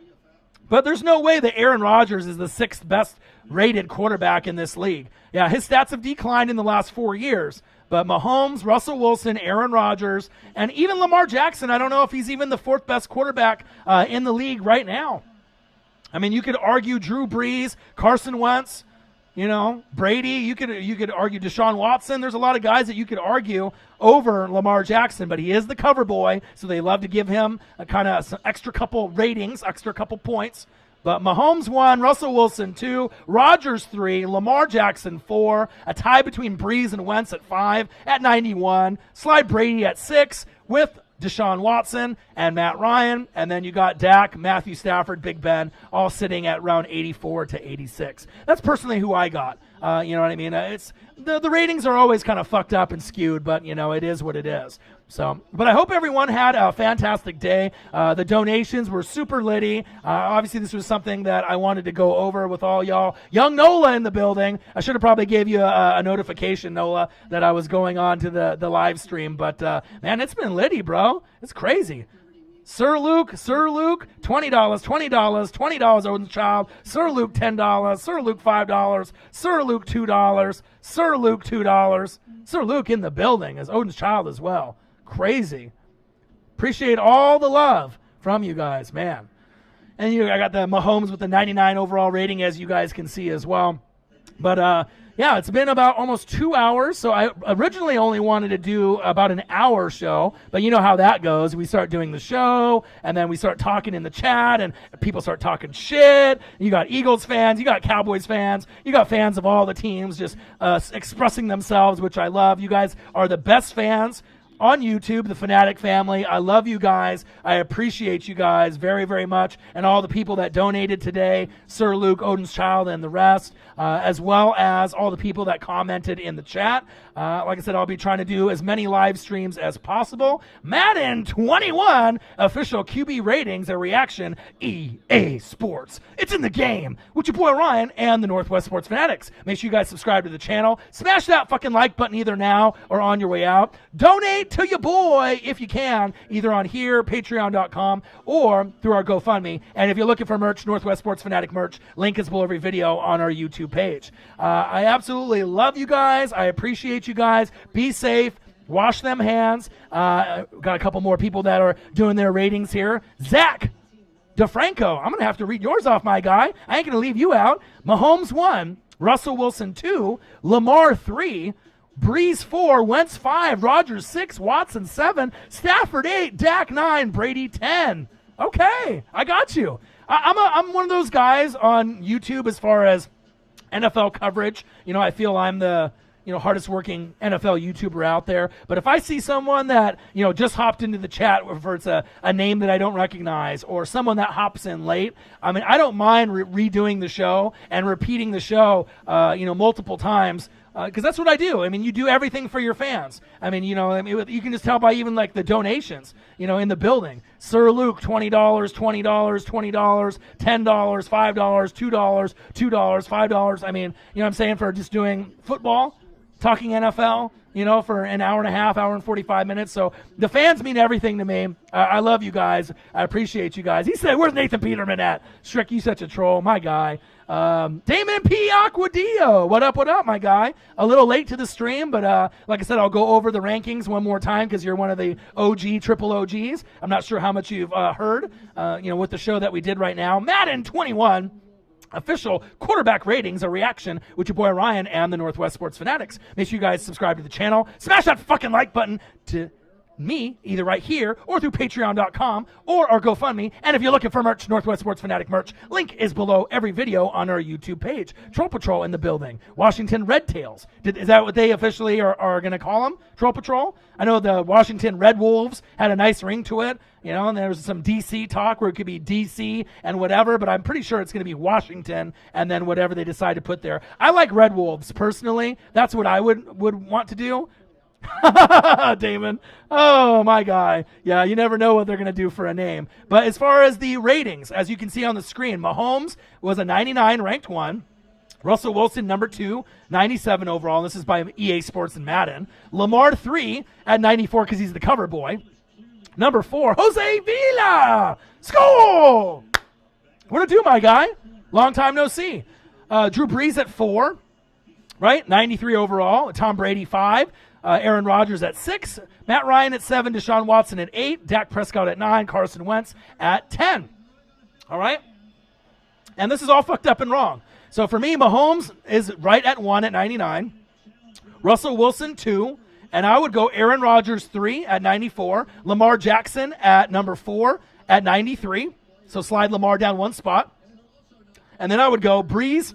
But there's no way that Aaron Rodgers is the 6th best rated quarterback in this league. Yeah, his stats have declined in the last 4 years. But Mahomes, Russell Wilson, Aaron Rodgers, and even Lamar Jackson, I don't know if he's even the 4th best quarterback in the league right now. I mean, you could argue Drew Brees, Carson Wentz, you know, Brady. You could argue Deshaun Watson. There's a lot of guys that you could argue over Lamar Jackson, but he is the cover boy, so they love to give him a kind of some extra couple ratings, extra couple points. But Mahomes 1, Russell Wilson 2, Rodgers 3, Lamar Jackson 4, a tie between Brees and Wentz at 5 at 91, slide Brady at 6 with Deshaun Watson and Matt Ryan, and then you got Dak, Matthew Stafford, Big Ben, all sitting at around 84 to 86. That's personally who I got. You know what I mean? It's the ratings are always kind of fucked up and skewed, but you know, it is what it is. So, but I hope everyone had a fantastic day. The donations were super litty. Obviously, this was something that I wanted to go over with all y'all. Young Nola in the building. I should have probably gave you a notification, Nola, that I was going on to the live stream. But, man, it's been litty, bro. It's crazy. Sir Luke, $20, $20, Odin's Child, Sir Luke, $10, Sir Luke, $5, Sir Luke, $2, Sir Luke, $2, Sir Luke in the building as Odin's Child as well. Crazy. Appreciate all the love from you guys, man. And I got the Mahomes with the 99 overall rating, as you guys can see as well. But, yeah, it's been about almost 2 hours. So I originally only wanted to do about an hour show, but you know how that goes. We start doing the show, and then we start talking in the chat, and people start talking shit. You got Eagles fans, you got Cowboys fans, you got fans of all the teams just expressing themselves, which I love. You guys are the best fans on YouTube, the Fanatic family. I love you guys. I appreciate you guys very, very much, and all the people that donated today, Sir Luke, Odin's Child, and the rest, as well as all the people that commented in the chat. Like I said, I'll be trying to do as many live streams as possible. Madden 21 official QB ratings, a reaction, EA Sports. It's in the game with your boy Ryan and the Northwest Sports Fanatics. Make sure you guys subscribe to the channel. Smash that fucking like button either now or on your way out. Donate to your boy if you can, either on here, patreon.com, or through our GoFundMe. And if you're looking for merch, Northwest Sports Fanatic merch, link is below every video on our YouTube page. I absolutely love you guys. I appreciate you guys. Be safe. Wash them hands. Got a couple more people that are doing their ratings here. Zach DeFranco, I'm going to have to read yours off, my guy. I ain't going to leave you out. Mahomes 1, Russell Wilson 2, Lamar 3, Brees 4, Wentz 5, Rodgers 6, Watson 7, Stafford 8, Dak 9, Brady 10. Okay, I got you. I'm one of those guys on YouTube as far as NFL coverage. You know, I feel I'm the hardest working NFL YouTuber out there. But if I see someone that, just hopped into the chat, or it's a name that I don't recognize, or someone that hops in late, I mean, I don't mind redoing the show and repeating the show, multiple times. Because that's what I do. I mean, you do everything for your fans. I mean, you can just tell by even like the donations, in the building. Sir Luke, $20, $20, $20, $10, $5, $2, $2, $5. I mean, what I'm saying, for just doing football, talking NFL, for an hour and a half, hour and 45 minutes. So the fans mean everything to me. I love you guys. I appreciate you guys. He said, "Where's Nathan Peterman at?" Strick, you such a troll, my guy. Damon P. Aquadio, what up, my guy? A little late to the stream, but like I said, I'll go over the rankings one more time because you're one of the triple OGs. I'm not sure how much you've heard, with the show that we did right now. Madden 21. Official quarterback ratings, a reaction with your boy Ryan and the Northwest Sports Fanatics. Make sure you guys subscribe to the channel. Smash that fucking like button to me, either right here or through patreon.com or our GoFundMe. And if you're looking for merch, Northwest Sports Fanatic merch, link is below every video on our YouTube page. Troll Patrol in the building. Washington Red Tails. Is that what they officially are going to call them? Troll Patrol? I know the Washington Red Wolves had a nice ring to it, and there was some DC talk where it could be DC and whatever, but I'm pretty sure it's going to be Washington and then whatever they decide to put there. I like Red Wolves personally. That's what I would want to do. Damon. Oh, my guy. Yeah, you never know what they're going to do for a name. But as far as the ratings, as you can see on the screen, Mahomes was a 99, ranked 1. Russell Wilson, number 2, 97 overall. This is by EA Sports and Madden. Lamar 3 at 94 because he's the cover boy. Number 4, Jose Villa. Score! What do, my guy? Long time no see. Drew Brees at 4, right? 93 overall. Tom Brady 5. Aaron Rodgers at 6, Matt Ryan at 7, Deshaun Watson at 8, Dak Prescott at 9, Carson Wentz at 10. All right? And this is all fucked up and wrong. So for me, Mahomes is right at 1 at 99, Russell Wilson 2, and I would go Aaron Rodgers 3 at 94, Lamar Jackson at number 4 at 93, so slide Lamar down one spot. And then I would go Brees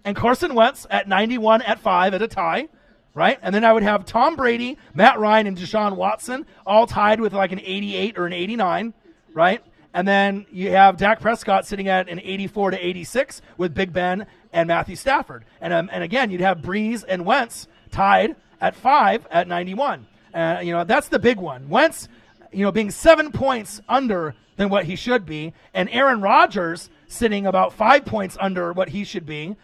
and Carson Wentz at 91 at 5 at a tie. Right? And then I would have Tom Brady, Matt Ryan, and Deshaun Watson all tied with like an 88 or an 89, right? And then you have Dak Prescott sitting at an 84 to 86 with Big Ben and Matthew Stafford. And again, you'd have Brees and Wentz tied at 5 at 91. That's the big one. Wentz, being 7 points under than what he should be, and Aaron Rodgers sitting about 5 points under what he should be.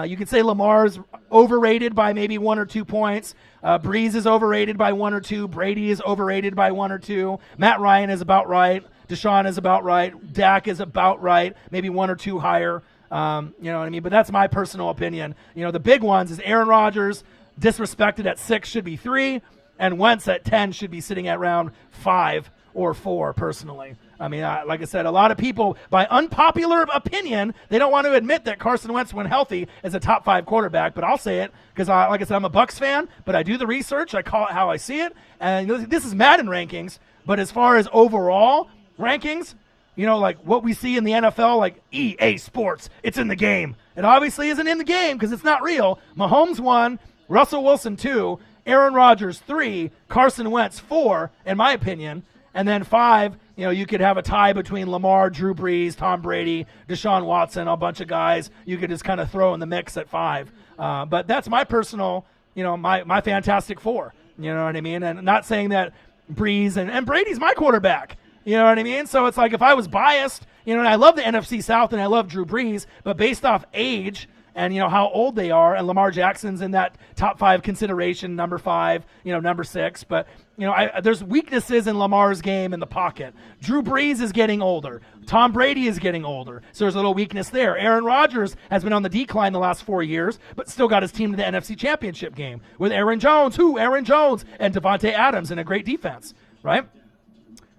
You could say Lamar's overrated by maybe 1 or 2 points. Brees is overrated by 1 or 2. Brady is overrated by 1 or 2. Matt Ryan is about right. Deshaun is about right. Dak is about right. Maybe 1 or 2 higher. You know what I mean? But that's my personal opinion. The big ones is Aaron Rodgers, disrespected at 6, should be 3. And Wentz at 10 should be sitting at around 5 or 4, personally. I mean, like I said, a lot of people, by unpopular opinion, they don't want to admit that Carson Wentz, when healthy, is a top 5 quarterback. But I'll say it because, like I said, I'm a Bucs fan, but I do the research. I call it how I see it. And this is Madden rankings. But as far as overall rankings, like what we see in the NFL, like EA Sports, it's in the game. It obviously isn't in the game because it's not real. Mahomes 1, Russell Wilson 2, Aaron Rodgers 3, Carson Wentz 4, in my opinion. And then 5, you could have a tie between Lamar, Drew Brees, Tom Brady, Deshaun Watson, a bunch of guys you could just kind of throw in the mix at 5. But that's my personal, my Fantastic Four. You know what I mean? And not saying that Brees and Brady's my quarterback. You know what I mean? So it's like if I was biased, and I love the NFC South and I love Drew Brees, but based off age and how old they are, and Lamar Jackson's in that top 5 consideration, number 5, number 6, but there's weaknesses in Lamar's game in the pocket. Drew Brees is getting older. Tom Brady is getting older, so there's a little weakness there. Aaron Rodgers has been on the decline the last 4 years, but still got his team to the NFC Championship game with Aaron Jones, and Devontae Adams in a great defense, right?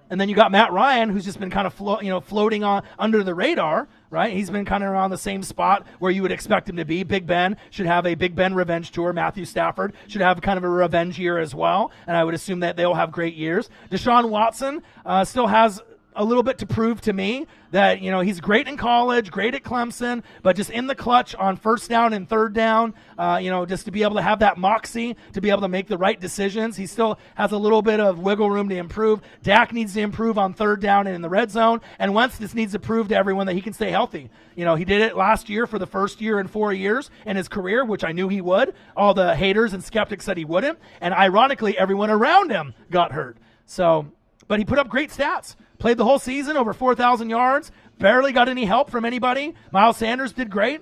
And then you got Matt Ryan, who's just been kind of floating on under the radar, right? He's been kind of around the same spot where you would expect him to be. Big Ben should have a Big Ben revenge tour. Matthew Stafford should have kind of a revenge year as well, and I would assume that they'll have great years. Deshaun Watson still has a little bit to prove to me that, he's great in college, great at Clemson, but just in the clutch on first down and third down, just to be able to have that moxie, to be able to make the right decisions. He still has a little bit of wiggle room to improve. Dak needs to improve on third down and in the red zone, and Wentz just needs to prove to everyone that he can stay healthy. He did it last year for the first year in 4 years in his career, which I knew he would. All the haters and skeptics said he wouldn't, and ironically, everyone around him got hurt. But he put up great stats. Played the whole season, over 4,000 yards. Barely got any help from anybody. Miles Sanders did great.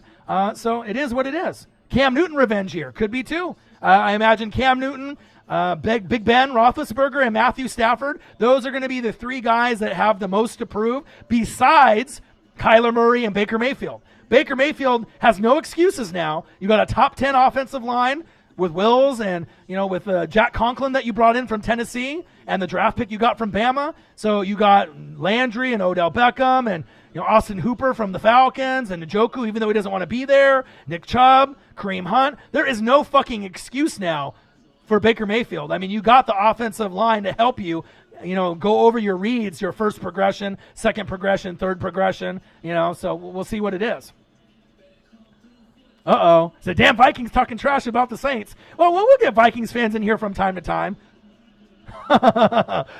So it is what it is. Cam Newton revenge year. Could be too. I imagine Cam Newton, Big Ben, Roethlisberger, and Matthew Stafford. Those are going to be the 3 guys that have the most to prove besides Kyler Murray and Baker Mayfield. Baker Mayfield has no excuses now. You got a top 10 offensive line with Wills and, with Jack Conklin that you brought in from Tennessee and the draft pick you got from Bama. So you got Landry and Odell Beckham and, Austin Hooper from the Falcons and Njoku, even though he doesn't want to be there, Nick Chubb, Kareem Hunt. There is no fucking excuse now for Baker Mayfield. I mean, you got the offensive line to help you, go over your reads, your first progression, second progression, third progression, so we'll see what it is. Uh-oh. So damn Vikings talking trash about the Saints. Well, we'll get Vikings fans in here from time to time.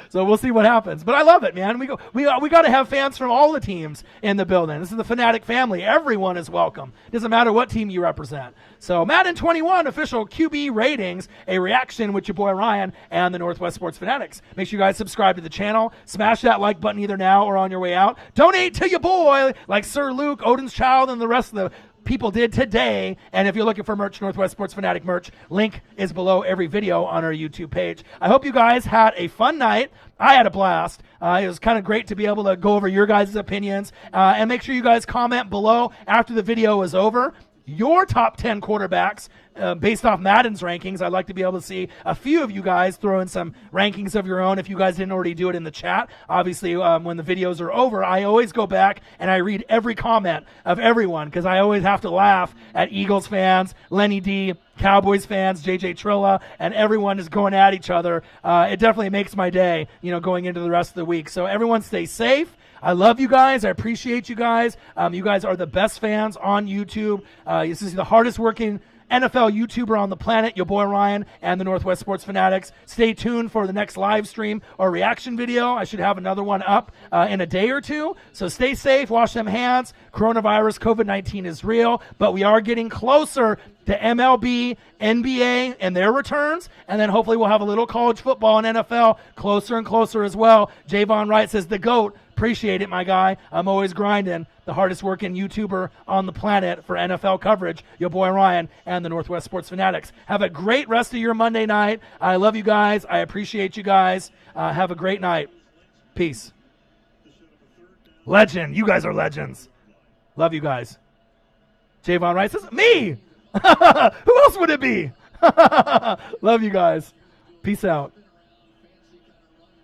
So we'll see what happens. But I love it, man. We got to have fans from all the teams in the building. This is the Fanatic family. Everyone is welcome. Doesn't matter what team you represent. So Madden 21 official QB ratings, a reaction with your boy Ryan and the Northwest Sports Fanatics. Make sure you guys subscribe to the channel. Smash that like button either now or on your way out. Donate to your boy like Sir Luke, Odin's Child, and the rest of the people did today. And if you're looking for merch, Northwest Sports Fanatic merch, link is below every video on our YouTube page. I hope you guys had a fun night. I had a blast. It was kind of great to be able to go over your guys' opinions. And make sure you guys comment below after the video is over your top 10 quarterbacks based off Madden's rankings. I'd like to be able to see a few of you guys throw in some rankings of your own if you guys didn't already do it in the chat. Obviously, when the videos are over, I always go back and I read every comment of everyone because I always have to laugh at Eagles fans, Lenny D, Cowboys fans, JJ Trilla, and everyone is going at each other. It definitely makes my day, going into the rest of the week. So everyone stay safe. I love you guys. I appreciate you guys. You guys are the best fans on YouTube. This is the hardest working NFL YouTuber on the planet, your boy Ryan and the Northwest Sports Fanatics. Stay tuned for the next live stream or reaction video. I should have another one up in a day or two. So stay safe, wash them hands. Coronavirus, COVID-19 is real, but we are getting closer to MLB, NBA, and their returns. And then hopefully we'll have a little college football and NFL closer and closer as well. Javon Wright says, the GOAT. Appreciate it, my guy. I'm always grinding. The hardest working YouTuber on the planet for NFL coverage. Your boy Ryan and the Northwest Sports Fanatics. Have a great rest of your Monday night. I love you guys. I appreciate you guys. Have a great night. Peace. Legend. You guys are legends. Love you guys. Javon Wright says, me! Who else would it be? Love you guys. Peace out.